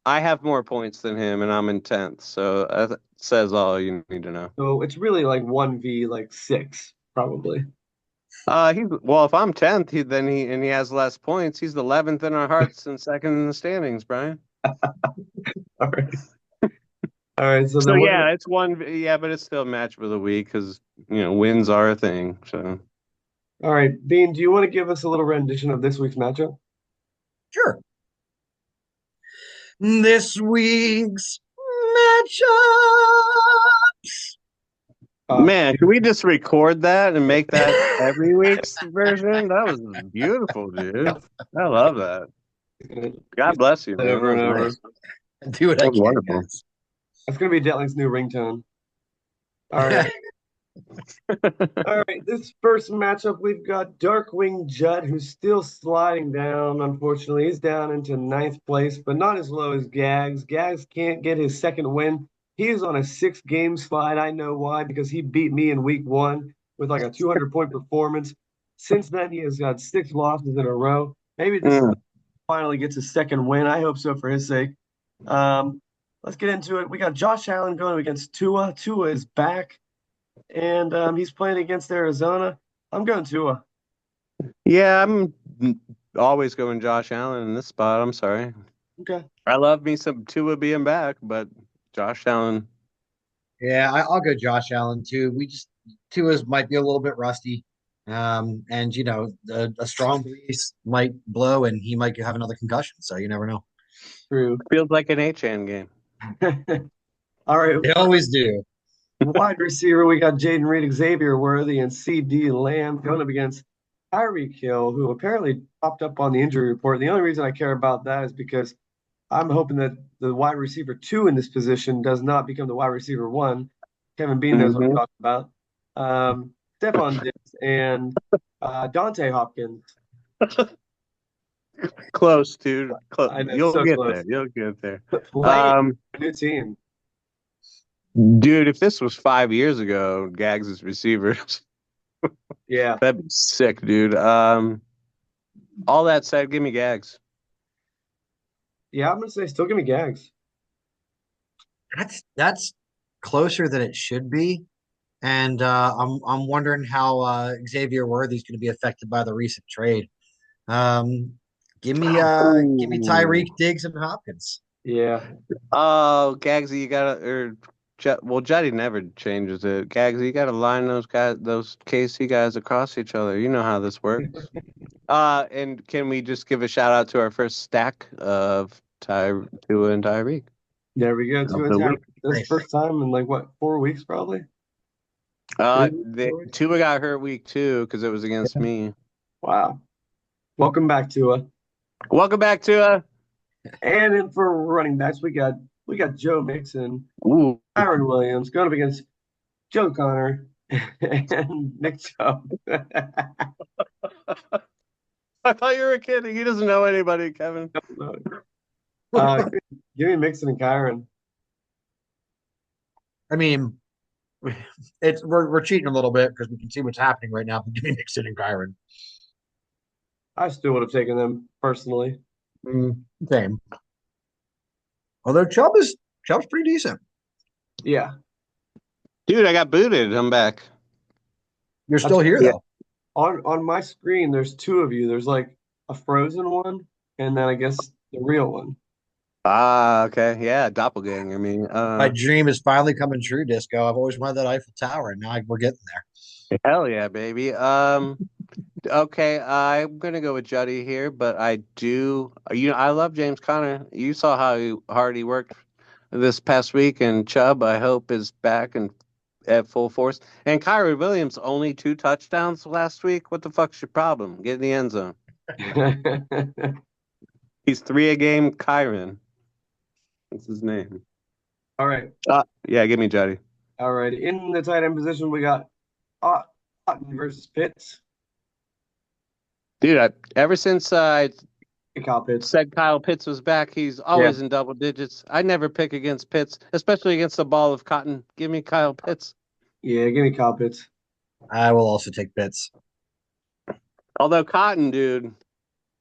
[SPEAKER 1] I have more points than him, and I'm in 10th, so that says all you need to know.
[SPEAKER 2] So it's really like 1v like six, probably.
[SPEAKER 1] Well, if I'm 10th, he has less points. He's 11th in our hearts and second in the standings, Brian.
[SPEAKER 2] All right. All right. So
[SPEAKER 1] So
[SPEAKER 2] then we're gonna
[SPEAKER 1] yeah, it's one. Yeah, but it's still a match for the week because wins are a thing. So
[SPEAKER 2] all right, Bean, do you want to give us a little rendition of this week's matchup?
[SPEAKER 3] Sure. This week's matchups.
[SPEAKER 1] man, can we just record that and make that every week's version? That was beautiful, dude. I love that. God bless you, man.
[SPEAKER 2] Over
[SPEAKER 1] That
[SPEAKER 2] and
[SPEAKER 1] was
[SPEAKER 2] over.
[SPEAKER 1] nice.
[SPEAKER 3] Do what
[SPEAKER 1] That
[SPEAKER 3] I
[SPEAKER 1] was
[SPEAKER 3] can,
[SPEAKER 1] wonderful.
[SPEAKER 3] guys.
[SPEAKER 2] That's gonna be Detling's new ringtone. All right. All right, this first matchup, we've got Darkwing Judd, who's still sliding down. Unfortunately, he's down into ninth place, but not as low as Gags. Gags can't get his second win. He is on a six-game slide. I know why, because he beat me in week one with like a 200-point performance. Since then, he has got six losses in a row. Maybe this
[SPEAKER 1] Mm.
[SPEAKER 2] finally gets his second win. I hope so for his sake. Um, let's get into it. We got Josh Allen going against Tua. Tua is back and he's playing against Arizona. I'm going Tua.
[SPEAKER 1] Yeah, I'm always going Josh Allen in this spot. I'm sorry.
[SPEAKER 2] Okay.
[SPEAKER 1] I love me some Tua being back, but Josh Allen.
[SPEAKER 3] Yeah, I'll go Josh Allen too. Tua's might be a little bit rusty. And a strong breeze might blow and he might have another concussion. So you never know.
[SPEAKER 2] True.
[SPEAKER 1] Feels like an HN game.
[SPEAKER 2] All right.
[SPEAKER 3] They always do.
[SPEAKER 2] Wide receiver, we got Jaden Reed, Xavier Worthy, and CD Lamb going up against Tyreek Hill, who apparently popped up on the injury report. The only reason I care about that is because I'm hoping that the wide receiver two in this position does not become the wide receiver one. Kevin Bean knows what I'm
[SPEAKER 1] Hmm.
[SPEAKER 2] talking about. Stephon Diggs and Dante Hopkins.
[SPEAKER 1] Close, dude.
[SPEAKER 2] I know,
[SPEAKER 1] You'll
[SPEAKER 2] so
[SPEAKER 1] get there.
[SPEAKER 2] close.
[SPEAKER 1] You'll get there.
[SPEAKER 2] Late,
[SPEAKER 1] Um,
[SPEAKER 2] new team.
[SPEAKER 1] dude, if this was 5 years ago, Gags' receivers,
[SPEAKER 2] Yeah,
[SPEAKER 1] that'd be sick, dude. All that said, give me Gags.
[SPEAKER 2] yeah. I'm gonna say still give me gags.
[SPEAKER 3] That's closer than it should be. And I'm wondering how Xavier Worthy's going to be affected by the recent trade. Um, give me
[SPEAKER 1] Ooh.
[SPEAKER 3] Tyreek, Diggs, and Hopkins.
[SPEAKER 2] Yeah,
[SPEAKER 1] Oh, Gagsy, you gotta, well, Juddy never changes it. Gagsy, you gotta line those guys, those KC guys across each other. You know how this works. And can we just give a shout out to our first stack of Tua and Tyreek
[SPEAKER 2] there we go.
[SPEAKER 1] of
[SPEAKER 2] Two and
[SPEAKER 1] the
[SPEAKER 2] Tyreek.
[SPEAKER 1] week?
[SPEAKER 2] This
[SPEAKER 3] Nice.
[SPEAKER 2] first time in like what 4 weeks probably. 3 weeks,
[SPEAKER 1] The
[SPEAKER 2] 4 weeks.
[SPEAKER 1] Tua got hurt week 2 because it was against me.
[SPEAKER 2] Wow. Welcome back, Tua.
[SPEAKER 1] Welcome back, Tua.
[SPEAKER 2] And in for running backs, we got Joe Mixon,
[SPEAKER 1] Ooh,
[SPEAKER 2] Aaron Williams going up against Joe Connor and Nick Chubb.
[SPEAKER 1] I thought you were kidding. He doesn't know anybody, Kevin.
[SPEAKER 2] uh, give me Mixon and Kyron.
[SPEAKER 3] I mean, we're cheating a little bit because we can see what's happening right now. But give me Nixon and Kyron.
[SPEAKER 2] I still would have taken them personally.
[SPEAKER 3] Same. Although Chubb's pretty decent.
[SPEAKER 2] Yeah,
[SPEAKER 1] Dude, I got booted. I'm back.
[SPEAKER 3] You're
[SPEAKER 2] that's
[SPEAKER 3] still here
[SPEAKER 1] Yeah.
[SPEAKER 3] though.
[SPEAKER 2] on my screen. There's two of you. There's like a frozen one, and then I guess the real one.
[SPEAKER 1] Ah, okay. Yeah, doppelganger. I mean,
[SPEAKER 3] My dream is finally coming true, Disco. I've always wanted that Eiffel Tower, and now we're getting there.
[SPEAKER 1] hell yeah, baby. Okay, I'm gonna go with Juddy here, but I love James Conner. You saw how hard he worked this past week, and Chubb, I hope, is back and at full force. And Kyrie Williams only 2 touchdowns last week. What the fuck's your problem? Get in the end zone. He's 3 a game. Kyron, that's his name.
[SPEAKER 2] All right,
[SPEAKER 1] Yeah, give me Juddy.
[SPEAKER 2] all right. In the tight end position, we got Otten versus Pitts.
[SPEAKER 1] Dude, ever since I
[SPEAKER 2] Kyle Pitts.
[SPEAKER 1] said Kyle Pitts was back, he's
[SPEAKER 2] Yeah,
[SPEAKER 1] always in double digits. I never pick against Pitts, especially against a ball of cotton. Give me Kyle Pitts.
[SPEAKER 2] yeah. Give me Kyle Pitts.
[SPEAKER 3] I will also take Pitts.
[SPEAKER 1] Although Cotton, dude,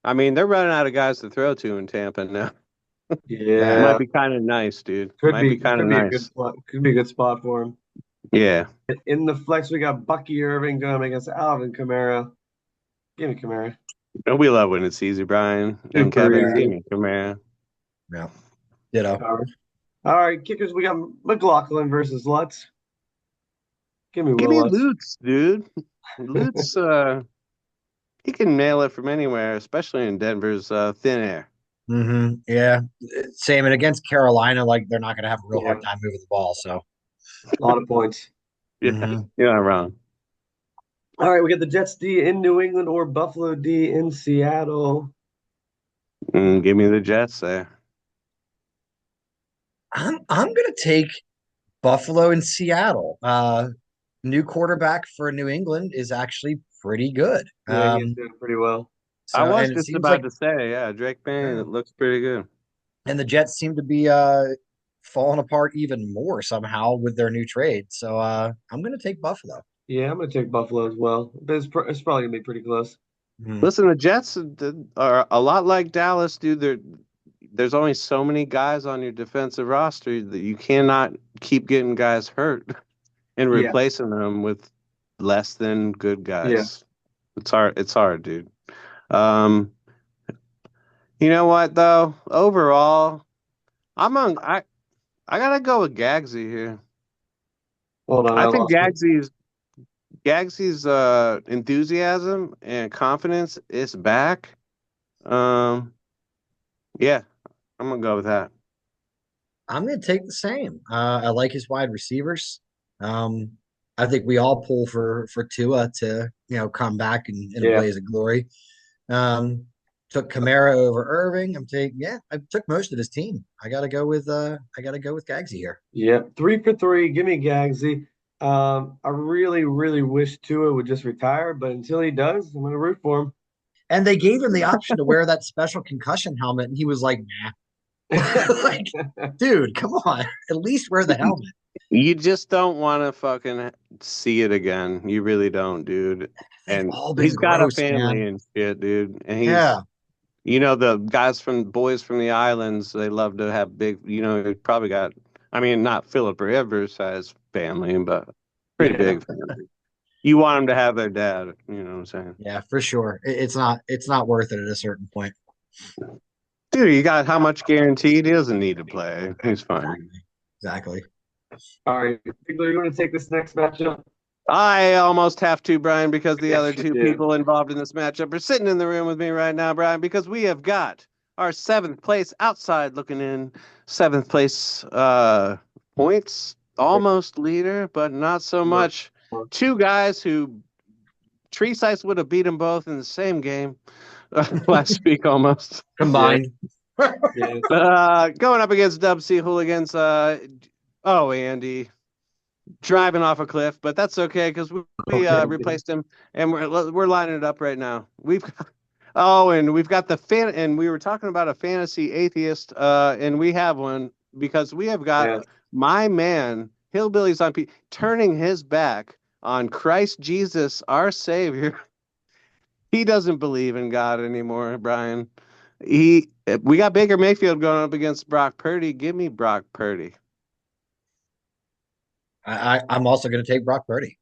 [SPEAKER 1] I mean, they're running out of guys to throw to in Tampa now.
[SPEAKER 3] Yeah.
[SPEAKER 1] Might
[SPEAKER 2] Yeah,
[SPEAKER 1] be kind of nice, dude.
[SPEAKER 2] could
[SPEAKER 1] Might
[SPEAKER 2] be
[SPEAKER 1] be kind of
[SPEAKER 2] could be a good
[SPEAKER 1] nice.
[SPEAKER 2] spot. Could be a good spot for him.
[SPEAKER 1] Yeah.
[SPEAKER 2] In the flex, we got Bucky Irving going against Alvin Kamara. Give me Kamara.
[SPEAKER 1] And we love when it's easy, Brian and
[SPEAKER 2] Super
[SPEAKER 1] Kevin.
[SPEAKER 2] easy.
[SPEAKER 1] Give me Kamara.
[SPEAKER 3] Yeah. Ditto.
[SPEAKER 2] All right, kickers. We got McLaughlin versus Lutz. Give me
[SPEAKER 1] Give
[SPEAKER 2] Will
[SPEAKER 1] me
[SPEAKER 2] Lutz.
[SPEAKER 1] Lutz, dude. Lutz, he can nail it from anywhere, especially in Denver's thin air.
[SPEAKER 3] Yeah. Same. And against Carolina, like they're not going to have a real
[SPEAKER 2] Yeah,
[SPEAKER 3] hard time moving the ball. So,
[SPEAKER 2] a lot of points.
[SPEAKER 1] Yeah,
[SPEAKER 3] mhm.
[SPEAKER 1] you're not wrong.
[SPEAKER 2] All right, we got the Jets D in New England or Buffalo D in Seattle.
[SPEAKER 1] Give me the Jets there.
[SPEAKER 3] I'm going to take Buffalo and Seattle. New quarterback for New England is actually pretty good.
[SPEAKER 2] Yeah, he is doing pretty well.
[SPEAKER 1] I
[SPEAKER 3] So,
[SPEAKER 1] was
[SPEAKER 3] and it
[SPEAKER 1] just
[SPEAKER 3] seems
[SPEAKER 1] about
[SPEAKER 3] like,
[SPEAKER 1] to say, yeah, Drake May,
[SPEAKER 3] yeah.
[SPEAKER 1] it looks pretty good.
[SPEAKER 3] And the Jets seem to be falling apart even more somehow with their new trade. So, I'm going to take Buffalo.
[SPEAKER 2] Yeah, I'm gonna take Buffalo as well. But it's probably gonna be pretty close.
[SPEAKER 3] Mhm.
[SPEAKER 1] Listen, the Jets are a lot like Dallas, dude. There's only so many guys on your defensive roster that you cannot keep getting guys hurt and
[SPEAKER 2] Yeah,
[SPEAKER 1] replacing them with less than good
[SPEAKER 2] yeah.
[SPEAKER 1] guys. It's hard. It's hard, dude. Um, you know what though? Overall, I'm on. I gotta go with Gagsy here.
[SPEAKER 2] Hold on, I
[SPEAKER 1] I think
[SPEAKER 2] lost it.
[SPEAKER 1] Gagsy's enthusiasm and confidence is back. Um, yeah, I'm gonna go with that.
[SPEAKER 3] I'm going to take the same. I like his wide receivers. Um, I think we all pull for Tua to come back in a
[SPEAKER 2] Yeah,
[SPEAKER 3] blaze of glory. Took Kamara over Irving. I took most of his team. I gotta go with Gagsy here.
[SPEAKER 2] yeah. 3 for 3. Give me Gagsy. I really, really wish Tua would just retire, but until he does, I'm gonna root for him.
[SPEAKER 3] And they gave him the option to wear that special concussion helmet, and he was like, nah. Like, dude, come on. At least wear the helmet.
[SPEAKER 1] You just don't want to fucking see it again. You really don't, dude.
[SPEAKER 3] They've
[SPEAKER 1] And
[SPEAKER 3] all been
[SPEAKER 1] he's got a
[SPEAKER 3] gross,
[SPEAKER 1] family
[SPEAKER 3] man.
[SPEAKER 1] and shit, dude. And
[SPEAKER 3] Yeah.
[SPEAKER 1] the guys from Boys from the Islands, they love to have big, he probably got, I mean, not Philip Rivers size family, but pretty
[SPEAKER 2] Yeah.
[SPEAKER 1] big family. You want them to have their dad, you know what I'm saying?
[SPEAKER 3] Yeah, for sure. It's not worth it at a certain point.
[SPEAKER 1] Dude, you got how much guaranteed? He doesn't need to play. He's fine.
[SPEAKER 3] Exactly. Exactly.
[SPEAKER 2] All right, Ziggler, you want to take this next matchup?
[SPEAKER 1] I almost have to, Brian, because the
[SPEAKER 2] Yes,
[SPEAKER 1] other
[SPEAKER 2] you
[SPEAKER 1] two
[SPEAKER 2] do.
[SPEAKER 1] people involved in this matchup are sitting in the room with me right now, Brian, because we have got our seventh place outside looking in, seventh place points, almost leader, but not so much. Two guys who Tree Size would have beat them both in the same game last week almost.
[SPEAKER 2] Yeah,
[SPEAKER 3] Combined.
[SPEAKER 2] yeah,
[SPEAKER 1] Going up against Dub C Hooligans. Andy driving off a cliff, but that's okay because we
[SPEAKER 2] okay.
[SPEAKER 1] replaced him and we're lining it up right now. And we've got the fan, and we were talking about a fantasy atheist, and we have one because we have got
[SPEAKER 2] Yeah.
[SPEAKER 1] my man Hillbillies on P turning his back on Christ Jesus, our Savior. He doesn't believe in God anymore, Brian. We got Baker Mayfield going up against Brock Purdy. Give me Brock Purdy.
[SPEAKER 3] I'm also going to take Brock Purdy.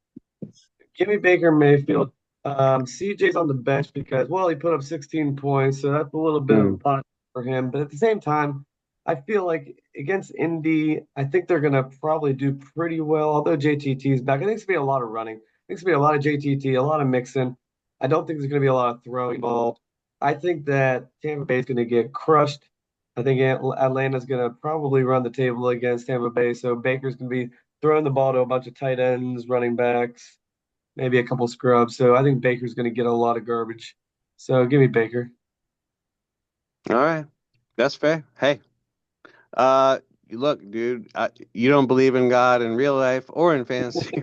[SPEAKER 2] Give me Baker Mayfield. CJ's on the bench because, well, he put up 16 points, so that's a little bit of a
[SPEAKER 1] Mm.
[SPEAKER 2] pot for him. But at the same time, I feel like against Indy, I think they're going to probably do pretty well. Although JTT is back, I think it's going to be a lot of running. I think it's going to be a lot of JTT, a lot of mixing. I don't think there's going to be a lot of throwing involved. I think that Tampa Bay is going to get crushed. I think Atlanta's going to probably run the table against Tampa Bay. So Baker's going to be throwing the ball to a bunch of tight ends, running backs, maybe a couple scrubs. So I think Baker's going to get a lot of garbage. So give me Baker.
[SPEAKER 1] All right, that's fair. Hey, look, dude, you don't believe in God in real life or in fantasy,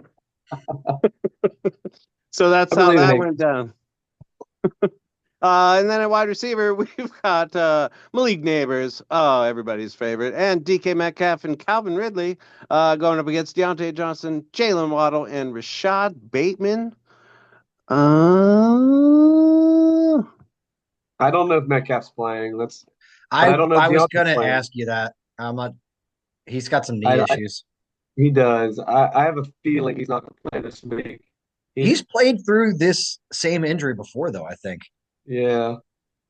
[SPEAKER 1] so that's
[SPEAKER 2] I
[SPEAKER 1] how
[SPEAKER 2] believe in
[SPEAKER 1] that
[SPEAKER 2] it.
[SPEAKER 1] went down. And then at wide receiver, we've got Malik Neighbors, oh, everybody's favorite, and DK Metcalf and Calvin Ridley going up against Deontay Johnson, Jalen Waddle, and Rashad Bateman. Uh,
[SPEAKER 2] I don't know if Metcalf's playing. But
[SPEAKER 3] I
[SPEAKER 2] I don't know if
[SPEAKER 3] I was
[SPEAKER 2] Deontay's
[SPEAKER 3] going to
[SPEAKER 2] playing.
[SPEAKER 3] ask you that. I'm not. He's got some knee
[SPEAKER 2] I
[SPEAKER 3] issues.
[SPEAKER 2] he does. I have a feeling he's not going to play this week. He's
[SPEAKER 3] He's played through this same injury before, though, I think.
[SPEAKER 2] yeah.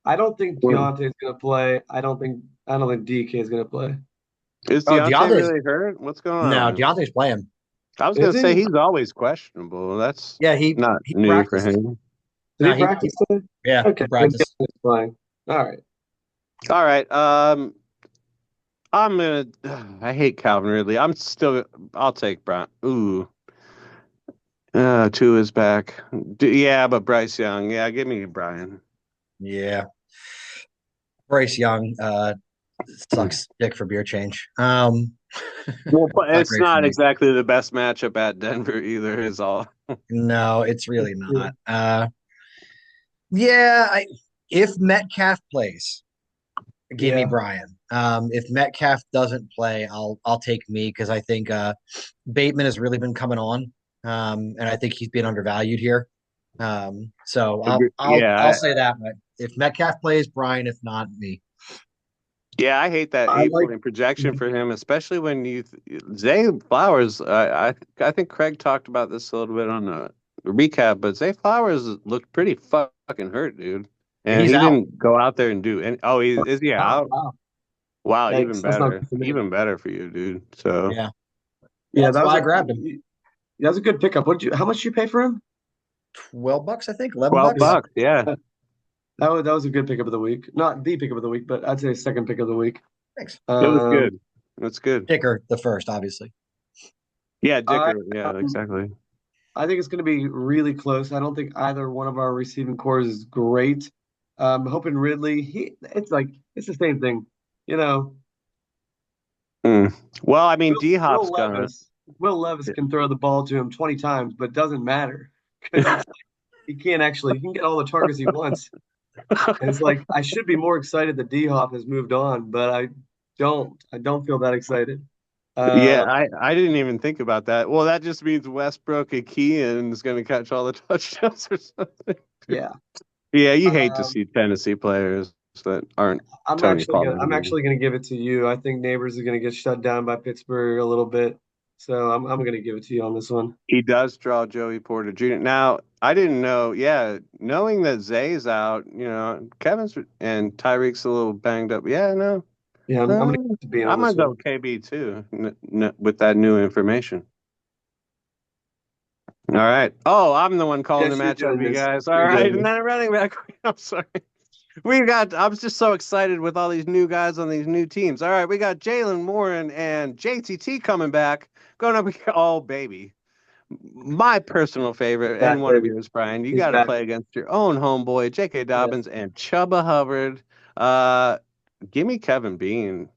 [SPEAKER 2] I don't think Deontay's going to play. I don't think DK is going to play.
[SPEAKER 1] is
[SPEAKER 3] Oh,
[SPEAKER 1] Deontay
[SPEAKER 3] Deontay's
[SPEAKER 1] really hurt? What's going
[SPEAKER 3] no,
[SPEAKER 1] on?
[SPEAKER 3] Deontay's playing.
[SPEAKER 1] I was
[SPEAKER 2] Is
[SPEAKER 1] gonna say
[SPEAKER 2] he?
[SPEAKER 1] he's always questionable. That's
[SPEAKER 3] Yeah, he
[SPEAKER 1] not
[SPEAKER 3] he
[SPEAKER 1] new for
[SPEAKER 3] practiced.
[SPEAKER 1] him.
[SPEAKER 2] Did
[SPEAKER 3] No,
[SPEAKER 2] he practice today?
[SPEAKER 3] yeah, he
[SPEAKER 2] Okay, then
[SPEAKER 3] practiced.
[SPEAKER 2] Deontay's playing. All right.
[SPEAKER 1] All right. I'm gonna. I hate Calvin Ridley. I'll take Brian. Ooh. Two is back. Yeah, but Bryce Young. Yeah, give me Brian.
[SPEAKER 3] Yeah, Bryce Young sucks dick for beer change.
[SPEAKER 1] Well, but
[SPEAKER 3] Not
[SPEAKER 1] it's
[SPEAKER 3] great for
[SPEAKER 1] not
[SPEAKER 3] me.
[SPEAKER 1] exactly the best matchup at Denver either. Is all.
[SPEAKER 3] No, it's really
[SPEAKER 2] Yeah.
[SPEAKER 3] not. Yeah, if Metcalf plays, give me
[SPEAKER 2] Yeah.
[SPEAKER 3] Brian. If Metcalf doesn't play, I'll take me because I think Bateman has really been coming on, and I think he's been undervalued here. So I'll
[SPEAKER 1] Yeah,
[SPEAKER 3] say that. But if Metcalf plays, Brian. If not, me.
[SPEAKER 1] yeah. I hate that
[SPEAKER 2] I
[SPEAKER 1] eight
[SPEAKER 2] like
[SPEAKER 1] point projection for him, especially when Zay Flowers. I think Craig talked about this a little bit on the recap, but Zay Flowers looked pretty fucking hurt, dude. And
[SPEAKER 3] He's
[SPEAKER 1] he
[SPEAKER 3] out.
[SPEAKER 1] didn't go out there and do any. Oh, is he
[SPEAKER 2] wow,
[SPEAKER 1] out?
[SPEAKER 2] wow.
[SPEAKER 1] Wow, even
[SPEAKER 2] Yikes. That's not
[SPEAKER 1] better.
[SPEAKER 2] good for me.
[SPEAKER 1] Even better for you, dude. So
[SPEAKER 3] Yeah,
[SPEAKER 2] Yeah,
[SPEAKER 3] that's why I grabbed him.
[SPEAKER 2] that was a good pickup. How much did you pay for him?
[SPEAKER 3] $12, I think. 11
[SPEAKER 1] 12
[SPEAKER 3] bucks.
[SPEAKER 1] bucks, yeah.
[SPEAKER 2] That was a good pickup of the week. Not the pickup of the week, but I'd say second pick of the week.
[SPEAKER 3] Thanks.
[SPEAKER 1] It was
[SPEAKER 2] Um,
[SPEAKER 1] good. That's good.
[SPEAKER 3] Dicker the first, obviously.
[SPEAKER 1] Yeah,
[SPEAKER 2] I
[SPEAKER 1] Dicker. Yeah, exactly.
[SPEAKER 2] I think it's going to be really close. I don't think either one of our receiving cores is great. Hoping Ridley, it's the same thing, you know.
[SPEAKER 1] Mm. Well, I mean,
[SPEAKER 2] Will,
[SPEAKER 1] D Hop's
[SPEAKER 2] Will
[SPEAKER 1] gonna.
[SPEAKER 2] Levis, Will Levis can throw the ball to him 20 times, but doesn't matter because he can't actually. He can get all the targets he wants. And it's like I should be more excited that D Hop has moved on, but don't. I don't feel that excited.
[SPEAKER 1] Yeah,
[SPEAKER 2] Uh,
[SPEAKER 1] I didn't even think about that. Well, that just means Westbrook and Kean is going to catch all the touchdowns or something.
[SPEAKER 2] yeah.
[SPEAKER 1] Yeah, you hate to
[SPEAKER 2] Um,
[SPEAKER 1] see Tennessee players that aren't Tony
[SPEAKER 2] I'm
[SPEAKER 1] Pollard.
[SPEAKER 2] actually gonna give it to you. I think Neighbors is gonna get shut down by Pittsburgh a little bit, so I'm gonna give it to you on this one.
[SPEAKER 1] He does draw Joey Porter Jr. Now, I didn't know. Yeah, knowing that Zay's out, Kevin's and Tyreek's a little banged up. Yeah, no,
[SPEAKER 2] Yeah, I'm gonna give it to Bean on
[SPEAKER 1] I'm gonna
[SPEAKER 2] this one.
[SPEAKER 1] go KB too with that new information. All right. Oh, I'm the one calling the
[SPEAKER 2] Yes, you're
[SPEAKER 1] matchup,
[SPEAKER 2] doing
[SPEAKER 1] you
[SPEAKER 2] this.
[SPEAKER 1] guys. All
[SPEAKER 2] You're
[SPEAKER 1] right,
[SPEAKER 2] doing
[SPEAKER 1] and
[SPEAKER 2] this.
[SPEAKER 1] then running back. I'm sorry. I was just so excited with all these new guys on these new teams. All right, we got Jalen Warren and JTT coming back, going up against, oh, baby. My personal
[SPEAKER 2] He's
[SPEAKER 1] favorite, and
[SPEAKER 2] back,
[SPEAKER 1] one of
[SPEAKER 2] baby.
[SPEAKER 1] yours, Brian. You
[SPEAKER 2] He's
[SPEAKER 1] got to
[SPEAKER 2] back.
[SPEAKER 1] play against your own homeboy, J.K.
[SPEAKER 2] Yeah.
[SPEAKER 1] Dobbins and Chuba Hubbard. Uh, Give me Kevin Bean.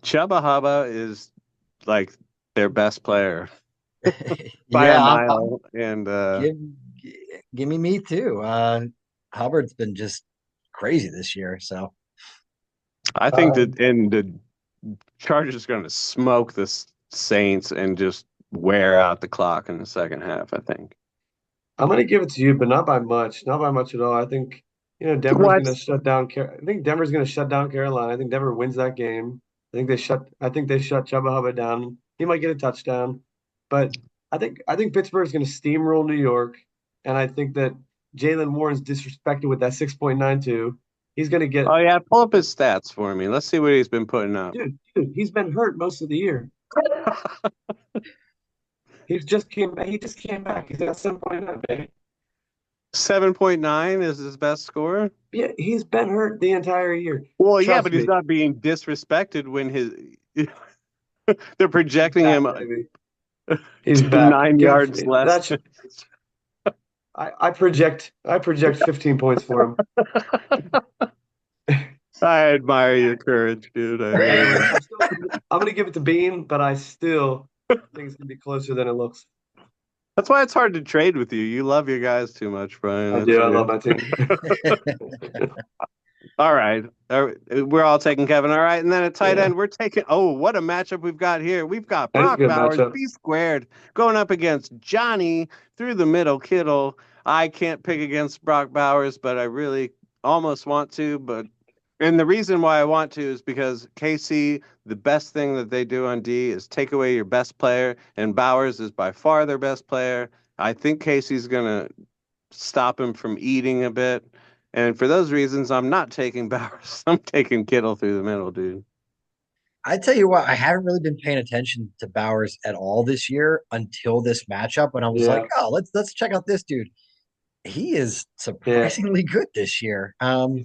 [SPEAKER 1] Chuba Hubba is like their best player by a
[SPEAKER 3] Yeah, I'm
[SPEAKER 1] mile, and
[SPEAKER 3] give give me too. Hubbard's been just crazy this year, so
[SPEAKER 1] I think
[SPEAKER 2] Um,
[SPEAKER 1] that and the Chargers are going to smoke the Saints and just wear out the clock in the second half. I think.
[SPEAKER 2] I'm gonna give it to you, but not by much. Not by much at all. I think Denver's
[SPEAKER 1] What?
[SPEAKER 2] gonna shut down. I think Denver's gonna shut down Carolina. I think Denver wins that game. I think they shut Chuba Hubbard down. He might get a touchdown, but I think Pittsburgh's gonna steamroll New York, and I think that Jalen Warren's disrespected with that 6.92. He's gonna get
[SPEAKER 1] Oh yeah, pull up his stats for me. Let's see what he's been putting up.
[SPEAKER 2] dude. He's been hurt most of the year. He just came back. He's got 7.9, baby.
[SPEAKER 1] 7.9 is his best score.
[SPEAKER 2] Yeah, he's been hurt the entire year.
[SPEAKER 1] Well, yeah,
[SPEAKER 2] Trust
[SPEAKER 1] but he's
[SPEAKER 2] me.
[SPEAKER 1] not being disrespected when his they're
[SPEAKER 2] He's
[SPEAKER 1] projecting
[SPEAKER 2] back,
[SPEAKER 1] him
[SPEAKER 2] baby. He's
[SPEAKER 1] to
[SPEAKER 2] back.
[SPEAKER 1] 9 yards less.
[SPEAKER 2] I project 15 points for him.
[SPEAKER 1] I admire your courage, dude. I really
[SPEAKER 2] Anyways,
[SPEAKER 1] do.
[SPEAKER 2] I'm gonna give it to Bean, but I still think it's gonna be closer than it looks.
[SPEAKER 1] That's why it's hard to trade with you. You love your guys too much, Brian.
[SPEAKER 2] I
[SPEAKER 1] That's
[SPEAKER 2] do. I love
[SPEAKER 1] weird.
[SPEAKER 2] my team.
[SPEAKER 1] All right. We're all taking Kevin. All right. And then at tight
[SPEAKER 2] Yeah,
[SPEAKER 1] end, we're taking. Oh, what a matchup we've got here. We've got
[SPEAKER 2] that is a
[SPEAKER 1] Brock
[SPEAKER 2] good
[SPEAKER 1] Bowers,
[SPEAKER 2] matchup.
[SPEAKER 1] B squared, going up against Johnny through the middle, Kittle. I can't pick against Brock Bowers, but I really almost want to. And the reason why I want to is because KC, the best thing that they do on D is take away your best player, and Bowers is by far their best player. I think Casey's going to stop him from eating a bit. And for those reasons, I'm not taking Bowers. I'm taking Kittle through the middle, dude.
[SPEAKER 3] I tell you what, I haven't really been paying attention to Bowers at all this year until this matchup when I was like,
[SPEAKER 2] Yeah,
[SPEAKER 3] oh, let's check out this dude. He is
[SPEAKER 2] yeah.
[SPEAKER 3] surprisingly good this year.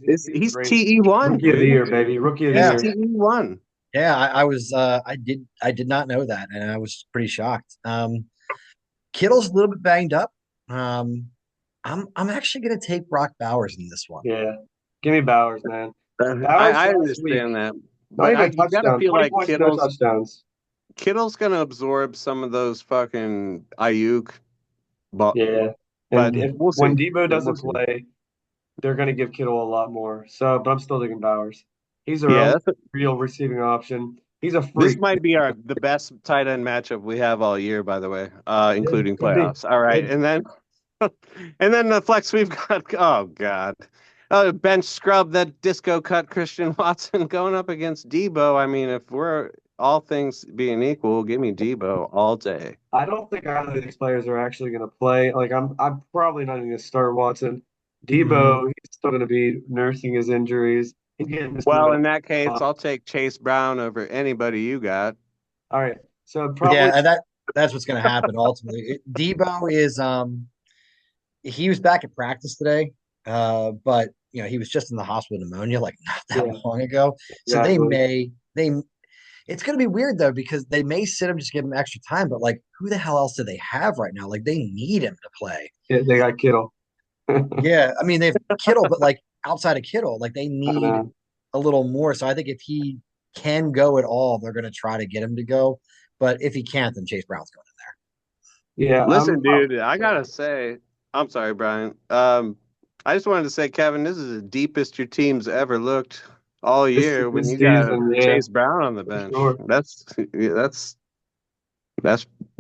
[SPEAKER 2] He's
[SPEAKER 1] He's
[SPEAKER 2] great.
[SPEAKER 1] TE1,
[SPEAKER 2] Rookie of the
[SPEAKER 1] dude.
[SPEAKER 2] year, baby. Rookie of the
[SPEAKER 1] He's
[SPEAKER 3] Yeah,
[SPEAKER 2] year.
[SPEAKER 1] TE1.
[SPEAKER 3] yeah, I did not know that, and I was pretty shocked. Kittle's a little bit banged up. Um, I'm actually gonna take Brock Bowers in this one.
[SPEAKER 2] Yeah. Give me Bowers, man.
[SPEAKER 1] I,
[SPEAKER 2] Bowers
[SPEAKER 1] I
[SPEAKER 2] last week,
[SPEAKER 1] understand that,
[SPEAKER 2] not
[SPEAKER 1] but
[SPEAKER 2] even
[SPEAKER 1] you got to
[SPEAKER 2] touchdown.
[SPEAKER 1] feel
[SPEAKER 2] 20
[SPEAKER 1] like
[SPEAKER 2] points, no touchdowns.
[SPEAKER 1] Kittle's gonna absorb some of those fucking Ayuk, but
[SPEAKER 2] Yeah. And
[SPEAKER 1] but
[SPEAKER 2] if
[SPEAKER 1] we'll
[SPEAKER 2] when
[SPEAKER 1] see.
[SPEAKER 2] Debo
[SPEAKER 1] We'll
[SPEAKER 2] doesn't
[SPEAKER 1] see.
[SPEAKER 2] play, they're going to give Kittle a lot more. So, but I'm still taking Bowers. He's their
[SPEAKER 1] Yeah,
[SPEAKER 2] only real receiving option. He's a
[SPEAKER 1] this
[SPEAKER 2] freak.
[SPEAKER 1] might be the best tight end matchup we have all year, by the way,
[SPEAKER 2] Yeah,
[SPEAKER 1] including
[SPEAKER 2] could be.
[SPEAKER 1] playoffs. All right,
[SPEAKER 2] Could.
[SPEAKER 1] and then the flex we've got. Oh God, bench scrub that disco cut Christian Watson going up against Debo. I mean, if we're all things being equal, give me Debo all day.
[SPEAKER 2] I don't think either of these players are actually going to play. Like I'm probably not even going to start Watson.
[SPEAKER 3] Mhm.
[SPEAKER 2] Debo, he's still going to be nursing his injuries. He's getting this
[SPEAKER 1] Well,
[SPEAKER 2] moving.
[SPEAKER 1] in that case,
[SPEAKER 2] All
[SPEAKER 1] I'll take Chase Brown over anybody you got.
[SPEAKER 2] right. So
[SPEAKER 3] Yeah,
[SPEAKER 2] probably
[SPEAKER 3] and that's what's gonna happen ultimately. Debo is he was back at practice today, but he was just in the hospital with pneumonia like not that
[SPEAKER 2] yeah,
[SPEAKER 3] long ago. So
[SPEAKER 2] exactly.
[SPEAKER 3] they it's gonna be weird though because they may sit him just give him extra time, but like who the hell else do they have right now? Like they need him to play.
[SPEAKER 2] Yeah, they got Kittle. I
[SPEAKER 3] Yeah, I mean they've Kittle, but like outside of Kittle, like they need
[SPEAKER 2] know.
[SPEAKER 3] a little more. So I think if he can go at all, they're gonna try to get him to go. But if he can't, then Chase Brown's going in
[SPEAKER 2] Yeah,
[SPEAKER 1] Listen,
[SPEAKER 2] oh,
[SPEAKER 1] dude, I
[SPEAKER 2] sorry.
[SPEAKER 1] gotta say, I'm sorry, Brian. I just wanted to say, Kevin, this is the deepest your team's ever looked all
[SPEAKER 2] This
[SPEAKER 1] year when
[SPEAKER 2] this
[SPEAKER 1] you got
[SPEAKER 2] season, yeah,
[SPEAKER 1] Chase Brown on the
[SPEAKER 2] for
[SPEAKER 1] bench.
[SPEAKER 2] sure.
[SPEAKER 1] That's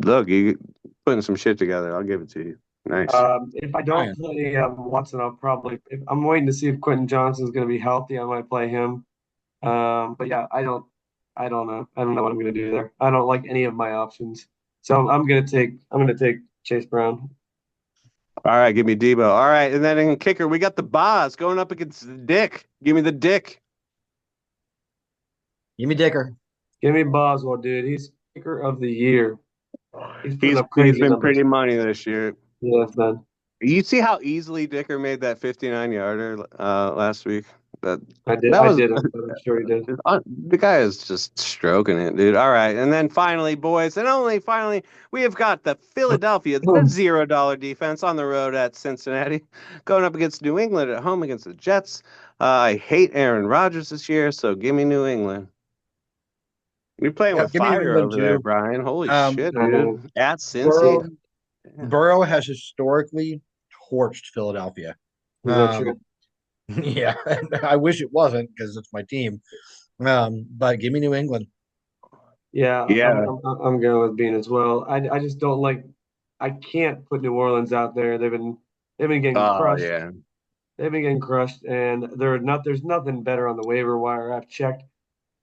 [SPEAKER 1] look, you putting some shit together. I'll give it to you. Nice.
[SPEAKER 2] If I don't
[SPEAKER 3] Ryan.
[SPEAKER 2] play Watson, I'll probably. If, I'm waiting to see if Quentin Johnston's going to be healthy. I might play him. But yeah, I don't know. I don't know what I'm going to do there. I don't like any of my options, so I'm going to take Chase Brown.
[SPEAKER 1] All right, give me Debo. All right, and then in kicker, we got the Boz going up against the Dick. Give me the Dick.
[SPEAKER 3] Give me Dicker.
[SPEAKER 2] Give me Boswell, dude. He's kicker of the year. He's putting up
[SPEAKER 1] He's
[SPEAKER 2] crazy
[SPEAKER 1] been
[SPEAKER 2] numbers.
[SPEAKER 1] pretty money this year.
[SPEAKER 2] Yes, man.
[SPEAKER 1] You see how easily Dicker made that 59-yarder last week? That
[SPEAKER 2] I
[SPEAKER 1] that was
[SPEAKER 2] didn't, but I'm sure he did.
[SPEAKER 1] the guy is just stroking it, dude. All right, and then finally, boys, and only finally, we have got the Philadelphia, the $0 defense on the road at Cincinnati, going up against New England at home against the Jets. I hate Aaron Rodgers this year, so give me New England. You're playing
[SPEAKER 3] Yep,
[SPEAKER 1] with
[SPEAKER 3] give me New
[SPEAKER 1] fire
[SPEAKER 3] England
[SPEAKER 1] over there,
[SPEAKER 3] too.
[SPEAKER 1] Brian. Holy
[SPEAKER 3] Um,
[SPEAKER 1] shit,
[SPEAKER 2] Uh,
[SPEAKER 1] dude. At Cincy.
[SPEAKER 3] Burrow
[SPEAKER 1] Yeah.
[SPEAKER 3] Burrow has historically torched Philadelphia.
[SPEAKER 2] is that true?
[SPEAKER 3] Um, yeah, I wish it wasn't because it's my team. But give me New England.
[SPEAKER 2] Yeah,
[SPEAKER 1] Yeah.
[SPEAKER 2] I'm going with Bean as well. I just don't like. I can't put New Orleans out there. They've been getting
[SPEAKER 1] Oh,
[SPEAKER 2] crushed.
[SPEAKER 1] yeah.
[SPEAKER 2] They've been getting crushed, and there's nothing better on the waiver wire. I've checked.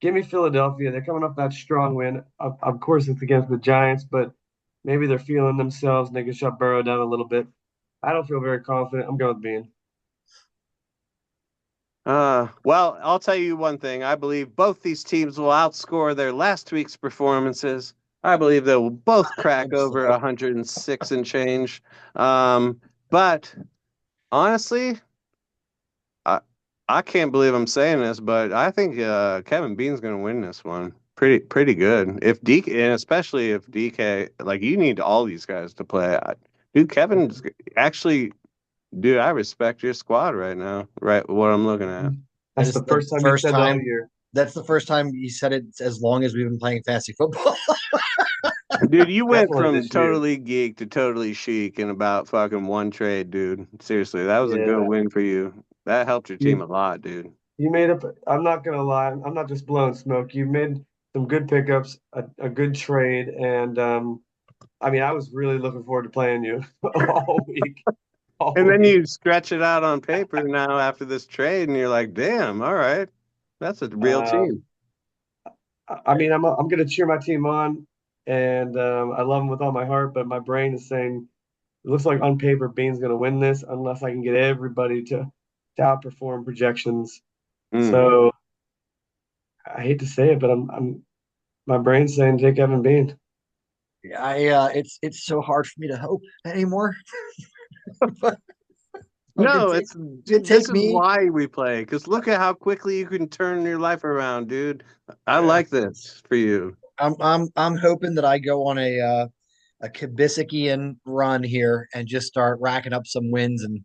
[SPEAKER 2] Give me Philadelphia. They're coming off that strong win. Of course, it's against the Giants, but maybe they're feeling themselves and they can shut Burrow down a little bit. I don't feel very confident. I'm going with Bean.
[SPEAKER 1] Well, I'll tell you one thing. I believe both these teams will outscore their last week's performances. I believe they will both crack
[SPEAKER 3] I'm so
[SPEAKER 1] over 106 and change. But honestly, I I can't believe I'm saying this, but I think Kevin Bean's going to win this one. Pretty good. If DK, and especially if DK, like you need all these guys to play. Dude, Kevin's actually, dude, I respect your squad right now. Right, what I'm looking at.
[SPEAKER 3] That
[SPEAKER 2] That's
[SPEAKER 3] is
[SPEAKER 2] the
[SPEAKER 3] the
[SPEAKER 2] first time you
[SPEAKER 3] first
[SPEAKER 2] said that all
[SPEAKER 3] time.
[SPEAKER 2] year.
[SPEAKER 3] That's the first time you said it as long as we've been playing fantasy football.
[SPEAKER 1] Dude, you went
[SPEAKER 2] Definitely
[SPEAKER 1] from
[SPEAKER 2] this year.
[SPEAKER 1] totally geek to totally chic in about fucking one trade, dude. Seriously, that was a good
[SPEAKER 2] Yeah.
[SPEAKER 1] win for you. That helped your team a
[SPEAKER 2] You
[SPEAKER 1] lot, dude.
[SPEAKER 2] you made up. I'm not gonna lie. I'm not just blowing smoke. You made some good pickups, a good trade, and I mean, I was really looking forward to playing you all week, all
[SPEAKER 1] And then
[SPEAKER 2] week.
[SPEAKER 1] you stretch it out on paper now after this trade, and you're like, damn, all right, that's a real team.
[SPEAKER 2] Um, I mean, I'm gonna cheer my team on, and I love them with all my heart. But my brain is saying it looks like on paper Bain's gonna win this unless I can get everybody to outperform projections.
[SPEAKER 1] Mm.
[SPEAKER 2] So I hate to say it, but I'm my brain's saying take Evan Bean.
[SPEAKER 3] It's so hard for me to hope anymore. But look,
[SPEAKER 1] No,
[SPEAKER 3] it
[SPEAKER 1] dude, this
[SPEAKER 3] take
[SPEAKER 1] is
[SPEAKER 3] me.
[SPEAKER 1] why we play. Because look at how quickly you can turn your life around, dude. I
[SPEAKER 3] Yeah,
[SPEAKER 1] like this for you.
[SPEAKER 3] I'm hoping that I go on a Kibisickian run here and just start racking up some wins and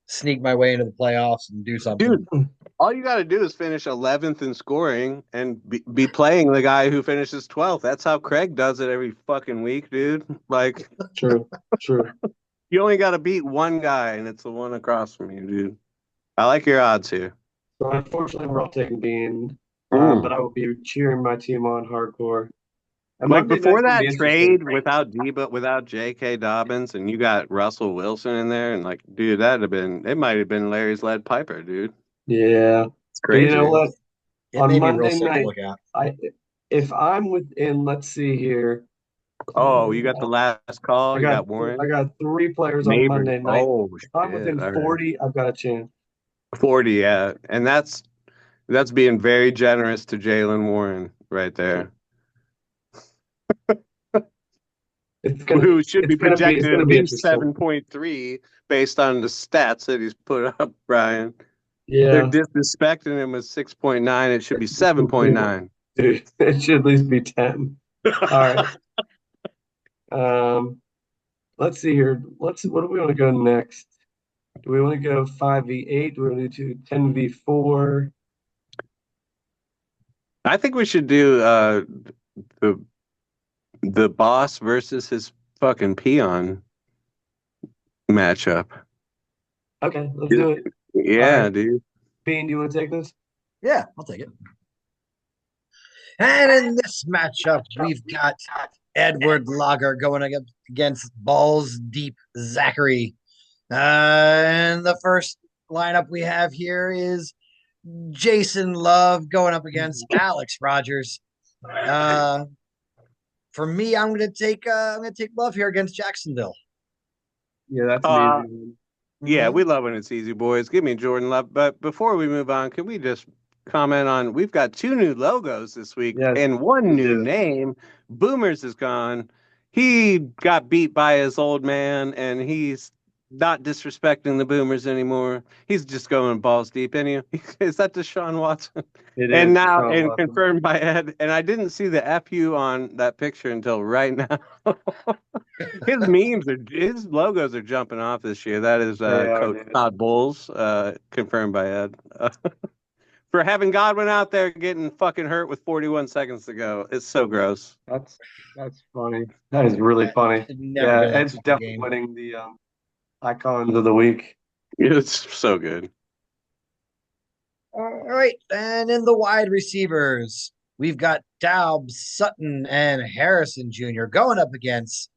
[SPEAKER 3] sneak my way into the playoffs and do something.
[SPEAKER 1] Dude, all you got to do is finish 11th in scoring and be playing the guy who finishes 12th. That's how Craig does it every fucking week, dude. Like,
[SPEAKER 2] True, true.
[SPEAKER 1] you only got to beat one guy, and it's the one across from you, dude. I like your odds here.
[SPEAKER 2] So unfortunately, we're all taking Bean, but
[SPEAKER 1] Mm.
[SPEAKER 2] I will be cheering my team on hardcore. And
[SPEAKER 1] Like
[SPEAKER 2] Monday night's
[SPEAKER 1] before
[SPEAKER 2] gonna be
[SPEAKER 1] that
[SPEAKER 2] interesting.
[SPEAKER 1] trade without Debo, without J.K. Dobbins, and you got Russell Wilson in there, and like, dude, it might have been Larry's lead piper, dude.
[SPEAKER 2] Yeah,
[SPEAKER 1] It's
[SPEAKER 2] but you know
[SPEAKER 1] crazy.
[SPEAKER 2] what?
[SPEAKER 3] It
[SPEAKER 2] On
[SPEAKER 3] made me real
[SPEAKER 2] Monday
[SPEAKER 3] sick to
[SPEAKER 2] night,
[SPEAKER 3] look at.
[SPEAKER 2] I if I'm within, let's see here,
[SPEAKER 1] Oh, you got the last call.
[SPEAKER 2] I
[SPEAKER 1] You
[SPEAKER 2] got
[SPEAKER 1] got
[SPEAKER 2] I
[SPEAKER 1] Warren,
[SPEAKER 2] got three players on
[SPEAKER 1] Neighbors.
[SPEAKER 2] Monday night.
[SPEAKER 1] Oh
[SPEAKER 2] If I'm
[SPEAKER 1] shit!
[SPEAKER 2] within
[SPEAKER 1] All right,
[SPEAKER 2] 40, I've got a chance.
[SPEAKER 1] 40, yeah, and that's being very generous to Jalen Warren right there,
[SPEAKER 2] It's gonna
[SPEAKER 1] who should be
[SPEAKER 2] it's
[SPEAKER 1] projected
[SPEAKER 2] gonna
[SPEAKER 1] at
[SPEAKER 2] be
[SPEAKER 1] least
[SPEAKER 2] interesting.
[SPEAKER 1] 7.3 based on the stats that he's put up, Brian. They're
[SPEAKER 2] Yeah,
[SPEAKER 1] disrespecting him with 6.9. It should be 7.9.
[SPEAKER 2] dude, it should at least be 10. All right. Um, let's see here. What do we want to go next? Do we want to go 5v8? Do we want to do 10v4?
[SPEAKER 1] I think we should do the the boss versus his fucking peon matchup.
[SPEAKER 2] Okay, let's do it. All right,
[SPEAKER 1] Yeah, dude.
[SPEAKER 2] Bean, do you want to take this?
[SPEAKER 3] Yeah, I'll take it. And in this matchup, we've got Edward Lager going against Balls Deep Zachary. And the first lineup we have here is Jason Love going up against Alex Rogers. Uh, for me, I'm gonna take Love here against Jacksonville.
[SPEAKER 2] Yeah, that's an
[SPEAKER 1] Uh,
[SPEAKER 2] easy one.
[SPEAKER 1] yeah,
[SPEAKER 3] Mm-hmm.
[SPEAKER 1] we love when it's easy, boys. Give me Jordan Love. But before we move on, can we just comment on we've got two new logos this week
[SPEAKER 2] Yes,
[SPEAKER 1] and one
[SPEAKER 2] we
[SPEAKER 1] new
[SPEAKER 2] do.
[SPEAKER 1] name. Boomers is gone. He got beat by his old man, and he's not disrespecting the Boomers anymore. He's just going balls deep. And is that Deshaun Watson?
[SPEAKER 2] It
[SPEAKER 1] And
[SPEAKER 2] is
[SPEAKER 1] now,
[SPEAKER 2] Deshaun
[SPEAKER 1] and
[SPEAKER 2] Watson.
[SPEAKER 1] confirmed by Ed. And I didn't see the FU on that picture until right now. His logos are jumping off this year. That is
[SPEAKER 2] They are,
[SPEAKER 1] Coach
[SPEAKER 2] dude.
[SPEAKER 1] Todd Bowles, confirmed by Ed. For having Godwin out there getting fucking hurt with 41 seconds to go. It's so gross.
[SPEAKER 2] That's funny. That is really funny.
[SPEAKER 3] Should never
[SPEAKER 2] Yeah,
[SPEAKER 3] go that
[SPEAKER 2] Ed's
[SPEAKER 3] fucking
[SPEAKER 2] definitely
[SPEAKER 3] game.
[SPEAKER 2] winning the icons of the week.
[SPEAKER 1] It's so good.
[SPEAKER 3] All right, and in the wide receivers, we've got Daub, Sutton, and Harrison Jr. going up against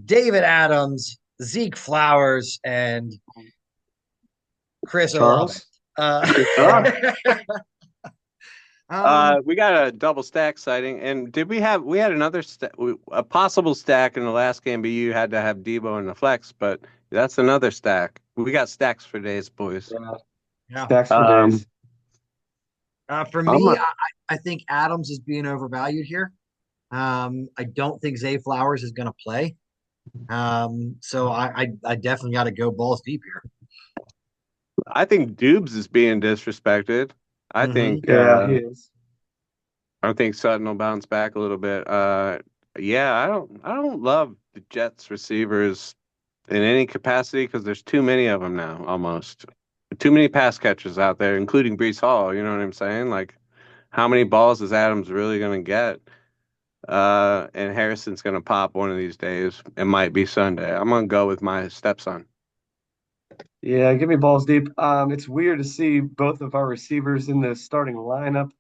[SPEAKER 3] David Adams, Zeke Flowers, and Chris Olave.
[SPEAKER 2] Charles?
[SPEAKER 3] Uh,
[SPEAKER 1] Uh,
[SPEAKER 3] um,
[SPEAKER 1] we got a double stack sighting, and we had another a possible stack in the last game, but you had to have Debo in the flex, but that's another stack. We got stacks for days, boys.
[SPEAKER 2] Yeah,
[SPEAKER 3] yeah.
[SPEAKER 2] stacks for
[SPEAKER 1] Um,
[SPEAKER 2] days.
[SPEAKER 3] For
[SPEAKER 1] I'm
[SPEAKER 3] me, I think Adams is being overvalued here. I don't think Zay Flowers is going to play. So I definitely got to go balls deep here.
[SPEAKER 1] I think Dubes is being disrespected. I
[SPEAKER 3] Mm-hmm.
[SPEAKER 1] think
[SPEAKER 2] Yeah, he is.
[SPEAKER 1] I think Sutton will bounce back a little bit. Yeah, I don't love the Jets receivers in any capacity because there's too many of them now, almost. Too many pass catchers out there, including Brees Hall. You know what I'm saying? Like, how many balls is Adams really going to get? And Harrison's going to pop one of these days. It might be Sunday. I'm going to go with my stepson.
[SPEAKER 2] Yeah, give me balls deep. It's weird to see both of our receivers in the starting lineup.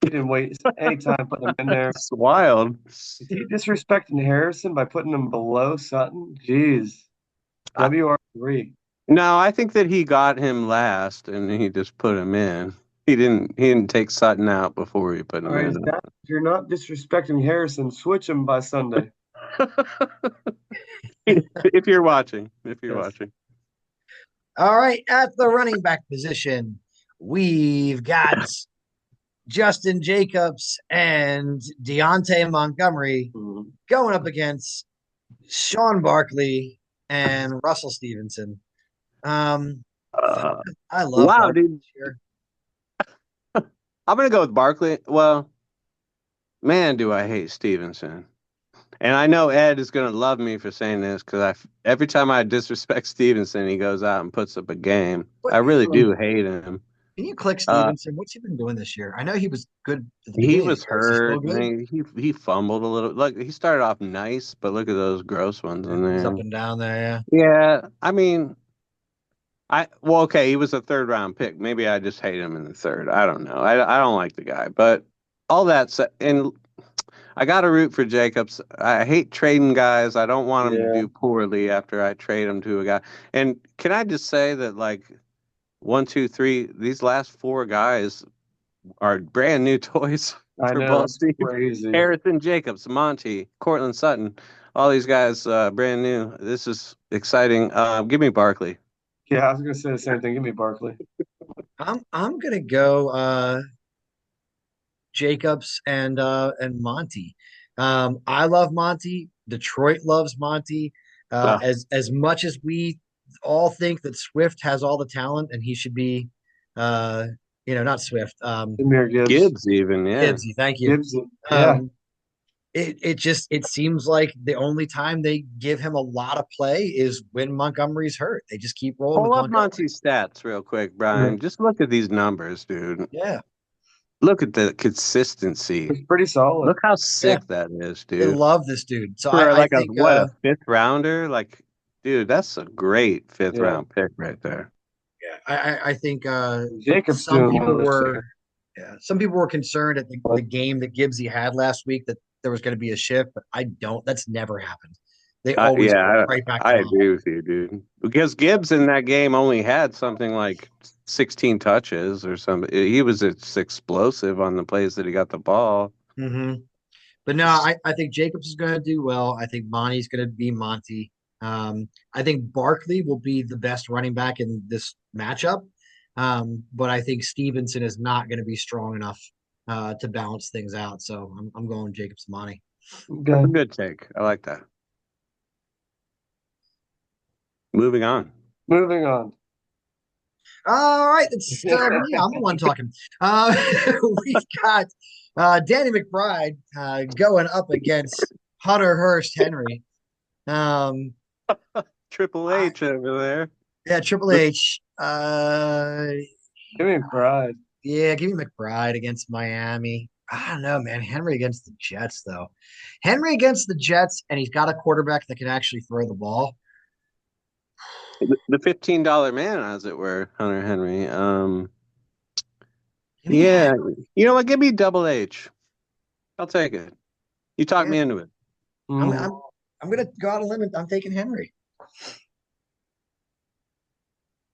[SPEAKER 2] He didn't waste any time putting them in there.
[SPEAKER 1] It's wild.
[SPEAKER 2] Is he disrespecting Harrison by putting him below Sutton? Jeez.
[SPEAKER 1] I,
[SPEAKER 2] WR3.
[SPEAKER 1] no, I think that he got him last, and he just put him in. He didn't take Sutton out before he put
[SPEAKER 2] All
[SPEAKER 1] him
[SPEAKER 2] right,
[SPEAKER 1] in.
[SPEAKER 2] if you're not disrespecting Harrison, switch him by Sunday.
[SPEAKER 1] If you're watching, if you're
[SPEAKER 2] Yes.
[SPEAKER 1] watching.
[SPEAKER 3] All right, at the running back position, we've got Justin Jacobs and Deontay Montgomery
[SPEAKER 2] Mhm.
[SPEAKER 3] going up against Sean Barkley and Russell Stevenson. Um,
[SPEAKER 1] Uh,
[SPEAKER 3] I love
[SPEAKER 1] wow,
[SPEAKER 3] Barkley
[SPEAKER 1] dude.
[SPEAKER 3] this year.
[SPEAKER 1] I'm gonna go with Barkley. Well, man, do I hate Stevenson. And I know Ed is gonna love me for saying this because every time I disrespect Stevenson, he goes out and puts up a game.
[SPEAKER 3] What
[SPEAKER 1] I really do hate him.
[SPEAKER 3] can you click
[SPEAKER 1] Uh,
[SPEAKER 3] Stevenson? What's he been doing this year? I know he was good at the
[SPEAKER 1] he
[SPEAKER 3] beginning of
[SPEAKER 1] was
[SPEAKER 3] the year. Is he still
[SPEAKER 1] hurt.
[SPEAKER 3] good?
[SPEAKER 1] And he fumbled a little. Look, he started off nice, but look at those gross ones in
[SPEAKER 3] He's up
[SPEAKER 1] there.
[SPEAKER 3] and down there.
[SPEAKER 1] Yeah, I mean, okay, he was a third round pick. Maybe I just hate him in the third. I don't know. I don't like the guy, but all that said, and I got to root for Jacobs. I hate trading guys. I don't want him to
[SPEAKER 2] Yeah,
[SPEAKER 1] do poorly after I trade him to a guy. And can I just say that, like, one, two, three, these last four guys are brand new toys
[SPEAKER 2] I
[SPEAKER 1] for
[SPEAKER 2] know.
[SPEAKER 1] Ball
[SPEAKER 2] It's
[SPEAKER 1] Steve.
[SPEAKER 2] crazy.
[SPEAKER 1] Harrison Jacobs, Monty, Cortland Sutton, all these guys brand new. This is exciting. Give me Barkley.
[SPEAKER 2] Yeah, I was gonna say the same thing. Give me Barkley.
[SPEAKER 3] I'm gonna go Jacobs and Monty. I love Monty. Detroit loves Monty.
[SPEAKER 1] Uh,
[SPEAKER 3] As much as we all think that Swift has all the talent and he should be, uh, not Swift,
[SPEAKER 2] Jahmyr Gibbs.
[SPEAKER 1] Gibbs, even, yeah.
[SPEAKER 3] Gibbsy. Thank you.
[SPEAKER 2] Gibbs. Yeah,
[SPEAKER 3] Um, it seems like the only time they give him a lot of play is when Montgomery's hurt. They just keep rolling
[SPEAKER 1] Pull
[SPEAKER 3] with
[SPEAKER 1] up
[SPEAKER 3] Montgomery.
[SPEAKER 1] Monty's stats real quick,
[SPEAKER 2] yeah.
[SPEAKER 1] Brian. Just look at these numbers, dude.
[SPEAKER 3] Yeah,
[SPEAKER 1] Look at the consistency.
[SPEAKER 2] It's pretty solid.
[SPEAKER 1] Look how
[SPEAKER 3] yeah.
[SPEAKER 1] sick that is,
[SPEAKER 3] I
[SPEAKER 1] dude.
[SPEAKER 3] love this dude. So
[SPEAKER 1] For
[SPEAKER 3] I
[SPEAKER 1] like
[SPEAKER 3] think
[SPEAKER 1] a fifth rounder? Like, dude, that's a great fifth
[SPEAKER 2] Yeah.
[SPEAKER 1] round pick right there.
[SPEAKER 3] I think
[SPEAKER 2] Jacob's
[SPEAKER 3] some
[SPEAKER 2] doing
[SPEAKER 3] people
[SPEAKER 2] well this
[SPEAKER 3] were
[SPEAKER 2] year.
[SPEAKER 3] yeah, some people were concerned at the game that Gibbsy had last week that there was going to be a shift, but I don't. That's never happened. They always go
[SPEAKER 1] Yeah,
[SPEAKER 3] right back to
[SPEAKER 1] I
[SPEAKER 3] normal.
[SPEAKER 1] agree with you, dude. Because Gibbs in that game only had something like 16 touches or something. He was it's explosive on the plays that he got the ball.
[SPEAKER 3] Hmm. But no, I think Jacobs is going to do well. I think Monty's going to be Monty. I think Barkley will be the best running back in this matchup. But I think Stevenson is not going to be strong enough to balance things out. So I'm going Jacobs Monty.
[SPEAKER 1] That's a
[SPEAKER 2] Okay,
[SPEAKER 1] good take. I like that. Moving on.
[SPEAKER 2] moving on.
[SPEAKER 3] All right, it's me. I'm the one talking. Uh, we've got Danny McBride going up against Hunter Hurst Henry. Um,
[SPEAKER 1] Triple
[SPEAKER 3] I,
[SPEAKER 1] H over there.
[SPEAKER 3] yeah, Triple H.
[SPEAKER 2] Give me pride.
[SPEAKER 3] Yeah, give me McBride against Miami. I don't know, man. Henry against the Jets, though. Henry against the Jets, and he's got a quarterback that can actually throw the ball.
[SPEAKER 1] The $15 man, as it were, Hunter Henry.
[SPEAKER 3] Give me,
[SPEAKER 1] Yeah. You know what? Give me Double H. I'll take it. You talked
[SPEAKER 3] yeah,
[SPEAKER 1] me into it.
[SPEAKER 3] I'm,
[SPEAKER 2] Mm.
[SPEAKER 3] I'm, I'm gonna go out on a limb. I'm taking Henry.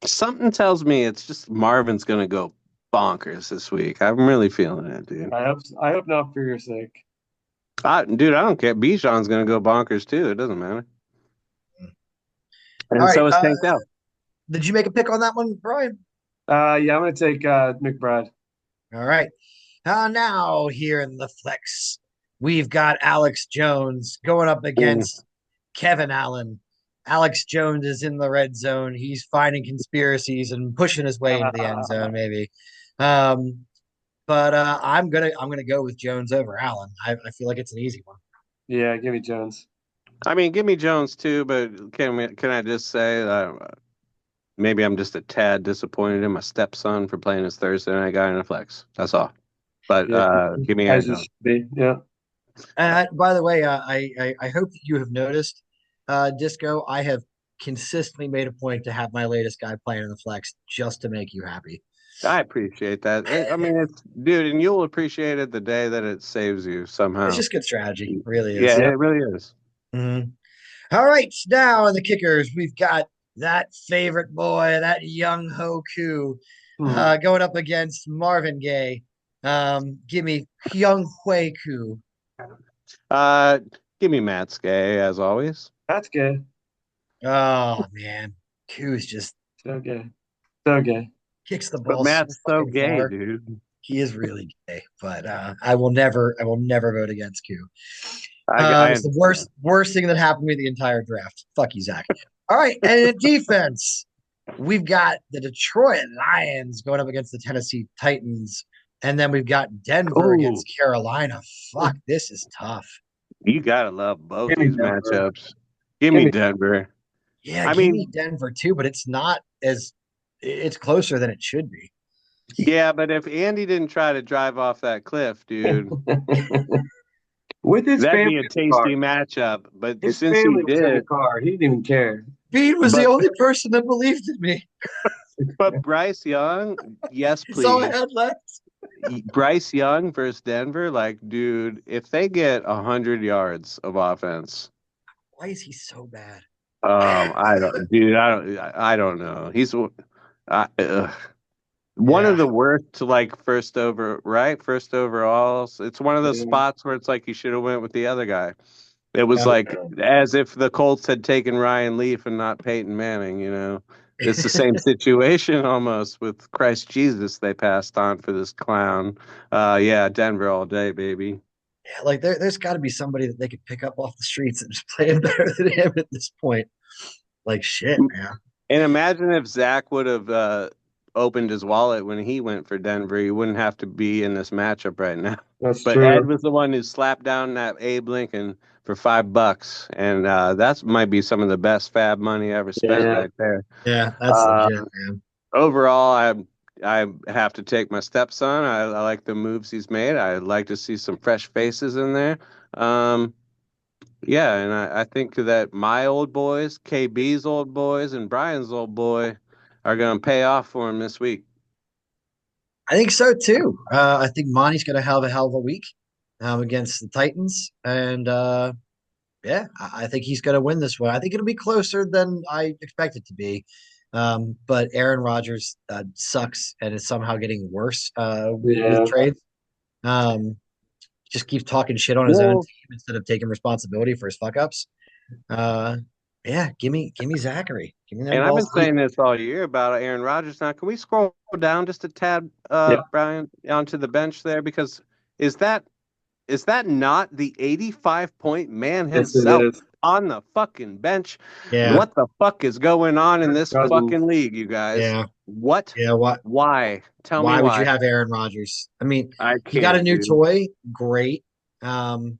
[SPEAKER 1] Something tells me it's just Marvin's gonna go bonkers this week. I'm really feeling it, dude.
[SPEAKER 2] I hope not for your sake.
[SPEAKER 1] Dude, I don't care. Bijan's gonna go bonkers too. It doesn't matter.
[SPEAKER 3] All
[SPEAKER 1] And
[SPEAKER 3] right.
[SPEAKER 1] so is Tank Dell.
[SPEAKER 3] Did you make a pick on that one, Brian?
[SPEAKER 2] Yeah, I'm gonna take McBride.
[SPEAKER 3] All right. Now here in the flex, we've got Alex Jones going up
[SPEAKER 1] Mm.
[SPEAKER 3] against Kevin Allen. Alex Jones is in the red zone. He's finding conspiracies and pushing his way into the end zone, maybe. Um, but I'm gonna go with Jones over Allen. I feel like it's an easy one.
[SPEAKER 2] Yeah, give me Jones.
[SPEAKER 1] I mean, give me Jones too, but can I just say maybe I'm just a tad disappointed in my stepson for playing his Thursday night guy in a flex. That's all. But
[SPEAKER 2] Yeah,
[SPEAKER 1] give me Aaron
[SPEAKER 2] as you
[SPEAKER 1] Jones.
[SPEAKER 2] should be. Yeah.
[SPEAKER 3] By the way, I hope that you have noticed, Disco. I have consistently made a point to have my latest guy playing in the flex just to make you happy.
[SPEAKER 1] I appreciate that. I mean, it's dude, and you'll appreciate it the day that it saves you
[SPEAKER 3] It's
[SPEAKER 1] somehow.
[SPEAKER 3] just good strategy, it really
[SPEAKER 1] Yeah,
[SPEAKER 3] is.
[SPEAKER 2] Yeah.
[SPEAKER 1] it really is.
[SPEAKER 3] Mhm. All right, now in the kickers, we've got that favorite boy, that young Hoku,
[SPEAKER 2] Hmm.
[SPEAKER 3] going up against Marvin Gaye. Give me Young Hueku.
[SPEAKER 1] Uh, give me Matt Skay as always.
[SPEAKER 2] That's good.
[SPEAKER 3] Oh man, Ku's just
[SPEAKER 2] So good. So good.
[SPEAKER 3] kicks the
[SPEAKER 1] But
[SPEAKER 3] ball so
[SPEAKER 1] Matt's so
[SPEAKER 3] fucking
[SPEAKER 1] gay,
[SPEAKER 3] far.
[SPEAKER 1] dude.
[SPEAKER 3] He is really gay, but I will never vote against Q.
[SPEAKER 1] I
[SPEAKER 3] It's the
[SPEAKER 1] understand.
[SPEAKER 3] worst thing that happened to me the entire draft. Fuck you, Zach. All right, and in defense, we've got the Detroit Lions going up against the Tennessee Titans, and then we've got Denver
[SPEAKER 1] Oh,
[SPEAKER 3] against Carolina. Fuck, this is tough.
[SPEAKER 1] you gotta love both
[SPEAKER 2] Give me
[SPEAKER 1] these
[SPEAKER 2] Denver.
[SPEAKER 1] matchups. Give
[SPEAKER 2] Give
[SPEAKER 1] me
[SPEAKER 2] me.
[SPEAKER 1] Denver.
[SPEAKER 3] Yeah,
[SPEAKER 1] I
[SPEAKER 3] give me
[SPEAKER 1] mean,
[SPEAKER 3] Denver too, but it's not as it's closer than it should be.
[SPEAKER 1] yeah, but if Andy didn't try to drive off that cliff, dude,
[SPEAKER 2] With his
[SPEAKER 1] that'd
[SPEAKER 2] family
[SPEAKER 1] be a
[SPEAKER 2] in the car.
[SPEAKER 1] tasty matchup. But
[SPEAKER 2] His
[SPEAKER 1] since he
[SPEAKER 2] family was in the
[SPEAKER 1] did,
[SPEAKER 2] car. He didn't even care.
[SPEAKER 3] Bean was the
[SPEAKER 1] but
[SPEAKER 3] only person that believed in me.
[SPEAKER 1] Bryce Young, yes,
[SPEAKER 3] It's all I
[SPEAKER 1] please.
[SPEAKER 3] had left.
[SPEAKER 1] Bryce Young versus Denver, like, dude, if they get 100 yards of offense,
[SPEAKER 3] Why is he so bad?
[SPEAKER 1] I don't, dude, I don't know. He's one of
[SPEAKER 3] Yeah.
[SPEAKER 1] the worst, like first overalls. It's one of those
[SPEAKER 2] Yeah.
[SPEAKER 1] spots where it's like you should have went with the other guy. It was
[SPEAKER 3] Yeah.
[SPEAKER 1] like as if the Colts had taken Ryan Leaf and not Peyton Manning. It's the same situation almost with Christ Jesus. They passed on for this clown. Yeah, Denver all day, baby.
[SPEAKER 3] Yeah, like there's got to be somebody that they could pick up off the streets and just play him better than him at this point. Like shit, man.
[SPEAKER 1] And imagine if Zach would have opened his wallet when he went for Denver. He wouldn't have to be in this matchup right now.
[SPEAKER 2] That's
[SPEAKER 1] But Ed
[SPEAKER 2] true.
[SPEAKER 1] was the one who slapped down that Abe Lincoln for $5, and that's might be some of the best fab money ever spent
[SPEAKER 2] Yeah.
[SPEAKER 1] right there.
[SPEAKER 3] Yeah, that's
[SPEAKER 1] Uh,
[SPEAKER 3] legit, man.
[SPEAKER 1] Overall, I have to take my stepson. I like the moves he's made. I'd like to see some fresh faces in there. Um, yeah, and I think that my old boys, KB's old boys, and Brian's old boy are going to pay off for him this week.
[SPEAKER 3] I think so too. I think Monty's going to have a hell of a week against the Titans, and yeah, I think he's going to win this one. I think it'll be closer than I expect it to be. But Aaron Rodgers sucks and is somehow getting worse with
[SPEAKER 2] Yeah.
[SPEAKER 3] trades. Um, just keeps talking shit on his own
[SPEAKER 1] Well,
[SPEAKER 3] team instead of taking responsibility for his fuck ups. Uh, yeah, give me Zachary. Give me them
[SPEAKER 1] and I've
[SPEAKER 3] balls
[SPEAKER 1] been
[SPEAKER 3] deep.
[SPEAKER 1] saying this all year about Aaron Rodgers. Now, can we scroll down just a tad,
[SPEAKER 2] Yeah.
[SPEAKER 1] Brian, onto the bench there? Because is that is that not the 85-point man
[SPEAKER 2] Yes, it
[SPEAKER 1] himself
[SPEAKER 2] is.
[SPEAKER 1] on the fucking bench?
[SPEAKER 3] Yeah,
[SPEAKER 1] What the fuck is going on in this
[SPEAKER 2] Cousins.
[SPEAKER 1] fucking league, you guys?
[SPEAKER 3] yeah,
[SPEAKER 1] What?
[SPEAKER 3] yeah. What?
[SPEAKER 1] Why? Tell me
[SPEAKER 3] Why would you
[SPEAKER 1] why.
[SPEAKER 3] have Aaron Rodgers? I mean,
[SPEAKER 1] I
[SPEAKER 3] he got a
[SPEAKER 1] can't,
[SPEAKER 3] new
[SPEAKER 1] dude.
[SPEAKER 3] toy. Great. Um,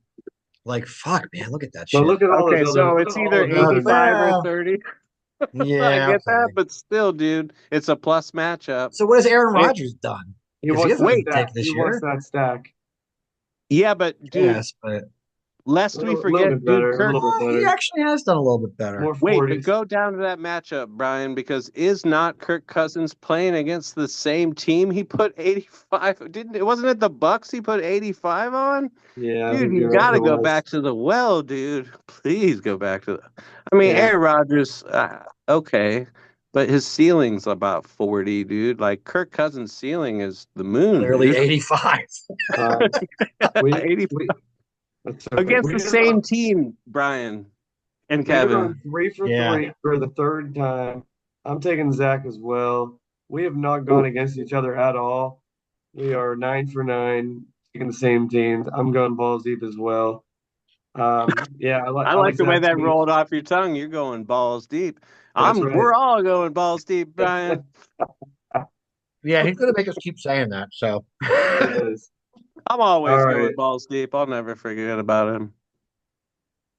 [SPEAKER 3] like fuck, man, look at that
[SPEAKER 2] But
[SPEAKER 3] shit.
[SPEAKER 2] look at all his
[SPEAKER 1] Okay,
[SPEAKER 2] other
[SPEAKER 1] so
[SPEAKER 2] look
[SPEAKER 1] it's
[SPEAKER 2] at all
[SPEAKER 1] either
[SPEAKER 2] his other
[SPEAKER 1] 85 or
[SPEAKER 3] Well,
[SPEAKER 1] 30. I
[SPEAKER 3] yeah,
[SPEAKER 1] get that,
[SPEAKER 3] okay.
[SPEAKER 1] but still, dude, it's a plus matchup.
[SPEAKER 3] So what has Aaron
[SPEAKER 1] It,
[SPEAKER 3] Rodgers done?
[SPEAKER 2] he
[SPEAKER 3] Because he
[SPEAKER 2] wants
[SPEAKER 3] has a
[SPEAKER 2] that
[SPEAKER 3] good
[SPEAKER 1] wait,
[SPEAKER 3] pick
[SPEAKER 2] stack. He
[SPEAKER 3] this
[SPEAKER 2] wants
[SPEAKER 3] year.
[SPEAKER 2] that stack.
[SPEAKER 1] yeah, but dude,
[SPEAKER 3] Yes, but
[SPEAKER 1] lest we
[SPEAKER 2] A little
[SPEAKER 1] forget,
[SPEAKER 2] bit
[SPEAKER 1] dude,
[SPEAKER 2] better, a
[SPEAKER 1] Kirk.
[SPEAKER 2] little bit
[SPEAKER 3] he
[SPEAKER 2] better.
[SPEAKER 3] actually has done a little bit better.
[SPEAKER 2] More
[SPEAKER 1] Wait, but
[SPEAKER 2] 40s.
[SPEAKER 1] go down to that matchup, Brian, because is not Kirk Cousins playing against the same team he put 85? Didn't it wasn't it the Bucks he put 85 on?
[SPEAKER 2] Yeah, I
[SPEAKER 1] Dude,
[SPEAKER 2] think
[SPEAKER 1] you
[SPEAKER 2] you're right. It
[SPEAKER 1] gotta go
[SPEAKER 2] was.
[SPEAKER 1] back to the well, dude. Please go back to the. I mean,
[SPEAKER 2] Yeah.
[SPEAKER 1] Aaron Rodgers, okay, but his ceiling's about 40, dude. Like Kirk Cousins' ceiling is the moon,
[SPEAKER 3] Clearly
[SPEAKER 1] dude.
[SPEAKER 3] 85.
[SPEAKER 2] Uh, we
[SPEAKER 1] 80
[SPEAKER 2] we that's okay.
[SPEAKER 1] against the same team, Brian and
[SPEAKER 2] We are
[SPEAKER 1] Kevin.
[SPEAKER 2] going three for
[SPEAKER 3] Yeah.
[SPEAKER 2] three for the third time. I'm taking Zach as well. We have not gone
[SPEAKER 1] Ooh,
[SPEAKER 2] against each other at all. We are 9 for 9, taking the same teams. I'm going balls deep as well. Yeah,
[SPEAKER 1] I
[SPEAKER 2] I like
[SPEAKER 1] like the way
[SPEAKER 2] Zach's
[SPEAKER 1] that
[SPEAKER 2] team.
[SPEAKER 1] rolled off your tongue. You're going balls deep.
[SPEAKER 2] That's
[SPEAKER 1] We're
[SPEAKER 2] right.
[SPEAKER 1] all going balls deep, Brian.
[SPEAKER 3] Yeah, he's gonna make us keep saying that. So
[SPEAKER 2] He is.
[SPEAKER 1] I'm
[SPEAKER 2] All
[SPEAKER 1] always
[SPEAKER 2] right.
[SPEAKER 1] going balls deep. I'll never forget about him.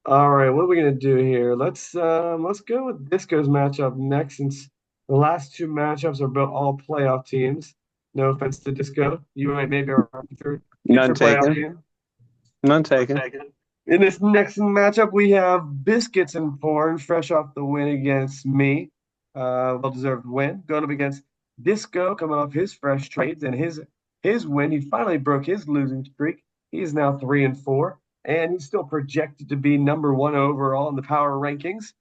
[SPEAKER 2] All right, what are we gonna do here? Let's go with Disco's matchup next, since the last two matchups are both all playoff teams. No offense to Disco, you might maybe our
[SPEAKER 1] None
[SPEAKER 2] future playoff
[SPEAKER 1] taken.
[SPEAKER 2] team.
[SPEAKER 1] None taken.
[SPEAKER 2] In this next matchup, we have Biscuits and Porn, fresh off the win against me. Well-deserved win. Going up against Disco, coming off his fresh trades and his win. He finally broke his losing streak. He is now 3-4, and he's still projected to be number one overall in the power rankings.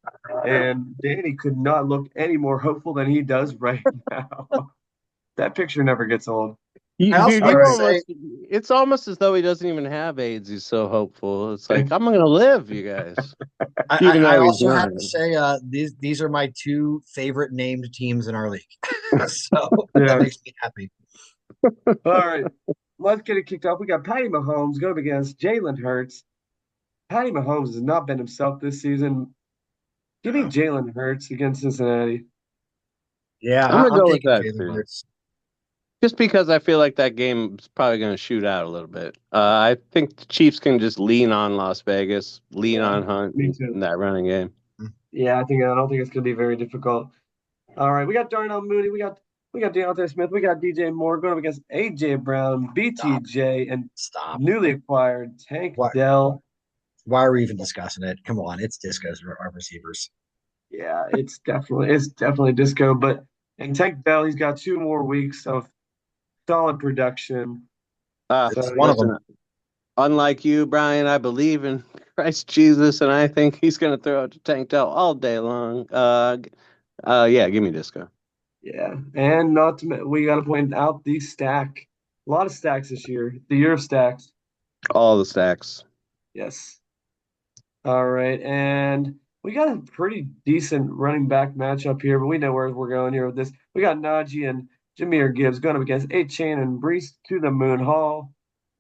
[SPEAKER 2] And Danny could not look any more hopeful than he does right now. That picture never gets old.
[SPEAKER 3] I also
[SPEAKER 1] Dude,
[SPEAKER 2] All
[SPEAKER 3] like
[SPEAKER 1] you
[SPEAKER 3] to
[SPEAKER 2] right.
[SPEAKER 3] say
[SPEAKER 1] it's almost as though he doesn't even have AIDS. He's so hopeful. It's like, I'm going to live, you guys. Even
[SPEAKER 3] I
[SPEAKER 1] though he's
[SPEAKER 3] also have
[SPEAKER 1] not.
[SPEAKER 3] to say these are my two favorite named teams in our league. So that
[SPEAKER 2] Yeah.
[SPEAKER 3] makes me happy.
[SPEAKER 2] All right. Let's get it kicked off. We got Patty Mahomes going up against Jalen Hurts. Patty Mahomes has not been himself this season. Give me Jalen Hurts against Cincinnati.
[SPEAKER 3] Yeah,
[SPEAKER 1] I'm going to
[SPEAKER 3] I'm
[SPEAKER 1] go with
[SPEAKER 3] taking
[SPEAKER 1] that
[SPEAKER 3] Jalen
[SPEAKER 1] too.
[SPEAKER 3] Hurts.
[SPEAKER 1] Just because I feel like that game is probably going to shoot out a little bit. I think the Chiefs can just lean on Las Vegas, lean
[SPEAKER 2] Yeah,
[SPEAKER 1] on Hunt
[SPEAKER 2] me
[SPEAKER 1] in
[SPEAKER 2] too.
[SPEAKER 1] that running game.
[SPEAKER 2] Yeah, I don't think it's going to be very difficult. All right, we got Darnell Mooney, we got Deontay Smith, we got DJ Moore going up against AJ Brown,
[SPEAKER 3] Stop.
[SPEAKER 2] BTJ, and
[SPEAKER 3] Stop.
[SPEAKER 2] newly acquired Tank
[SPEAKER 3] Why
[SPEAKER 2] Dell.
[SPEAKER 3] why are we even discussing it? Come on, it's Disco's our receivers.
[SPEAKER 2] Yeah, it's definitely Disco, but and Tank Dell, he's got 2 more weeks of solid production.
[SPEAKER 3] This is
[SPEAKER 2] So
[SPEAKER 3] one of them.
[SPEAKER 1] Listen, unlike you, Brian, I believe in Christ Jesus, and I think he's going to throw it to Tank Dell all day long. Yeah, give me Disco.
[SPEAKER 2] yeah, and not to we got to point out the stack. A lot of stacks this year. The year of stacks.
[SPEAKER 1] All the stacks.
[SPEAKER 2] Yes. All right, and we got a pretty decent running back matchup here, but we know where we're going here with this. We got Najee and Jameer Gibbs going up against 8 Chain and Brees to the Moon Hall.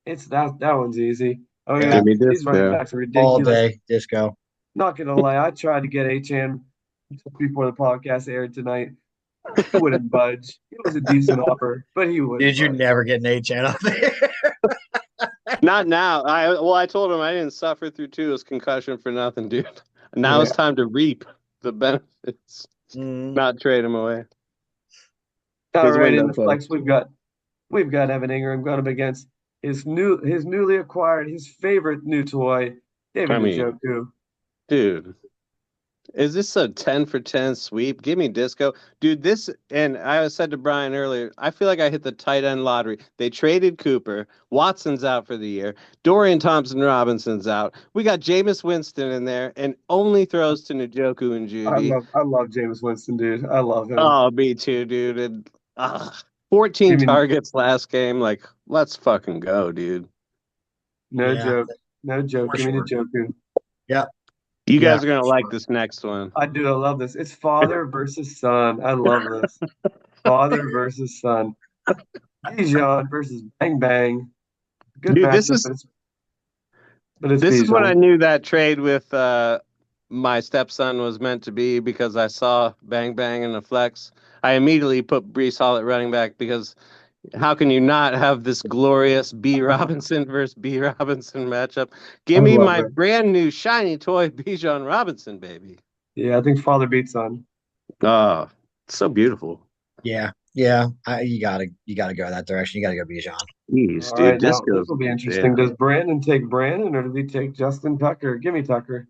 [SPEAKER 2] It's that one's easy. Oh yeah,
[SPEAKER 3] Yeah,
[SPEAKER 1] Give me
[SPEAKER 2] these running
[SPEAKER 1] Disco.
[SPEAKER 2] backs are
[SPEAKER 3] all
[SPEAKER 2] ridiculous.
[SPEAKER 3] day Disco.
[SPEAKER 2] Not gonna lie, I tried to get 8 Chan before the podcast aired tonight. He wouldn't budge. It was a decent offer, but he wouldn't
[SPEAKER 3] Did you
[SPEAKER 2] budge.
[SPEAKER 3] never get an A channel there?
[SPEAKER 1] Not now. I told him I didn't suffer through two his concussion for nothing, dude. Now it's
[SPEAKER 2] Yeah.
[SPEAKER 1] time to reap the benefits,
[SPEAKER 3] Mm,
[SPEAKER 1] not trade him away.
[SPEAKER 2] All
[SPEAKER 1] His
[SPEAKER 2] right, in
[SPEAKER 1] window
[SPEAKER 2] the
[SPEAKER 1] closed.
[SPEAKER 2] flex, we've got Evan Ingram going up against his newly acquired, his favorite new toy, David
[SPEAKER 1] I mean,
[SPEAKER 2] Njoku.
[SPEAKER 1] dude, Is this a 10 for 10 sweep? Give me Disco. Dude, this, and I said to Brian earlier, I feel like I hit the tight end lottery. They traded Cooper. Watson's out for the year. Dorian Thompson Robinson's out. We got Jameis Winston in there and only throws to Njoku and Judy.
[SPEAKER 2] I love James Winston, dude. I love him.
[SPEAKER 1] Oh, me too, dude. And 14
[SPEAKER 2] Give me
[SPEAKER 1] targets last game. Like, let's fucking go, dude.
[SPEAKER 2] no
[SPEAKER 3] Yeah,
[SPEAKER 2] joke. No joke.
[SPEAKER 3] for
[SPEAKER 2] Give me the
[SPEAKER 3] sure.
[SPEAKER 2] Joker.
[SPEAKER 3] Yeah,
[SPEAKER 1] You
[SPEAKER 3] yeah,
[SPEAKER 1] guys are gonna
[SPEAKER 3] for
[SPEAKER 1] like
[SPEAKER 3] sure.
[SPEAKER 1] this next one.
[SPEAKER 2] I do. I love this. It's father versus son. I love this. Father versus son. Bijan versus Bang Bang. Good
[SPEAKER 1] Dude,
[SPEAKER 2] matchup, but it's
[SPEAKER 1] this is what I
[SPEAKER 2] Bijan.
[SPEAKER 1] knew that trade with my stepson was meant to be because I saw Bang Bang in the flex. I immediately put Brees Hall at running back because how can you not have this glorious B Robinson versus B Robinson matchup?
[SPEAKER 2] I
[SPEAKER 1] Give me
[SPEAKER 2] love
[SPEAKER 1] my
[SPEAKER 2] it.
[SPEAKER 1] brand new shiny toy Bijan Robinson, baby.
[SPEAKER 2] Yeah, I think father beats son.
[SPEAKER 1] Oh, so beautiful.
[SPEAKER 3] Yeah, yeah. You gotta go that direction. You gotta go Bijan.
[SPEAKER 1] Jeez,
[SPEAKER 2] All
[SPEAKER 1] dude,
[SPEAKER 2] right, now this
[SPEAKER 1] disco's
[SPEAKER 2] will be
[SPEAKER 1] yeah.
[SPEAKER 2] interesting. Does Brandon take Brandon or does he take Justin Tucker? Give me Tucker.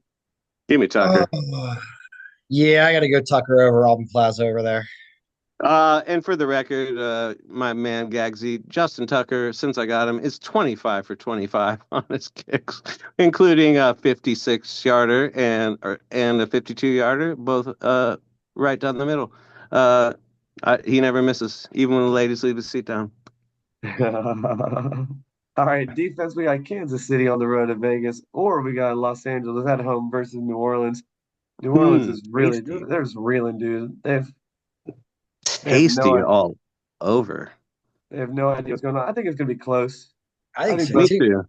[SPEAKER 1] Give me Tucker.
[SPEAKER 3] Oh, yeah, I gotta go Tucker over Alvin Plaza over there.
[SPEAKER 1] And for the record, my man Gagsy, Justin Tucker, since I got him, is 25 for 25 on his kicks, including a 56 yarder and a 52 yarder, both right down the middle. Uh, he never misses, even when the ladies leave his seat down.
[SPEAKER 2] All right, defense, we got Kansas City on the road to Vegas, or we got Los Angeles at home versus New Orleans. New Orleans is really,
[SPEAKER 1] Tasty,
[SPEAKER 2] they're just reeling, dude. They have
[SPEAKER 1] tasty all over.
[SPEAKER 2] they have no idea what's going on. I think it's gonna be close.
[SPEAKER 3] I
[SPEAKER 2] I
[SPEAKER 3] think
[SPEAKER 2] think
[SPEAKER 3] so
[SPEAKER 1] Me
[SPEAKER 2] both
[SPEAKER 3] too.
[SPEAKER 1] too.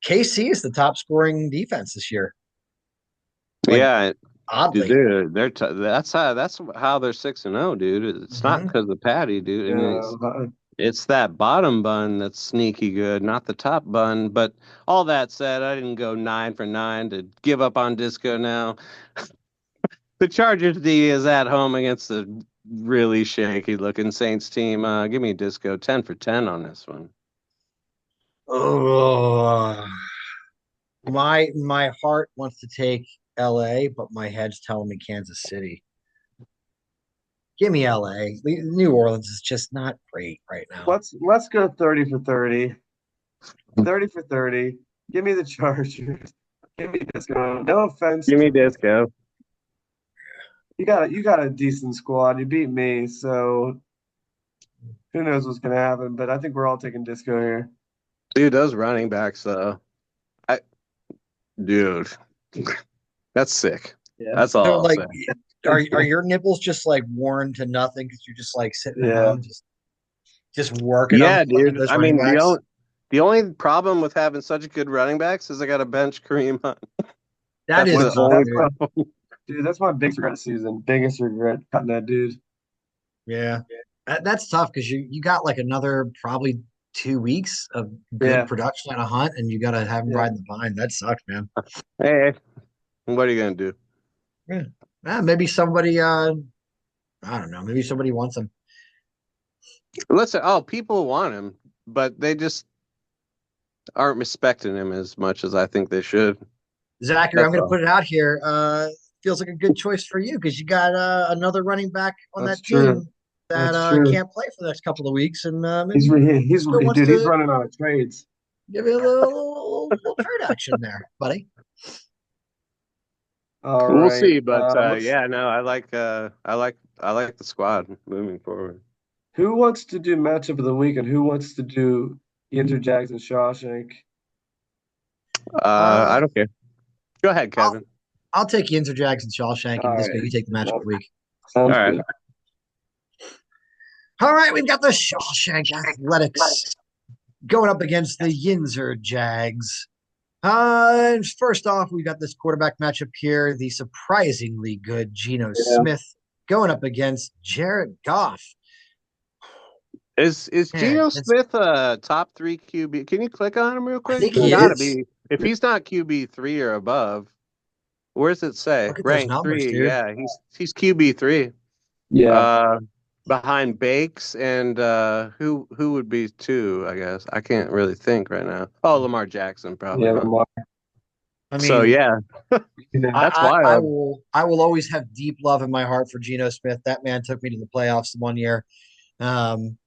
[SPEAKER 3] KC is the top scoring defense this year. Like
[SPEAKER 1] Yeah, dude,
[SPEAKER 3] oddly.
[SPEAKER 1] that's how they're 6-0, dude. It's not
[SPEAKER 3] Hmm.
[SPEAKER 1] because of Patty, dude. I mean,
[SPEAKER 2] uh,
[SPEAKER 1] it's that bottom bun that's sneaky good, not the top bun. But all that said, I didn't go 9 for 9 to give up on Disco now. The Chargers D is at home against the really shaky looking Saints team. Give me Disco 10 for 10 on this one.
[SPEAKER 3] Oh, my heart wants to take LA, but my head's telling me Kansas City. Give me LA. New Orleans is just not great right now.
[SPEAKER 2] let's go 30 for 30. 30 for 30. Give me the Chargers. Give me this going. No offense
[SPEAKER 1] Give me
[SPEAKER 2] to
[SPEAKER 1] Disco.
[SPEAKER 2] you got a decent squad. You beat me, so who knows what's gonna happen, but I think we're all taking Disco here.
[SPEAKER 1] Dude, those running backs, though. I, dude, that's sick.
[SPEAKER 2] Yeah.
[SPEAKER 1] That's
[SPEAKER 3] So
[SPEAKER 1] all I'll
[SPEAKER 3] like
[SPEAKER 1] say.
[SPEAKER 3] are your nipples just like worn to nothing because you're just like sitting at
[SPEAKER 2] Yeah.
[SPEAKER 3] home just working them,
[SPEAKER 1] Yeah,
[SPEAKER 3] looking at
[SPEAKER 1] dude.
[SPEAKER 3] those
[SPEAKER 1] I
[SPEAKER 3] running
[SPEAKER 1] mean,
[SPEAKER 3] backs?
[SPEAKER 1] the only problem with having such good running backs is I got to bench Kareem Hunt.
[SPEAKER 3] That
[SPEAKER 1] That's
[SPEAKER 3] is
[SPEAKER 1] the
[SPEAKER 2] Which
[SPEAKER 3] tough,
[SPEAKER 1] only
[SPEAKER 2] that's
[SPEAKER 3] dude.
[SPEAKER 2] my
[SPEAKER 1] problem.
[SPEAKER 2] dude, that's my biggest regret this season. Biggest regret cutting that dude.
[SPEAKER 3] Yeah. That's tough because you got like another probably 2 weeks of good
[SPEAKER 2] Yeah,
[SPEAKER 3] production out of Hunt, and you got to have him
[SPEAKER 2] yeah.
[SPEAKER 3] riding the vine. That sucks, man.
[SPEAKER 1] Hey, what are you gonna do?
[SPEAKER 3] Yeah. Maybe somebody I don't know, maybe somebody wants him.
[SPEAKER 1] Listen, people want him, but they just aren't respecting him as much as I think they should.
[SPEAKER 3] Zachary, I'm
[SPEAKER 1] That's
[SPEAKER 3] going to
[SPEAKER 1] all.
[SPEAKER 3] put it out here. Feels like a good choice for you because you got another running back on
[SPEAKER 2] That's
[SPEAKER 3] that
[SPEAKER 2] true.
[SPEAKER 3] team that
[SPEAKER 2] That's true.
[SPEAKER 3] can't play for the next couple of weeks, and maybe Disco wants
[SPEAKER 2] He's
[SPEAKER 3] to
[SPEAKER 2] running out of trades.
[SPEAKER 3] give you a little trade action there, buddy.
[SPEAKER 2] All
[SPEAKER 1] We'll
[SPEAKER 2] right.
[SPEAKER 1] see, but
[SPEAKER 2] Let's.
[SPEAKER 1] yeah, no, I like the squad moving forward.
[SPEAKER 2] Who wants to do matchup of the week and who wants to do Inter Jags and Shawshank?
[SPEAKER 1] I
[SPEAKER 3] Uh,
[SPEAKER 1] don't care. Go ahead,
[SPEAKER 3] I'll
[SPEAKER 1] Kevin.
[SPEAKER 3] I'll take Yinzer Jackson, Shawshank,
[SPEAKER 2] All
[SPEAKER 3] and
[SPEAKER 2] right.
[SPEAKER 3] Disco. You take the match of
[SPEAKER 2] No,
[SPEAKER 3] the week.
[SPEAKER 1] All
[SPEAKER 2] sounds
[SPEAKER 1] right.
[SPEAKER 2] good.
[SPEAKER 3] All right, we've got the Shawshank Athletics going up against the Yinzer Jags. And first off, we got this quarterback matchup here. The surprisingly good Geno
[SPEAKER 2] Yeah.
[SPEAKER 3] Smith going up against Jared Goff.
[SPEAKER 1] Is
[SPEAKER 3] Man,
[SPEAKER 1] Geno Smith a top three QB? Can you click on him real
[SPEAKER 3] I
[SPEAKER 1] quick?
[SPEAKER 3] think
[SPEAKER 1] He's
[SPEAKER 3] he
[SPEAKER 1] got to
[SPEAKER 3] is.
[SPEAKER 1] be. If he's not QB 3 or above, where does it say?
[SPEAKER 3] Look at those
[SPEAKER 1] Rank
[SPEAKER 3] numbers,
[SPEAKER 1] three.
[SPEAKER 3] dude.
[SPEAKER 1] Yeah, he's QB 3.
[SPEAKER 2] Yeah.
[SPEAKER 1] Uh, behind Bakes and who would be 2? I guess I can't really think right now. Oh, Lamar Jackson
[SPEAKER 2] Yeah.
[SPEAKER 1] probably, huh?
[SPEAKER 2] Lamar.
[SPEAKER 3] I
[SPEAKER 1] So
[SPEAKER 3] mean,
[SPEAKER 1] yeah,
[SPEAKER 2] You know,
[SPEAKER 1] that's
[SPEAKER 3] I
[SPEAKER 1] wild.
[SPEAKER 3] will always have deep love in my heart for Geno Smith. That man took me to the playoffs one year. Um,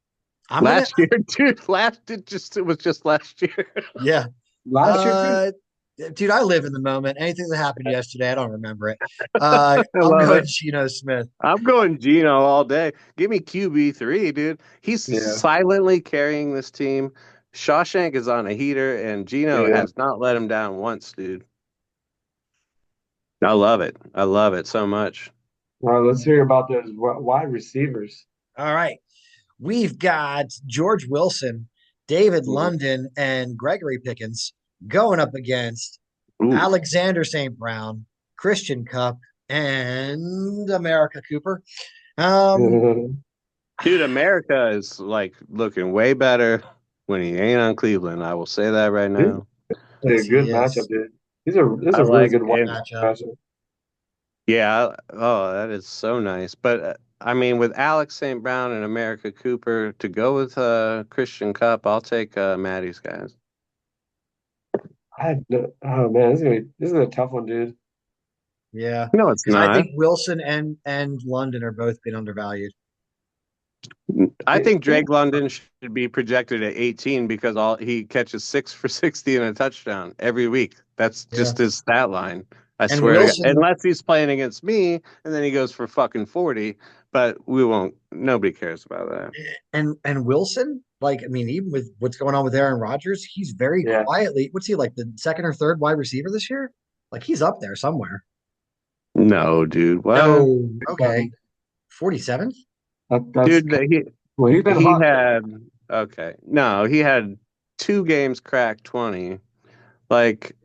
[SPEAKER 3] I'm gonna
[SPEAKER 1] Last year, dude. It was just last year.
[SPEAKER 3] yeah.
[SPEAKER 2] last year too.
[SPEAKER 3] Uh, dude, I live in the moment. Anything that happened yesterday, I don't remember it.
[SPEAKER 1] I
[SPEAKER 3] I'm
[SPEAKER 1] love
[SPEAKER 3] going
[SPEAKER 1] it.
[SPEAKER 3] Geno Smith.
[SPEAKER 1] I'm going Gino all day. Give me QB3, dude. He's
[SPEAKER 2] Yeah,
[SPEAKER 1] silently carrying this team. Shawshank is on a heater, and Gino
[SPEAKER 2] yeah.
[SPEAKER 1] has not let him down once, dude. I love it. I love it so much.
[SPEAKER 2] All right, let's hear about those wide receivers.
[SPEAKER 3] All right. We've got George Wilson, David
[SPEAKER 2] Mhm.
[SPEAKER 3] London, and Gregory Pickens going up against
[SPEAKER 1] Ooh,
[SPEAKER 3] Alexander St. Brown, Christian Cup, and America Cooper. Um,
[SPEAKER 1] dude, America is like looking way better when he ain't on Cleveland. I will say that right
[SPEAKER 2] This is
[SPEAKER 1] now.
[SPEAKER 2] a
[SPEAKER 3] yes, he
[SPEAKER 2] good matchup,
[SPEAKER 3] is.
[SPEAKER 2] dude. This is
[SPEAKER 1] I
[SPEAKER 2] a really
[SPEAKER 1] like
[SPEAKER 2] good wide
[SPEAKER 1] it.
[SPEAKER 3] Matchup.
[SPEAKER 2] matchup.
[SPEAKER 1] Yeah. Oh, that is so nice. But I mean, with Alex St. Brown and America Cooper to go with Christian Cup, I'll take Maddie's guys.
[SPEAKER 2] Oh man, this is a tough one, dude.
[SPEAKER 3] Yeah,
[SPEAKER 1] No, it's
[SPEAKER 3] because I
[SPEAKER 1] not.
[SPEAKER 3] think Wilson and London are both being undervalued.
[SPEAKER 1] I
[SPEAKER 2] It,
[SPEAKER 1] think Drake London should be projected at 18 because all he catches 6 for 60 and a touchdown every week. That's
[SPEAKER 3] Yeah,
[SPEAKER 1] just his stat line. I
[SPEAKER 3] and
[SPEAKER 1] swear to God.
[SPEAKER 3] Wilson
[SPEAKER 1] Unless he's playing against me and then he goes for fucking 40, but we won't. Nobody cares about that.
[SPEAKER 3] and Wilson, like I mean, even with what's going on with Aaron Rodgers, he's very
[SPEAKER 2] yeah,
[SPEAKER 3] quietly. What's he like the second or third wide receiver this year? Like he's up there somewhere.
[SPEAKER 1] No, dude. What?
[SPEAKER 3] No, okay, 47th.
[SPEAKER 2] that's
[SPEAKER 1] Dude, he
[SPEAKER 2] well, he's been
[SPEAKER 1] he
[SPEAKER 2] hot though.
[SPEAKER 1] had okay. No, he had 2 games cracked 20. Like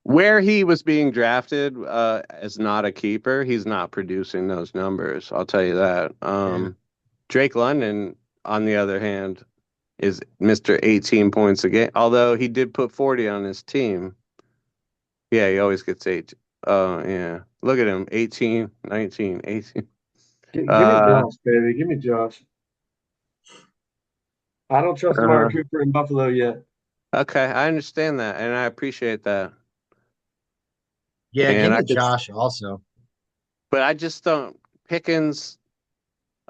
[SPEAKER 1] where he was being drafted as not a keeper, he's not producing those numbers. I'll tell you that.
[SPEAKER 3] Yeah,
[SPEAKER 1] Drake London, on the other hand, is Mr. 18 points a game. Although he did put 40 on his team. Yeah, he always gets 8. Oh, yeah. Look at him. 18, 19, 18.
[SPEAKER 2] Give me
[SPEAKER 1] Uh,
[SPEAKER 2] Josh, baby. Give me Josh. I don't trust Amari
[SPEAKER 1] uh,
[SPEAKER 2] Cooper in Buffalo yet.
[SPEAKER 1] okay, I understand that, and I appreciate that.
[SPEAKER 3] yeah. Give
[SPEAKER 1] And I
[SPEAKER 3] me
[SPEAKER 1] could,
[SPEAKER 3] Josh also.
[SPEAKER 1] but I just don't. Pickens.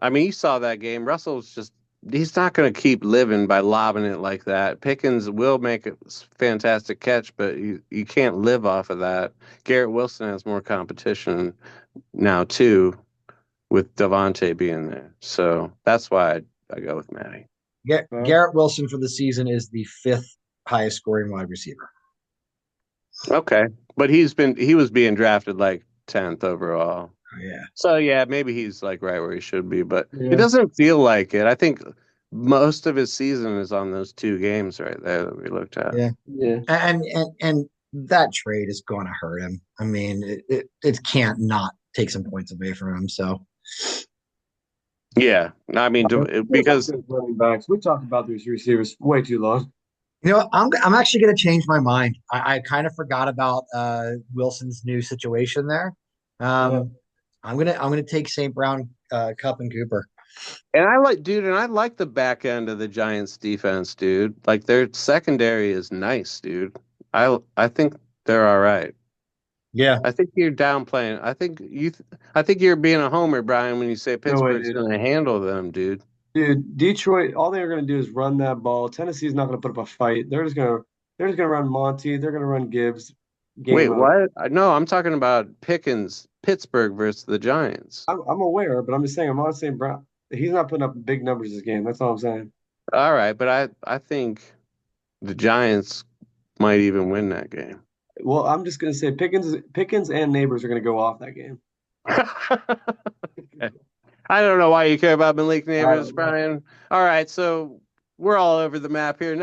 [SPEAKER 1] I mean, you saw that game. Russell's just, he's not going to keep living by lobbing it like that. Pickens will make a fantastic catch, but you can't live off of that. Garrett Wilson has more competition now, too, with Devontae being there. So that's why I go with Matty.
[SPEAKER 2] Huh?
[SPEAKER 3] Garrett Wilson for the season is the fifth highest scoring wide receiver.
[SPEAKER 1] Okay. But he was being drafted like 10th overall.
[SPEAKER 3] Oh, yeah.
[SPEAKER 1] So yeah, maybe he's like right where he should be, but it
[SPEAKER 2] Yeah,
[SPEAKER 1] doesn't feel like it. I think most of his season is on those 2 games right there that we looked at.
[SPEAKER 3] Yeah.
[SPEAKER 2] yeah.
[SPEAKER 3] And that trade is going to hurt him. I mean, it can't not take some points away from him. So
[SPEAKER 1] Yeah, I mean
[SPEAKER 2] What about
[SPEAKER 1] because
[SPEAKER 2] those running backs? We talked about these receivers way too long.
[SPEAKER 3] you know, I'm actually going to change my mind. I kind of forgot about Wilson's new situation there.
[SPEAKER 2] Yeah,
[SPEAKER 3] Um, I'm gonna take St. Brown, Cup, and Cooper.
[SPEAKER 1] and I like the back end of the Giants defense, dude. Like their secondary is nice, dude. I think they're all right.
[SPEAKER 3] Yeah,
[SPEAKER 1] I think you're downplaying. I think you're being a homer, Brian, when you say
[SPEAKER 2] no way,
[SPEAKER 1] Pittsburgh's
[SPEAKER 2] dude.
[SPEAKER 1] going to handle them, dude.
[SPEAKER 2] Dude, Detroit, all they're going to do is run that ball. Tennessee's not going to put up a fight. They're just going to run Monty. They're going to run Gibbs.
[SPEAKER 1] Wait,
[SPEAKER 2] Game over.
[SPEAKER 1] what? No, I'm talking about Pickens, Pittsburgh versus the Giants.
[SPEAKER 2] I'm aware, but I'm just saying, I'm not saying Brown. He's not putting up big numbers this game. That's all I'm saying.
[SPEAKER 1] All right, but I think the Giants might even win that game.
[SPEAKER 2] Well, I'm just going to say Pickens and Neighbors are going to go off that game.
[SPEAKER 1] Okay. I don't know why you care about Malik
[SPEAKER 2] I
[SPEAKER 1] Neighbors,
[SPEAKER 2] don't know.
[SPEAKER 1] Brian. All right, so we're all over the map here.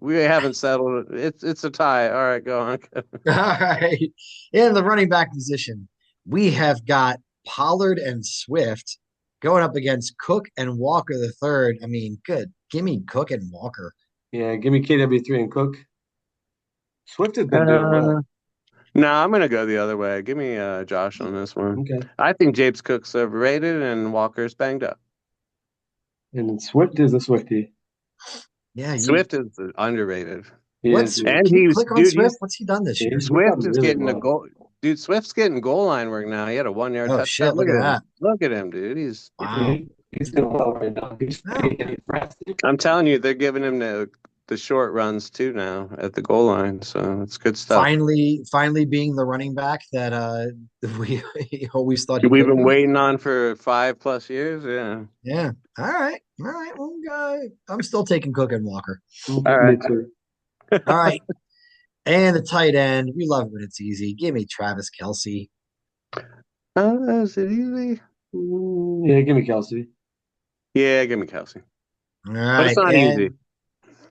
[SPEAKER 1] We haven't settled it. It's a tie. All right, go on.
[SPEAKER 3] all right. In the running back position, we have got Pollard and Swift going up against Cook and Walker the third. I mean, good. Give me Cook and Walker.
[SPEAKER 2] Yeah, give me KW3 and Cook. Swift has been doing well.
[SPEAKER 1] Uh, no, I'm gonna go the other way. Give me Josh on this one.
[SPEAKER 2] Okay.
[SPEAKER 1] I think James Cook's overrated and Walker's banged up.
[SPEAKER 2] And then Swift is a Swifty.
[SPEAKER 3] Yeah, you
[SPEAKER 1] Swift is underrated.
[SPEAKER 2] He is,
[SPEAKER 3] What's
[SPEAKER 2] dude.
[SPEAKER 1] And
[SPEAKER 3] can you
[SPEAKER 1] he's
[SPEAKER 3] click on
[SPEAKER 1] dude,
[SPEAKER 3] Swift?
[SPEAKER 1] he's
[SPEAKER 3] What's he done this year?
[SPEAKER 2] He's
[SPEAKER 1] Swift
[SPEAKER 2] done
[SPEAKER 1] is
[SPEAKER 2] really
[SPEAKER 1] getting a
[SPEAKER 2] well.
[SPEAKER 1] goal. Dude, Swift's getting goal line work now. He had a 1 yard
[SPEAKER 3] Oh
[SPEAKER 1] touchdown.
[SPEAKER 3] shit,
[SPEAKER 1] Look
[SPEAKER 3] look
[SPEAKER 1] at
[SPEAKER 3] at
[SPEAKER 1] him.
[SPEAKER 3] that.
[SPEAKER 1] Look at him, dude.
[SPEAKER 3] Wow.
[SPEAKER 2] He's doing well right now. He's
[SPEAKER 3] Wow.
[SPEAKER 2] getting fast.
[SPEAKER 1] I'm telling you, they're giving him the short runs too now at the goal line. So it's good stuff.
[SPEAKER 3] Finally being the running back that we always thought he
[SPEAKER 1] We've
[SPEAKER 3] could
[SPEAKER 1] been
[SPEAKER 3] be.
[SPEAKER 1] waiting on for 5+ years. Yeah.
[SPEAKER 3] Yeah. All right. All right. Well, I'm still taking Cook and Walker.
[SPEAKER 1] All
[SPEAKER 2] Me
[SPEAKER 1] right.
[SPEAKER 2] too.
[SPEAKER 3] All right. And the tight end. We love when it's easy. Give me Travis Kelsey.
[SPEAKER 1] Is it easy?
[SPEAKER 2] Yeah, give me Kelsey.
[SPEAKER 1] Yeah, give me Kelsey.
[SPEAKER 3] All
[SPEAKER 1] But it's
[SPEAKER 3] right.
[SPEAKER 1] not easy.
[SPEAKER 3] And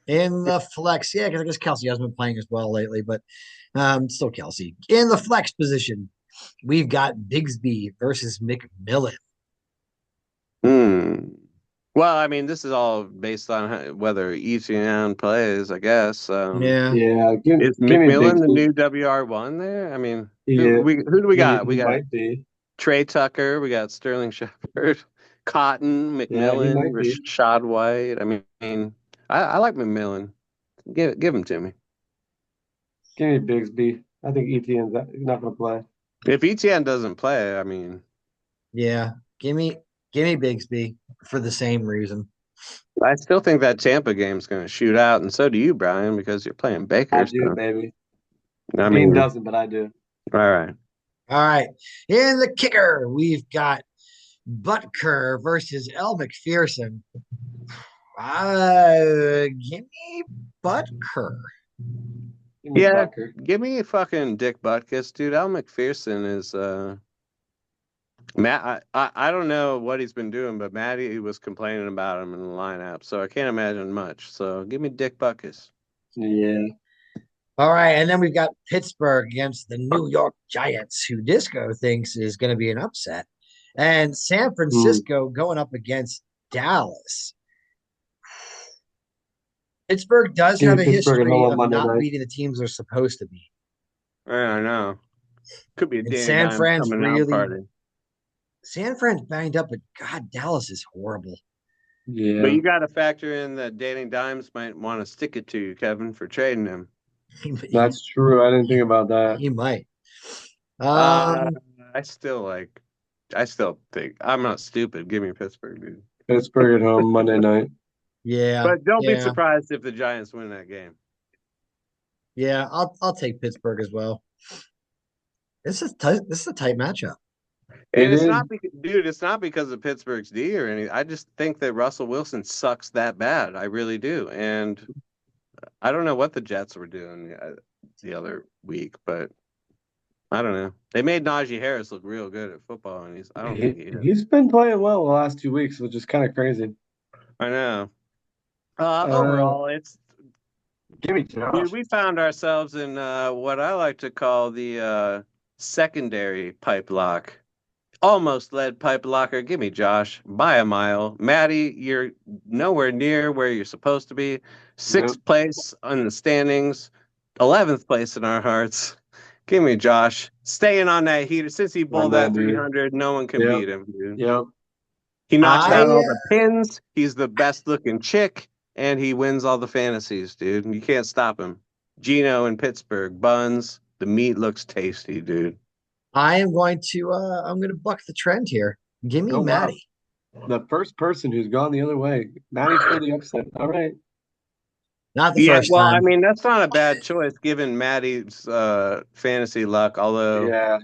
[SPEAKER 3] in the flex, yeah, because I guess Kelsey hasn't been playing as well lately, but still Kelsey. In the flex position, we've got Bigsby versus McMillan.
[SPEAKER 1] Hmm. Well, I mean, this is all based on whether ECN plays, I guess.
[SPEAKER 3] Yeah.
[SPEAKER 2] Yeah,
[SPEAKER 1] Is
[SPEAKER 2] give me
[SPEAKER 1] McMillan the
[SPEAKER 2] Bigsby.
[SPEAKER 1] new WR1 there? I mean,
[SPEAKER 2] Yeah,
[SPEAKER 1] who do we got? We
[SPEAKER 2] he
[SPEAKER 1] got
[SPEAKER 2] might be.
[SPEAKER 1] Trey Tucker, we got Sterling Shepard, Cotton,
[SPEAKER 2] Yeah, he
[SPEAKER 1] McMillan,
[SPEAKER 2] might be.
[SPEAKER 1] Rashad White. I mean, I like McMillan. Give him to me.
[SPEAKER 2] Give me Bigsby. I think ETN's not going to play.
[SPEAKER 1] If ETN doesn't play, I mean,
[SPEAKER 3] Yeah. Give me Bigsby for the same reason.
[SPEAKER 1] I still think that Tampa game's going to shoot out, and so do you, Brian, because you're playing
[SPEAKER 2] I
[SPEAKER 1] Baker.
[SPEAKER 2] do,
[SPEAKER 1] So
[SPEAKER 2] baby.
[SPEAKER 1] I
[SPEAKER 2] Dean
[SPEAKER 1] mean,
[SPEAKER 2] doesn't, but I do.
[SPEAKER 1] all right.
[SPEAKER 3] All right. In the kicker, we've got Butker versus El McPherson. Give me Butker.
[SPEAKER 2] Give me
[SPEAKER 1] Yeah,
[SPEAKER 2] Bucker.
[SPEAKER 1] give me a fucking Dick Butkus, dude. Al McPherson is Matt. I don't know what he's been doing, but Matty was complaining about him in the lineup, so I can't imagine much. So give me Dick Butkus.
[SPEAKER 2] Yeah.
[SPEAKER 3] All right, and then we've got Pittsburgh against the New York Giants, who Disco thinks is going to be an upset, and San
[SPEAKER 2] Hmm.
[SPEAKER 3] Francisco going up against Dallas. Pittsburgh does
[SPEAKER 2] Give
[SPEAKER 3] have
[SPEAKER 2] me
[SPEAKER 3] a
[SPEAKER 2] Pittsburgh at home
[SPEAKER 3] history
[SPEAKER 2] on
[SPEAKER 3] of
[SPEAKER 2] Monday
[SPEAKER 3] not
[SPEAKER 2] night.
[SPEAKER 3] beating the teams they're supposed to beat,
[SPEAKER 1] I don't know. Could be a
[SPEAKER 3] and
[SPEAKER 1] Danny Dimes coming out party,
[SPEAKER 3] San Fran's banged up, but God, Dallas is horrible.
[SPEAKER 1] but
[SPEAKER 2] Yeah.
[SPEAKER 1] you got to factor in that Danny Dimes might want to stick it to you, Kevin, for trading him.
[SPEAKER 3] He,
[SPEAKER 2] That's true. I didn't think about that.
[SPEAKER 3] he might.
[SPEAKER 1] Uh,
[SPEAKER 3] Um,
[SPEAKER 1] I still like. I still think I'm not stupid. Give me Pittsburgh, dude.
[SPEAKER 2] Pittsburgh at home Monday night.
[SPEAKER 3] yeah,
[SPEAKER 1] But don't be
[SPEAKER 3] yeah,
[SPEAKER 1] surprised if the Giants win that game.
[SPEAKER 3] yeah. I'll take Pittsburgh as well. This is a tight matchup.
[SPEAKER 2] It
[SPEAKER 1] And it's
[SPEAKER 2] is.
[SPEAKER 1] not because, dude, it's not because of Pittsburgh's D or anything. I just think that Russell Wilson sucks that bad. I really do. And I don't know what the Jets were doing the other week, but I don't know. They made Najee Harris look real good at football, and I don't think he is.
[SPEAKER 2] He's been playing well the last 2 weeks, which is kind of crazy.
[SPEAKER 1] I know.
[SPEAKER 2] Uh,
[SPEAKER 1] Overall, it's
[SPEAKER 2] give me
[SPEAKER 1] dude.
[SPEAKER 2] Josh.
[SPEAKER 1] We found ourselves in what I like to call the secondary pipe lock. Almost led pipe locker. Give me Josh by a mile. Maddie, you're nowhere near where you're supposed to be.
[SPEAKER 2] Nope.
[SPEAKER 1] Sixth place on the standings, 11th place in our hearts. Give me Josh. Staying on that heater. Since he
[SPEAKER 2] On
[SPEAKER 1] bowled
[SPEAKER 2] that
[SPEAKER 1] that
[SPEAKER 2] dude.
[SPEAKER 1] 300, no one can
[SPEAKER 2] Yep.
[SPEAKER 1] beat him, dude.
[SPEAKER 2] Yep.
[SPEAKER 1] He knocks
[SPEAKER 3] I
[SPEAKER 1] down all the pins. He's the best looking chick, and he wins all the fantasies, dude. You can't stop him. Gino in Pittsburgh, buns. The meat looks tasty, dude.
[SPEAKER 3] I am going to I'm going to buck the trend here. Give me
[SPEAKER 2] Oh wow.
[SPEAKER 3] Maddie.
[SPEAKER 2] The first person who's gone the other way. Matty for the upset. All right.
[SPEAKER 3] Not the
[SPEAKER 1] Yeah,
[SPEAKER 3] first
[SPEAKER 1] well, I
[SPEAKER 3] time.
[SPEAKER 1] mean, that's not a bad choice given Maddie's fantasy luck, although
[SPEAKER 2] Yeah.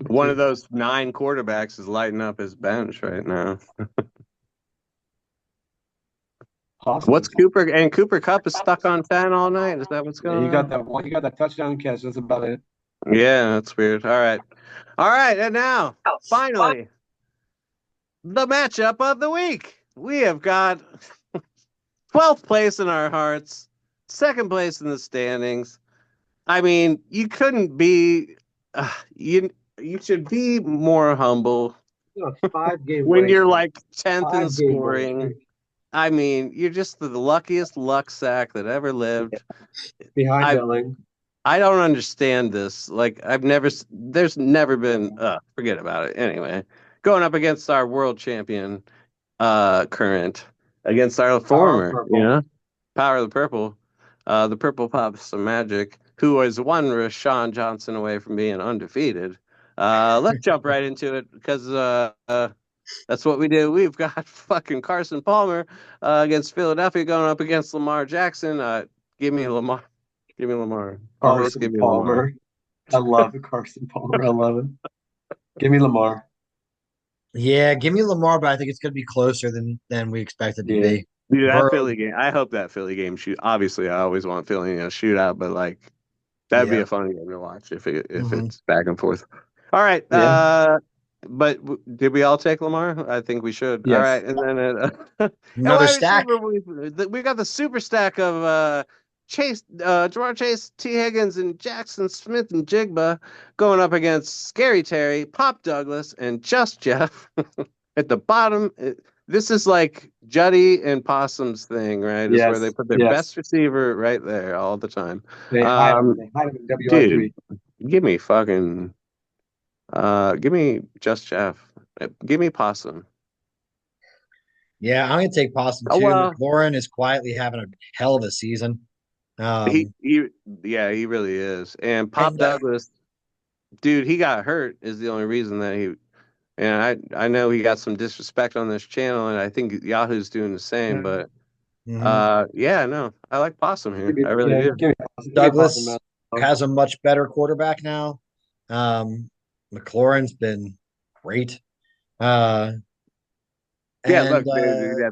[SPEAKER 1] one of those 9 quarterbacks is lighting up his bench right now.
[SPEAKER 2] Possibly.
[SPEAKER 1] What's Cooper? And Cooper Cup is stuck on 10 all night? Is that what's
[SPEAKER 2] Yeah,
[SPEAKER 1] going
[SPEAKER 2] he got
[SPEAKER 1] on?
[SPEAKER 2] that one. He got that touchdown catch. That's about it.
[SPEAKER 1] Yeah, that's weird. All right. All right. And now, finally, the matchup of the week. We have got 12th place in our hearts, second place in the standings. I mean, you couldn't be, you should be more humble
[SPEAKER 2] You know, 5 game
[SPEAKER 1] when
[SPEAKER 2] winning
[SPEAKER 1] you're
[SPEAKER 2] streak.
[SPEAKER 1] like 10th in
[SPEAKER 2] 5 game winning
[SPEAKER 1] scoring.
[SPEAKER 2] streak.
[SPEAKER 1] I mean, you're just the luckiest luck sack that ever
[SPEAKER 2] Yeah.
[SPEAKER 1] lived.
[SPEAKER 2] Behind
[SPEAKER 1] I
[SPEAKER 2] Elling.
[SPEAKER 1] I don't understand this. Like there's never been forget about it. Anyway, going up against our world champion current against our
[SPEAKER 2] Power of
[SPEAKER 1] former,
[SPEAKER 2] purple.
[SPEAKER 1] Power of the Purple. the Purple Pops of Magic, who is one Rashawn Johnson away from being undefeated. Let's jump right into it because that's what we do. We've got fucking Carson Palmer against Philadelphia going up against Lamar Jackson. Give me Lamar. Give me Lamar. Always
[SPEAKER 2] Carson
[SPEAKER 1] give me Lamar.
[SPEAKER 2] Palmer. I love it, Carson Palmer. I love it. Give me Lamar.
[SPEAKER 3] Yeah, give me Lamar, but I think it's going to be closer than we expect it to
[SPEAKER 2] Yeah.
[SPEAKER 3] be.
[SPEAKER 1] Dude, that
[SPEAKER 3] Burrow,
[SPEAKER 1] Philly game. I hope that Philly game shoot. Obviously, I always want Philly in a shootout, but like that'd be
[SPEAKER 3] yeah.
[SPEAKER 1] a fun game to watch if
[SPEAKER 3] Hmm.
[SPEAKER 1] it's back and forth. All right.
[SPEAKER 2] Yeah.
[SPEAKER 1] But did we all take Lamar? I think we should. All right,
[SPEAKER 2] Yes.
[SPEAKER 1] and then and
[SPEAKER 3] Another
[SPEAKER 1] wide
[SPEAKER 3] stack.
[SPEAKER 1] receiver we got the super stack of Chase, Jamar Chase, T Higgins, and Jackson Smith and Jigba going up against Scary Terry, Pop Douglas, and Just Jeff at the bottom. This is like Juddy and Possum's thing, right? Is where they
[SPEAKER 2] Yes.
[SPEAKER 1] put their
[SPEAKER 2] Yes.
[SPEAKER 1] best receiver right there all the time.
[SPEAKER 2] They hide him.
[SPEAKER 1] Um,
[SPEAKER 2] They hide him in
[SPEAKER 1] dude,
[SPEAKER 2] WR3.
[SPEAKER 1] give me fucking give me Just Jeff. Give me Possum.
[SPEAKER 3] Yeah, I'm going to take Possum
[SPEAKER 1] Oh
[SPEAKER 3] too.
[SPEAKER 1] well,
[SPEAKER 3] McLaurin is quietly having a hell of a season.
[SPEAKER 1] he
[SPEAKER 3] Um,
[SPEAKER 1] he yeah, he really is. And Pop
[SPEAKER 3] and
[SPEAKER 1] Douglas, dude, he got hurt is the only reason that he and I know he got some disrespect on this channel and I think Yahoo's doing the same, but
[SPEAKER 3] mhm.
[SPEAKER 1] yeah, no, I like Possum here.
[SPEAKER 2] Give me,
[SPEAKER 1] I really
[SPEAKER 2] yeah,
[SPEAKER 1] do.
[SPEAKER 2] give me Possum,
[SPEAKER 3] Douglas
[SPEAKER 2] man.
[SPEAKER 3] has a much better quarterback now. McLaurin's been great. Uh,
[SPEAKER 1] Yeah,
[SPEAKER 3] and
[SPEAKER 1] look, dude, yeah,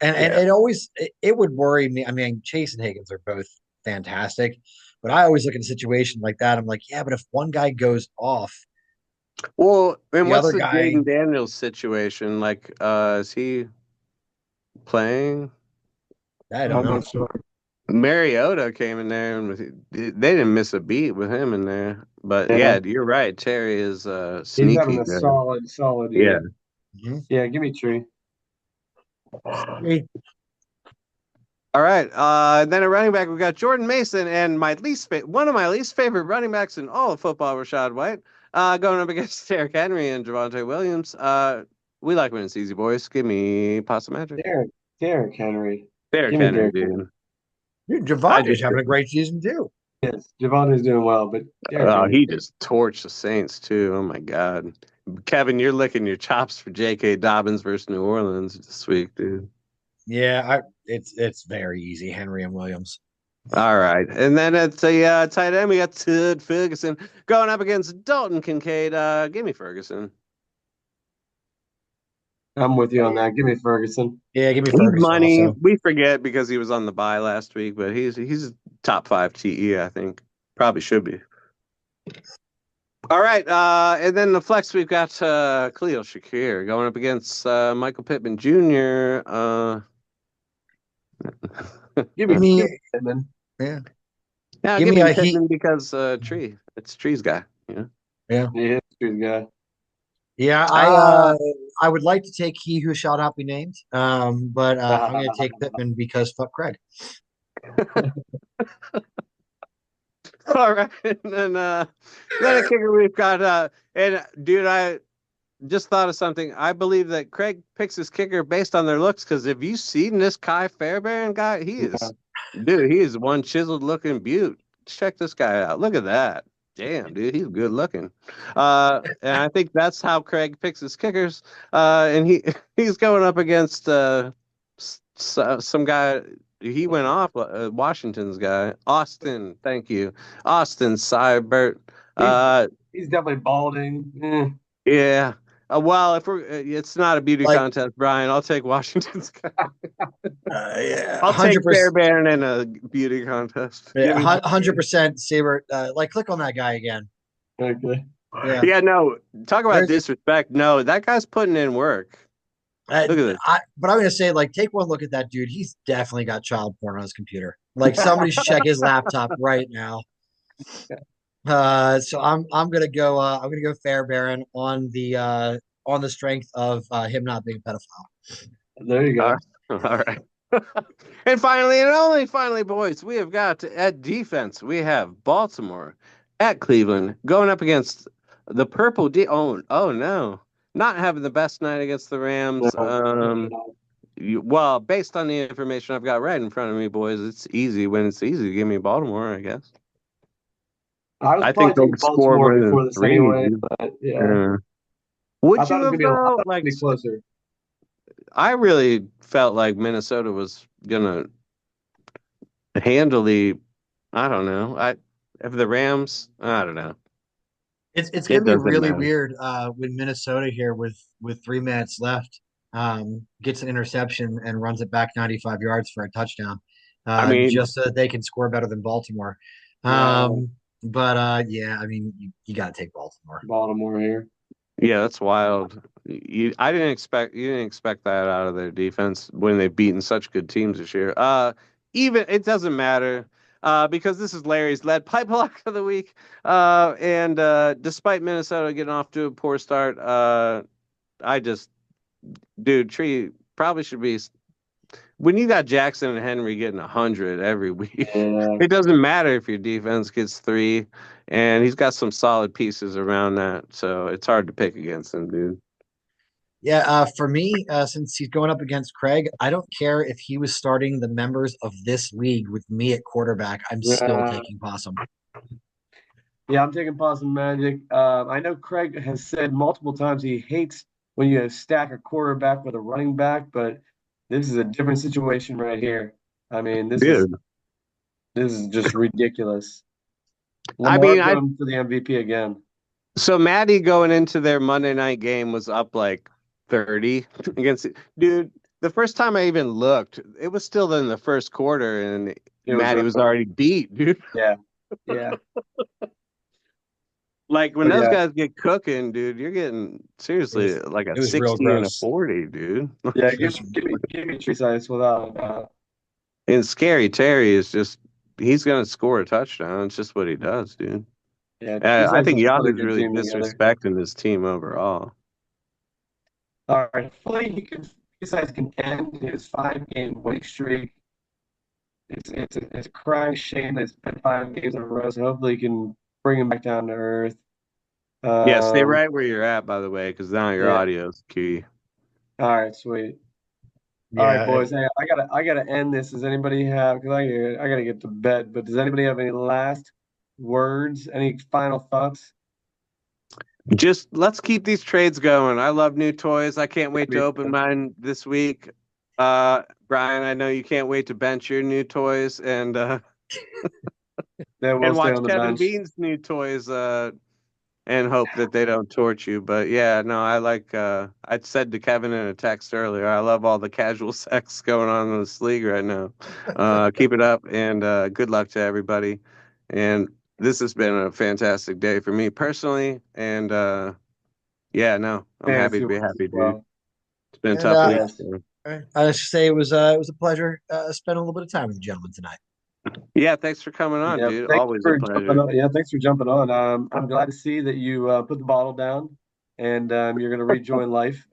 [SPEAKER 3] and
[SPEAKER 1] yeah.
[SPEAKER 3] it always it would worry me. I mean, Chase and Higgins are both fantastic, but I always look at a situation like that. I'm like, yeah, but if one guy goes off,
[SPEAKER 1] Well, and
[SPEAKER 3] the
[SPEAKER 1] what's
[SPEAKER 3] other
[SPEAKER 1] the
[SPEAKER 3] guy,
[SPEAKER 1] Jaden Daniels situation? Like, is he playing?
[SPEAKER 3] I don't
[SPEAKER 2] I'm
[SPEAKER 3] know.
[SPEAKER 2] not sure.
[SPEAKER 1] Mariota came in there and they didn't miss a beat with him in there. But
[SPEAKER 2] Yeah.
[SPEAKER 1] yeah, you're right. Terry is
[SPEAKER 2] He's having
[SPEAKER 1] sneaky
[SPEAKER 2] a
[SPEAKER 1] good.
[SPEAKER 2] solid
[SPEAKER 1] Yeah.
[SPEAKER 2] year.
[SPEAKER 3] Mhm.
[SPEAKER 2] Yeah, give me Tree.
[SPEAKER 3] Hey,
[SPEAKER 1] All right. Then a running back, we got Jordan Mason and one of my least favorite running backs in all of football, Rashad White, going up against Derrick Henry and Javante Williams. We like when it's easy, boys. Give me Pasta Magic.
[SPEAKER 2] Derrick Henry.
[SPEAKER 1] Derrick
[SPEAKER 2] Give me
[SPEAKER 1] Henry,
[SPEAKER 2] Derrick Henry.
[SPEAKER 1] dude.
[SPEAKER 3] dude,
[SPEAKER 1] I
[SPEAKER 3] Javante's
[SPEAKER 1] just
[SPEAKER 3] having a great season too.
[SPEAKER 2] Yes, Javonte's doing well, but Derrick Henry.
[SPEAKER 1] he just torched the Saints too. Oh my God. Kevin, you're licking your chops for J.K. Dobbins versus New Orleans this week, dude.
[SPEAKER 3] Yeah, it's very easy. Henry and Williams.
[SPEAKER 1] All right. And then at the tight end, we got Tud Ferguson going up against Dalton Kincaid. Give me Ferguson.
[SPEAKER 2] I'm with you on that. Give me Ferguson.
[SPEAKER 3] Yeah, give me
[SPEAKER 1] He's
[SPEAKER 3] Ferguson
[SPEAKER 1] money.
[SPEAKER 3] also.
[SPEAKER 1] We forget because he was on the bye last week, but he's top 5 TE, I think. Probably should be. All right. And then the flex, we've got Khalil Shakir going up against Michael Pittman Jr.
[SPEAKER 2] Give
[SPEAKER 3] Give
[SPEAKER 2] me
[SPEAKER 3] me
[SPEAKER 2] Pittman.
[SPEAKER 3] yeah.
[SPEAKER 1] Yeah,
[SPEAKER 3] Give
[SPEAKER 1] give
[SPEAKER 3] me
[SPEAKER 1] me
[SPEAKER 3] a heat.
[SPEAKER 1] Pittman because Tree. It's Tree's guy. Yeah.
[SPEAKER 3] Yeah.
[SPEAKER 2] Yeah, he's a guy.
[SPEAKER 3] Yeah,
[SPEAKER 1] Uh,
[SPEAKER 3] I would like to take he who shall not be named. But I'm gonna take Pittman because fuck Craig.
[SPEAKER 1] all right. And then a kicker we've got and dude, I just thought of something. I believe that Craig picks his kicker based on their looks because if you've seen this Kai Fairbairn guy,
[SPEAKER 2] Yeah.
[SPEAKER 1] he is one chiseled looking beaut. Check this guy out. Look at that. Damn, dude, he's good looking. And I think that's how Craig picks his kickers. And he's going up against some guy. He went off Washington's guy, Austin. Thank you, Austin Seibert.
[SPEAKER 2] He's
[SPEAKER 1] Uh,
[SPEAKER 2] he's definitely balding.
[SPEAKER 1] yeah. Well, if it's not a beauty
[SPEAKER 3] Like
[SPEAKER 1] contest, Brian. I'll take Washington's guy.
[SPEAKER 3] yeah,
[SPEAKER 1] I'll take
[SPEAKER 3] 100%.
[SPEAKER 1] Fairbairn in a beauty contest. Give
[SPEAKER 3] Yeah,
[SPEAKER 1] me.
[SPEAKER 3] 100% Saber. Like click on that guy again.
[SPEAKER 2] Okay.
[SPEAKER 3] Yeah.
[SPEAKER 1] Yeah, no. Talk about
[SPEAKER 3] There's
[SPEAKER 1] disrespect. No, that guy's putting in work. Look at this.
[SPEAKER 3] but I'm gonna say, like, take one look at that dude. He's definitely got child porn on his computer. Like, somebody should check his laptop right now. So I'm gonna go Fairbairn on the strength of him not being a pedophile.
[SPEAKER 2] There you
[SPEAKER 1] All
[SPEAKER 2] go.
[SPEAKER 1] right. All right. And finally, and only finally, boys, we have got at defense, we have Baltimore at Cleveland going up against the Purple D. Oh no, not having the best night against the Rams.
[SPEAKER 2] No.
[SPEAKER 1] Well, based on the information I've got right in front of me, boys, it's easy. When it's easy, give me Baltimore, I guess.
[SPEAKER 2] I was
[SPEAKER 1] I think
[SPEAKER 2] probably
[SPEAKER 1] they'll
[SPEAKER 2] taking
[SPEAKER 1] score
[SPEAKER 2] Baltimore
[SPEAKER 1] more than
[SPEAKER 2] before this
[SPEAKER 1] three.
[SPEAKER 2] anyway, but yeah,
[SPEAKER 1] Uh, would
[SPEAKER 2] I thought
[SPEAKER 1] you
[SPEAKER 2] it was
[SPEAKER 1] have
[SPEAKER 2] gonna be
[SPEAKER 1] though? Like,
[SPEAKER 2] closer.
[SPEAKER 1] I really felt like Minnesota was gonna handily. I don't know. I if the Rams. I don't know.
[SPEAKER 3] It's
[SPEAKER 1] It
[SPEAKER 3] gonna be
[SPEAKER 1] doesn't
[SPEAKER 3] really
[SPEAKER 1] matter.
[SPEAKER 3] weird when Minnesota here with 3 minutes left gets an interception and runs it back 95 yards for a touchdown,
[SPEAKER 1] I mean,
[SPEAKER 3] just so that they can score better than Baltimore.
[SPEAKER 2] Yeah,
[SPEAKER 3] But yeah, I mean you got to take Baltimore.
[SPEAKER 2] Baltimore here.
[SPEAKER 1] yeah, that's wild. I didn't expect you didn't expect that out of their defense when they've beaten such good teams this year. Even it doesn't matter because this is Larry's lead pipe lock of the week. And despite Minnesota getting off to a poor start, I just, dude, Tree probably should be when you got Jackson and Henry getting 100 every week.
[SPEAKER 2] Yeah,
[SPEAKER 1] It doesn't matter if your defense gets three, and he's got some solid pieces around that, so it's hard to pick against him, dude.
[SPEAKER 3] Yeah, for me, since he's going up against Craig, I don't care if he was starting the members of this league with me at quarterback. I'm still
[SPEAKER 2] yeah,
[SPEAKER 3] taking Possum.
[SPEAKER 2] yeah. I'm taking Boston Magic. I know Craig has said multiple times he hates when you stack a quarterback with a running back, but this is a different situation right here. I mean,
[SPEAKER 1] Dude,
[SPEAKER 2] this is just ridiculous.
[SPEAKER 1] I
[SPEAKER 2] Lamar
[SPEAKER 1] mean, I
[SPEAKER 2] going for the MVP again.
[SPEAKER 1] so Maddie going into their Monday night game was up like 30 against dude. The first time I even looked, it was still in the first quarter, and
[SPEAKER 2] It was
[SPEAKER 1] Maddie was already beat, dude.
[SPEAKER 2] yeah, yeah,
[SPEAKER 1] Like when
[SPEAKER 2] but
[SPEAKER 1] those
[SPEAKER 2] yeah,
[SPEAKER 1] guys get cooking, dude, you're getting
[SPEAKER 3] It
[SPEAKER 1] seriously
[SPEAKER 3] was
[SPEAKER 1] like a
[SPEAKER 3] it was real
[SPEAKER 1] 60 and a
[SPEAKER 3] gross.
[SPEAKER 1] 40, dude.
[SPEAKER 2] yeah.
[SPEAKER 3] It was
[SPEAKER 2] Give me tree size without
[SPEAKER 1] And Scary Terry is just he's gonna score a touchdown. It's just what he does, dude.
[SPEAKER 2] yeah. Tree
[SPEAKER 1] I
[SPEAKER 2] size
[SPEAKER 1] think
[SPEAKER 2] just put a
[SPEAKER 1] Yahoo's
[SPEAKER 2] good
[SPEAKER 1] really
[SPEAKER 2] team together.
[SPEAKER 1] disrespecting his team overall.
[SPEAKER 2] All right, hopefully he can. Tree size can end his 5 game winning streak. It's a crying shame that it's been 5 games in a row. So hopefully he can bring him back down to earth.
[SPEAKER 1] Yeah, stay
[SPEAKER 2] Um,
[SPEAKER 1] right where you're at, by the way, because now your
[SPEAKER 2] yeah.
[SPEAKER 1] audio's key.
[SPEAKER 2] All right, sweet. All right,
[SPEAKER 3] yeah.
[SPEAKER 2] boys. Hey, I gotta end this. Does anybody have? Because I gotta get to bed. But does anybody have any last words? Any final thoughts?
[SPEAKER 1] Just let's keep these trades going. I love new toys. I can't wait to
[SPEAKER 2] Me
[SPEAKER 1] open
[SPEAKER 2] too.
[SPEAKER 1] mine this week. Brian, I know you can't wait to bench your new toys
[SPEAKER 2] Then we'll
[SPEAKER 1] and
[SPEAKER 2] stay
[SPEAKER 1] watch
[SPEAKER 2] on the
[SPEAKER 1] Kevin
[SPEAKER 2] bench.
[SPEAKER 1] Bean's new toys and hope that they don't torch you. But yeah, no, I like I said to Kevin in a text earlier, I love all the casual sex going on in this league right now. Keep it up and good luck to everybody. And this has been a fantastic day for me personally. And yeah, no, I'm happy
[SPEAKER 2] Fantasy
[SPEAKER 1] to be
[SPEAKER 2] wise as
[SPEAKER 1] happy, dude.
[SPEAKER 2] well.
[SPEAKER 1] It's been a
[SPEAKER 3] And
[SPEAKER 1] tough week.
[SPEAKER 2] Yes.
[SPEAKER 1] So.
[SPEAKER 3] I just say it was a pleasure spending a little bit of time with the gentleman tonight.
[SPEAKER 1] Yeah, thanks for coming on,
[SPEAKER 2] Yeah.
[SPEAKER 1] dude.
[SPEAKER 2] Thanks
[SPEAKER 1] Always a
[SPEAKER 2] for jumping
[SPEAKER 1] pleasure.
[SPEAKER 2] on. Yeah. Thanks for jumping on. I'm glad to see that you put the bottle down and you're gonna rejoin life.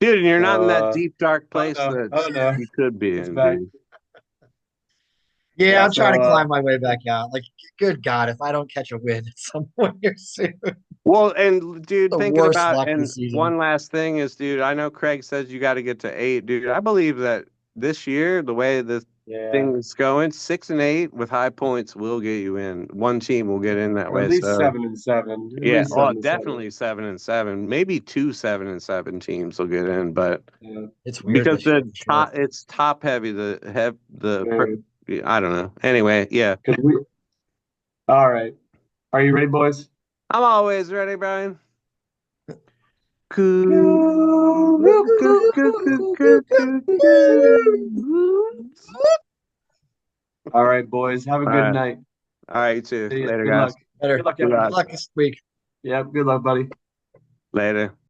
[SPEAKER 1] Dude, and you're not in
[SPEAKER 2] So,
[SPEAKER 1] that deep, dark
[SPEAKER 2] oh
[SPEAKER 1] place
[SPEAKER 2] no,
[SPEAKER 1] that
[SPEAKER 2] oh no,
[SPEAKER 1] you could be
[SPEAKER 2] it's
[SPEAKER 1] in,
[SPEAKER 2] back.
[SPEAKER 1] dude.
[SPEAKER 3] Yeah,
[SPEAKER 2] Yeah.
[SPEAKER 3] I'm trying
[SPEAKER 2] So,
[SPEAKER 3] to climb my way back out. Like, good God, if I don't catch a win at some point here soon,
[SPEAKER 1] Well, and dude,
[SPEAKER 3] the
[SPEAKER 1] thinking
[SPEAKER 3] worst
[SPEAKER 1] about
[SPEAKER 3] luck
[SPEAKER 1] and
[SPEAKER 3] this season.
[SPEAKER 1] one last thing is, dude, I know Craig says you got to get to eight, dude. I believe that this year, the way this
[SPEAKER 2] yeah,
[SPEAKER 1] thing is going, 6 and 8 with high points will get you in. One team will get in that
[SPEAKER 2] or at
[SPEAKER 1] way.
[SPEAKER 2] least
[SPEAKER 1] So
[SPEAKER 2] 7-7. At
[SPEAKER 1] yeah,
[SPEAKER 2] least
[SPEAKER 1] oh,
[SPEAKER 2] 7-7.
[SPEAKER 1] definitely 7-7. Maybe two 7-7 teams will get in, but
[SPEAKER 2] Yeah.
[SPEAKER 3] It's weird
[SPEAKER 1] because
[SPEAKER 3] this year
[SPEAKER 1] the
[SPEAKER 3] for sure.
[SPEAKER 1] top, it's top heavy.
[SPEAKER 2] Very.
[SPEAKER 1] I don't know. Anyway, yeah,
[SPEAKER 2] Because we. All right. Are you ready, boys?
[SPEAKER 1] I'm always ready, Brian.
[SPEAKER 2] Go,
[SPEAKER 1] Coo, coo, coo, coo, coo, coo, coo, coo.
[SPEAKER 2] All right, boys. Have a
[SPEAKER 1] All
[SPEAKER 2] good
[SPEAKER 1] right.
[SPEAKER 2] night.
[SPEAKER 1] All right, you too.
[SPEAKER 2] See ya.
[SPEAKER 1] Later,
[SPEAKER 2] Good
[SPEAKER 1] guys.
[SPEAKER 2] luck.
[SPEAKER 3] Better.
[SPEAKER 2] Good luck,
[SPEAKER 1] Good
[SPEAKER 3] Good
[SPEAKER 2] Kevin.
[SPEAKER 1] luck.
[SPEAKER 3] luck this week.
[SPEAKER 2] Yeah. Good luck, buddy.
[SPEAKER 1] Later.